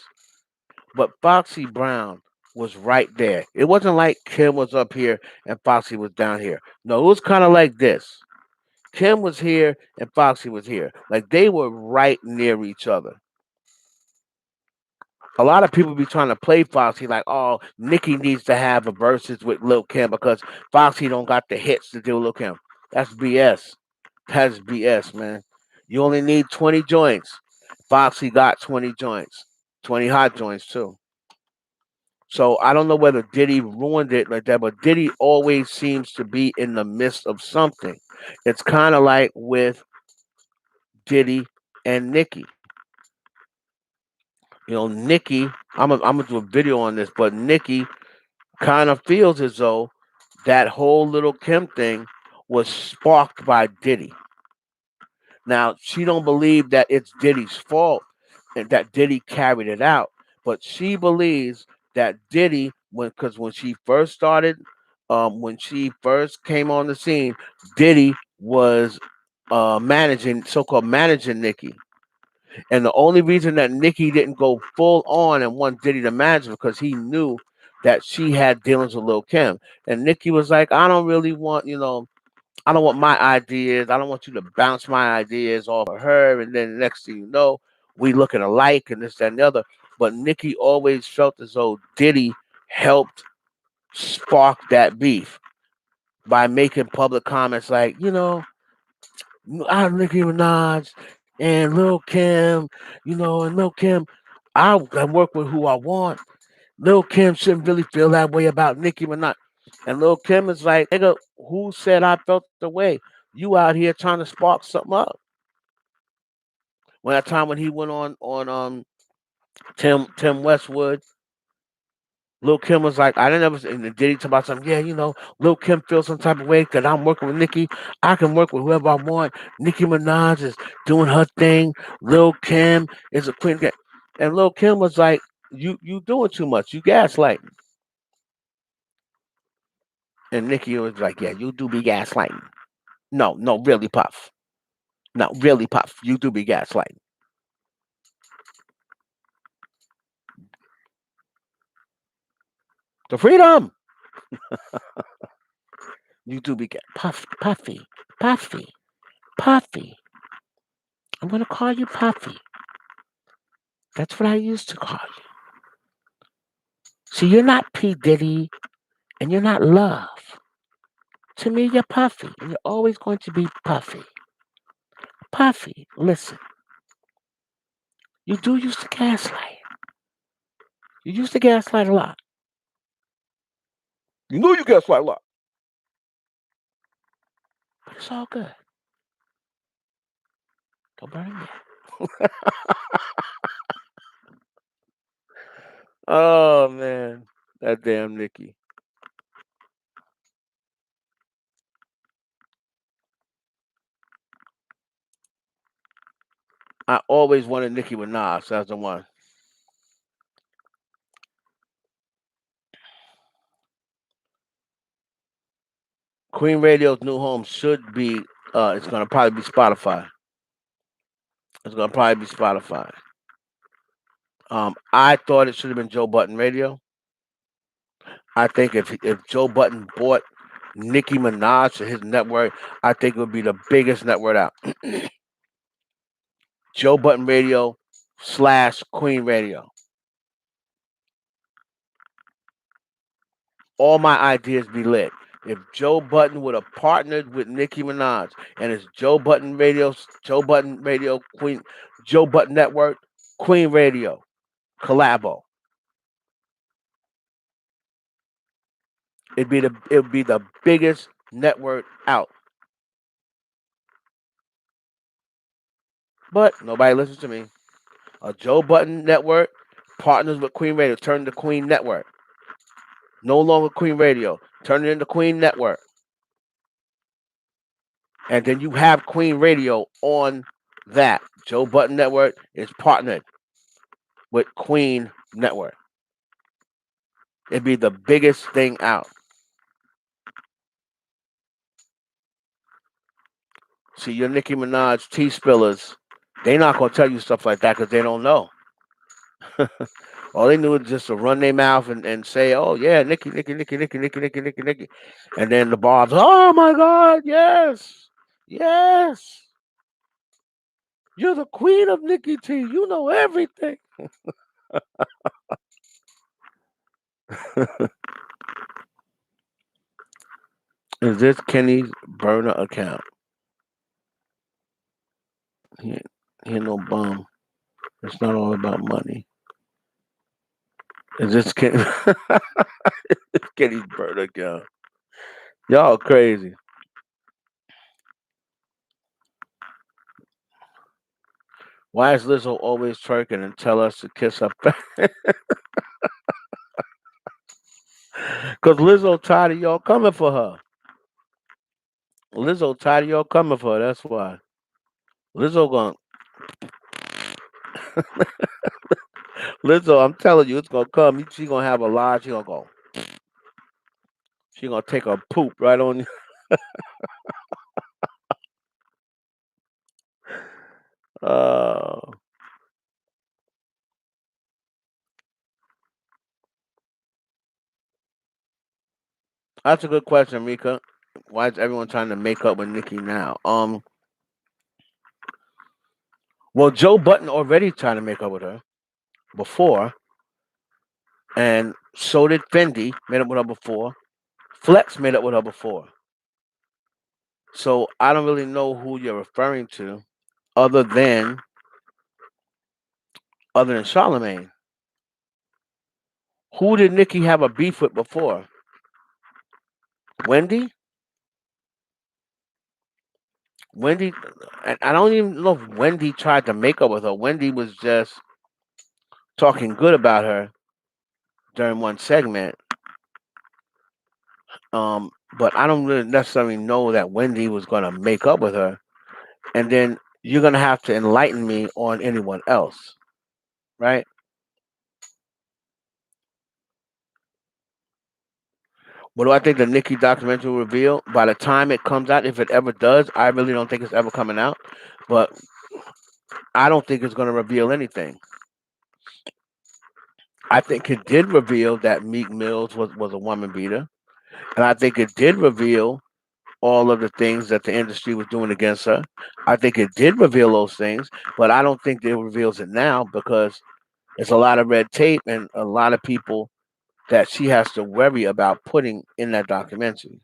but Foxy Brown was right there. It wasn't like Kim was up here and Foxy was down here. No, it was kind of like this. Kim was here and Foxy was here. Like they were right near each other. A lot of people be trying to play Foxy like, oh, Nicki needs to have a verses with Lil Kim because Foxy don't got the hits to do with Lil Kim. That's BS. That's BS, man. You only need 20 joints. Foxy got 20 joints, 20 hot joints too. So I don't know whether Diddy ruined it like that, but Diddy always seems to be in the midst of something. It's kind of like with Diddy and Nicki. Nicki, I'm gonna do a video on this, but Nicki kind of feels as though that whole little Kim thing was sparked by Diddy. Now she don't believe that it's Diddy's fault and that Diddy carried it out, but she believes that Diddy, when she first started, when she first came on the scene, Diddy was managing, so-called managing Nicki. And the only reason that Nicki didn't go full on and want Diddy to manage because he knew that she had dealings with Lil Kim. And Nicki was like, I don't really want, I don't want my ideas. I don't want you to bounce my ideas off of her. And then next thing you know, we looking alike and this, that, and the other. But Nicki always felt as though Diddy helped spark that beef by making public comments like, I'm Nicki Minaj and Lil Kim, and Lil Kim, I work with who I want. Lil Kim shouldn't really feel that way about Nicki Minaj. And Lil Kim is like, nigga, who said I felt the way? You out here trying to spark something up. When that time when he went on Tim Westwood, Lil Kim was like, I didn't ever, and then Diddy talk about something. Yeah, Lil Kim feels some type of way because I'm working with Nicki. I can work with whoever I want. Nicki Minaj is doing her thing. Lil Kim is a queen. And Lil Kim was like, you doing too much. You gaslighting. And Nicki was like, yeah, you do be gaslighting. No, no, really, Puff. No, really, Puff. You do be gaslighting. The freedom. You do be Puffy, Puffy, Puffy. I'm gonna call you Puffy. That's what I used to call you. See, you're not P Diddy, and you're not Love. To me, you're Puffy, and you're always going to be Puffy. Puffy, listen. You do used to gaslight. You used to gaslight a lot. You know you gaslight a lot, but it's all good. Don't burn me. Oh man, that damn Nicki. I always wanted Nicki Minaj as the one. Queen Radio's new home should be. It's gonna probably be Spotify. It's gonna probably be Spotify. I thought it should have been Joe Button Radio. I think if Joe Button bought Nicki Minaj to his network, I think it would be the biggest network out. Joe Button Radio slash Queen Radio. All my ideas be lit. If Joe Button would have partnered with Nicki Minaj and it's Joe Button Radio, Queen, Joe Button Network, Queen Radio, collabo, it would be the biggest network out. But nobody listens to me. A Joe Button Network partners with Queen Radio, turn to Queen Network. No longer Queen Radio, turn it into Queen Network, and then you have Queen Radio on that. Joe Button Network is partnered with Queen Network. It'd be the biggest thing out. See, your Nicki Minaj tea spillers, they not gonna tell you stuff like that because they don't know. All they knew is just to run their mouth and say, "Oh yeah, Nicki, Nicki, Nicki, Nicki, Nicki, Nicki, Nicki, Nicki," and then the barbs, "Oh my God, yes, yes, you're the queen of Nicki T. You know everything." Is this Kenny's burner account? He, he ain't no bum. It's not all about money. Is this Kenny's burner account? Y'all crazy. Why is Lizzo always twerking and tell us to kiss her back? Because Lizzo tired of y'all coming for her. Lizzo tired of y'all coming for her. That's why. Lizzo going Lizzo, I'm telling you, it's gonna come. She gonna have a lie. She gonna go. She gonna take a poop right on you. Uh, that's a good question, Mika. Why is everyone trying to make up with Nicki now? Well, Joe Button already trying to make up with her before, and so did Fendi. Made up with her before. Flex made up with her before. So I don't really know who you're referring to, other than other than Charlemagne. Who did Nicki have a beef with before? Wendy? Wendy, I don't even know if Wendy tried to make up with her. Wendy was just talking good about her during one segment. But I don't really necessarily know that Wendy was going to make up with her. And then you're going to have to enlighten me on anyone else, right? What do I think the Nicki documentary will reveal? By the time it comes out, if it ever does, I really don't think it's ever coming out. But I don't think it's going to reveal anything. I think it did reveal that Meek Mills was a woman beater. And I think it did reveal all of the things that the industry was doing against her. I think it did reveal those things, but I don't think it reveals it now because it's a lot of red tape and a lot of people that she has to worry about putting in that documentary.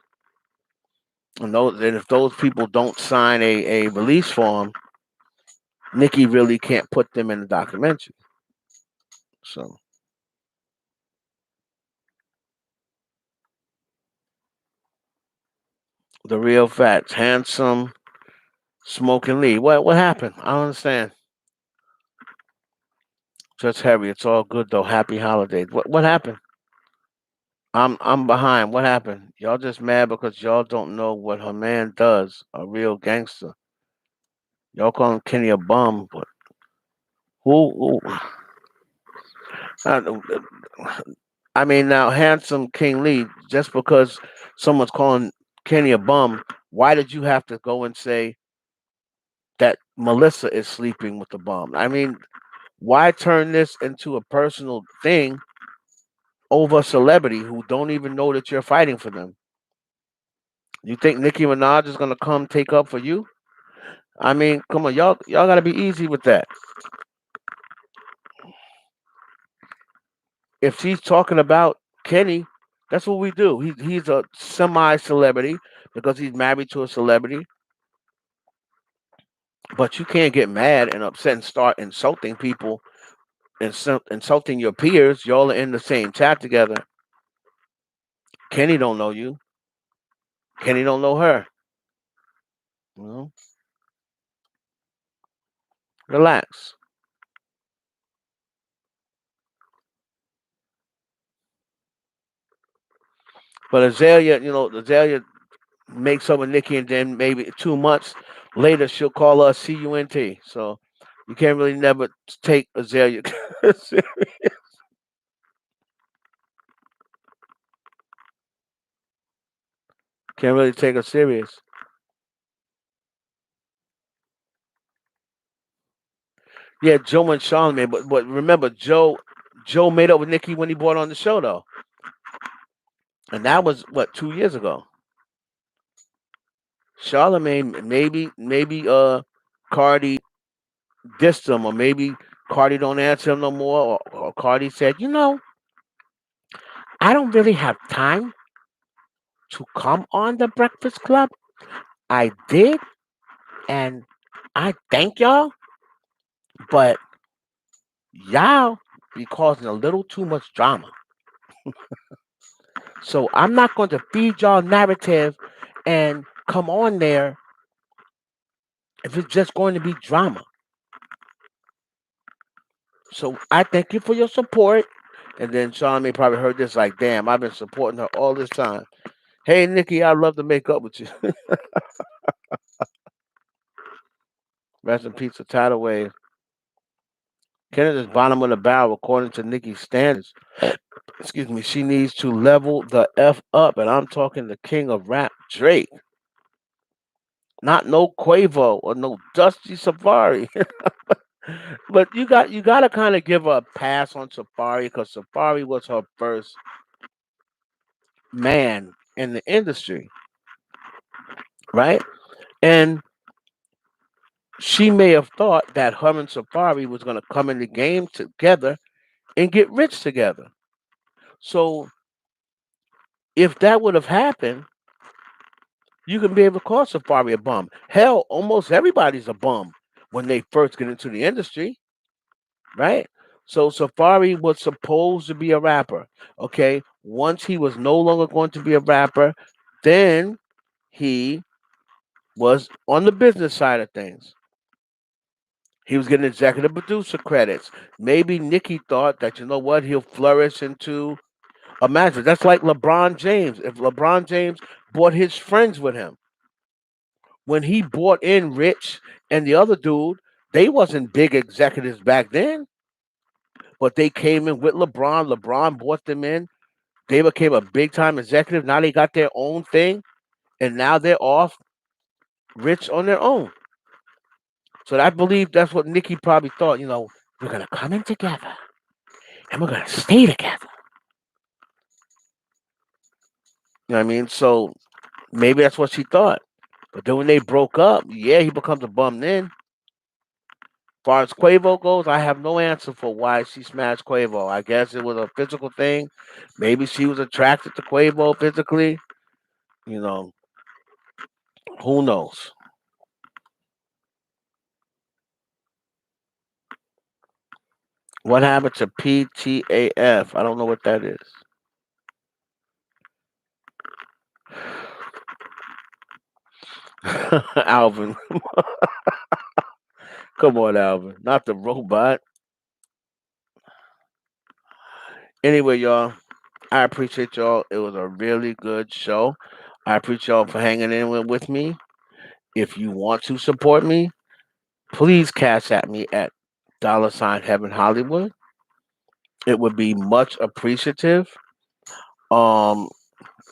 And if those people don't sign a release form, Nikki really can't put them in the documentary. So the real facts, handsome, smoking lead. What happened? I don't understand. Just Harry, it's all good though. Happy holidays. What happened? I'm behind. What happened? Y'all just mad because y'all don't know what her man does. A real gangster. Y'all call him Kenny a bum, but who I, I mean, now handsome King Lee. Just because someone's calling Kenny a bum, why did you have to go and say that Melissa is sleeping with the bum? I mean, why turn this into a personal thing over a celebrity who don't even know that you're fighting for them? You think Nicki Minaj is gonna come take up for you? I mean, come on, y'all gotta be easy with that. If she's talking about Kenny, that's what we do. He's a semi celebrity because he's married to a celebrity. But you can't get mad and upset and start insulting people, insulting your peers. Y'all are in the same chat together. Kenny don't know you. Kenny don't know her. You know, relax. But Azalea, Azalea makes up with Nikki, and then maybe 2 months later she'll call us CUNT. So you can't really never take Azalea. Can't really take her serious. Yeah, Joe and Charlamagne, but remember Joe made up with Nikki when he brought on the show though, and that was what 2 years ago. Charlamagne maybe Cardi dissed him, or maybe Cardi don't answer him no more, or Cardi said, I don't really have time to come on the Breakfast Club. I did, and I thank y'all, but y'all be causing a little too much drama. So I'm not going to feed y'all narrative and come on there if it's just going to be drama. So I thank you for your support. And then Sean may probably heard this like, damn, I've been supporting her all this time. Hey, Nikki, I'd love to make up with you. Rest in peace, tidal wave. Canada's bottom of the barrel, according to Nikki's standards. Excuse me, she needs to level the F up. And I'm talking the king of rap, Drake. Not no Quavo or no Dusty Safari. But you gotta kind of give her a pass on Safari because Safari was her first man in the industry, right? And she may have thought that her and Safari was gonna come in the game together and get rich together. So if that would have happened, you can be able to call Safari a bum. Hell, almost everybody's a bum when they first get into the industry, right? So Safari was supposed to be a rapper. Okay. Once he was no longer going to be a rapper, then he was on the business side of things. He was getting executive producer credits. Maybe Nicki thought that, you know what, he'll flourish into a manager. That's like LeBron James. If LeBron James brought his friends with him, when he brought in Rich and the other dude, they wasn't big executives back then, but they came in with LeBron. LeBron brought them in. They became a big time executive. Now they got their own thing, and now they're off rich on their own. So I believe that's what Nikki probably thought. We're gonna come in together and we're gonna stay together. You know what I mean? So maybe that's what she thought. But then when they broke up, yeah, he becomes a bum then. Far as Quavo goes, I have no answer for why she smashed Quavo. I guess it was a physical thing. Maybe she was attracted to Quavo physically. You know, who knows? What happened to PTAF? I don't know what that is. Alvin. Come on, Alvin. Not the robot. Anyway, y'all, I appreciate y'all. It was a really good show. I appreciate y'all for hanging in with me. If you want to support me, please cash at me at dollar sign Heaven Hollywood. It would be much appreciative. Um,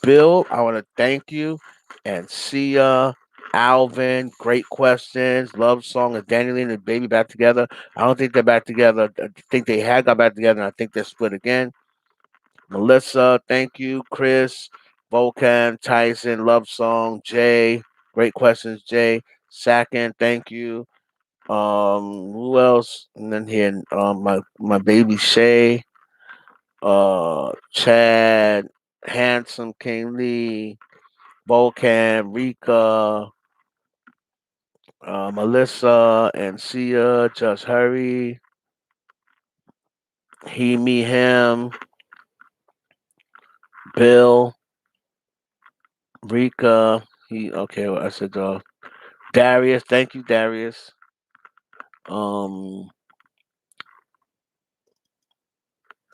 Bill, I want to thank you and see ya. Alvin, great questions. Love song and Daniel and Baby back together. I don't think they're back together. I think they had got back together, and I think they're split again. Melissa, thank you. Chris, Volcan, Tyson, love song. Jay, great questions. Jay, Sakin, thank you. Who else? And then here, my baby Shay, Chad, Handsome King Lee, Volcan, Rika, Melissa, and Sia, Just Hurry, He, Me, Him, Bill, Rika, he, okay, well, I said, Darius, thank you, Darius. Um,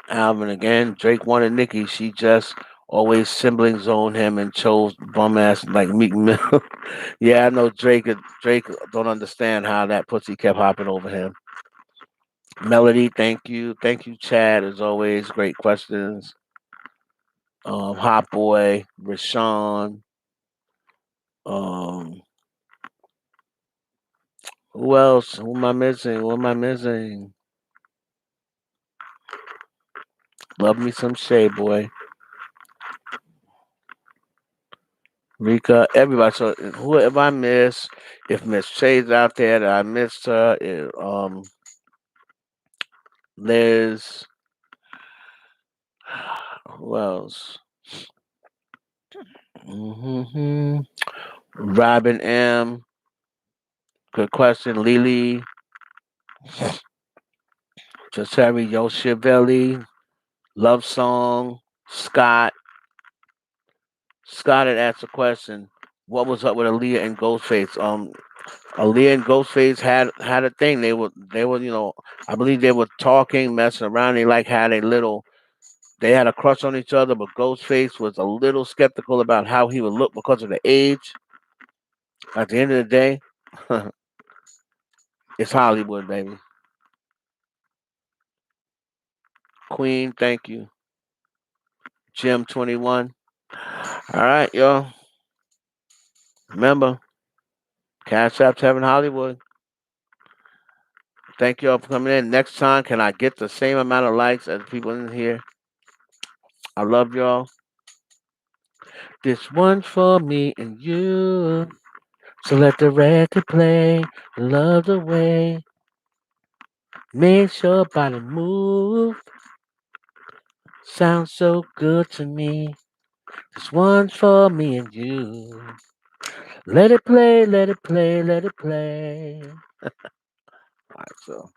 Alvin again, Drake wanted Nicki. She just always siblings on him and chose bum ass like Meek Mill. Yeah, I know Drake don't understand how that pussy kept hopping over him. Melody, thank you, Chad. As always, great questions. Hot Boy, Rashawn. Um, who else? Who am I missing? What am I missing? Love me some Shay Boy, Rika, everybody. So who if I miss? If Miss Shay's out there, that I missed her. Liz. Who else? hmm Robin M. Good question. Lily. Giuseppe Yoshivelli. Love Song. Scott. Scott had asked a question. What was up with Aaliyah and Ghostface? Aaliyah and Ghostface had a thing. They were I believe they were talking, messing around. They like had a little. They had a crush on each other, but Ghostface was a little skeptical about how he would look because of the age. At the end of the day, it's Hollywood, baby. Queen, thank you. Jim 21. All right, y'all. Remember, Cash App's Heaven Hollywood. Thank y'all for coming in. Next time, can I get the same amount of likes as people in here? I love y'all. This one's for me and you. So let the record play. Love the way. Make your body move. Sounds so good to me. This one's for me and you. Let it play, let it play, let it play. All right, so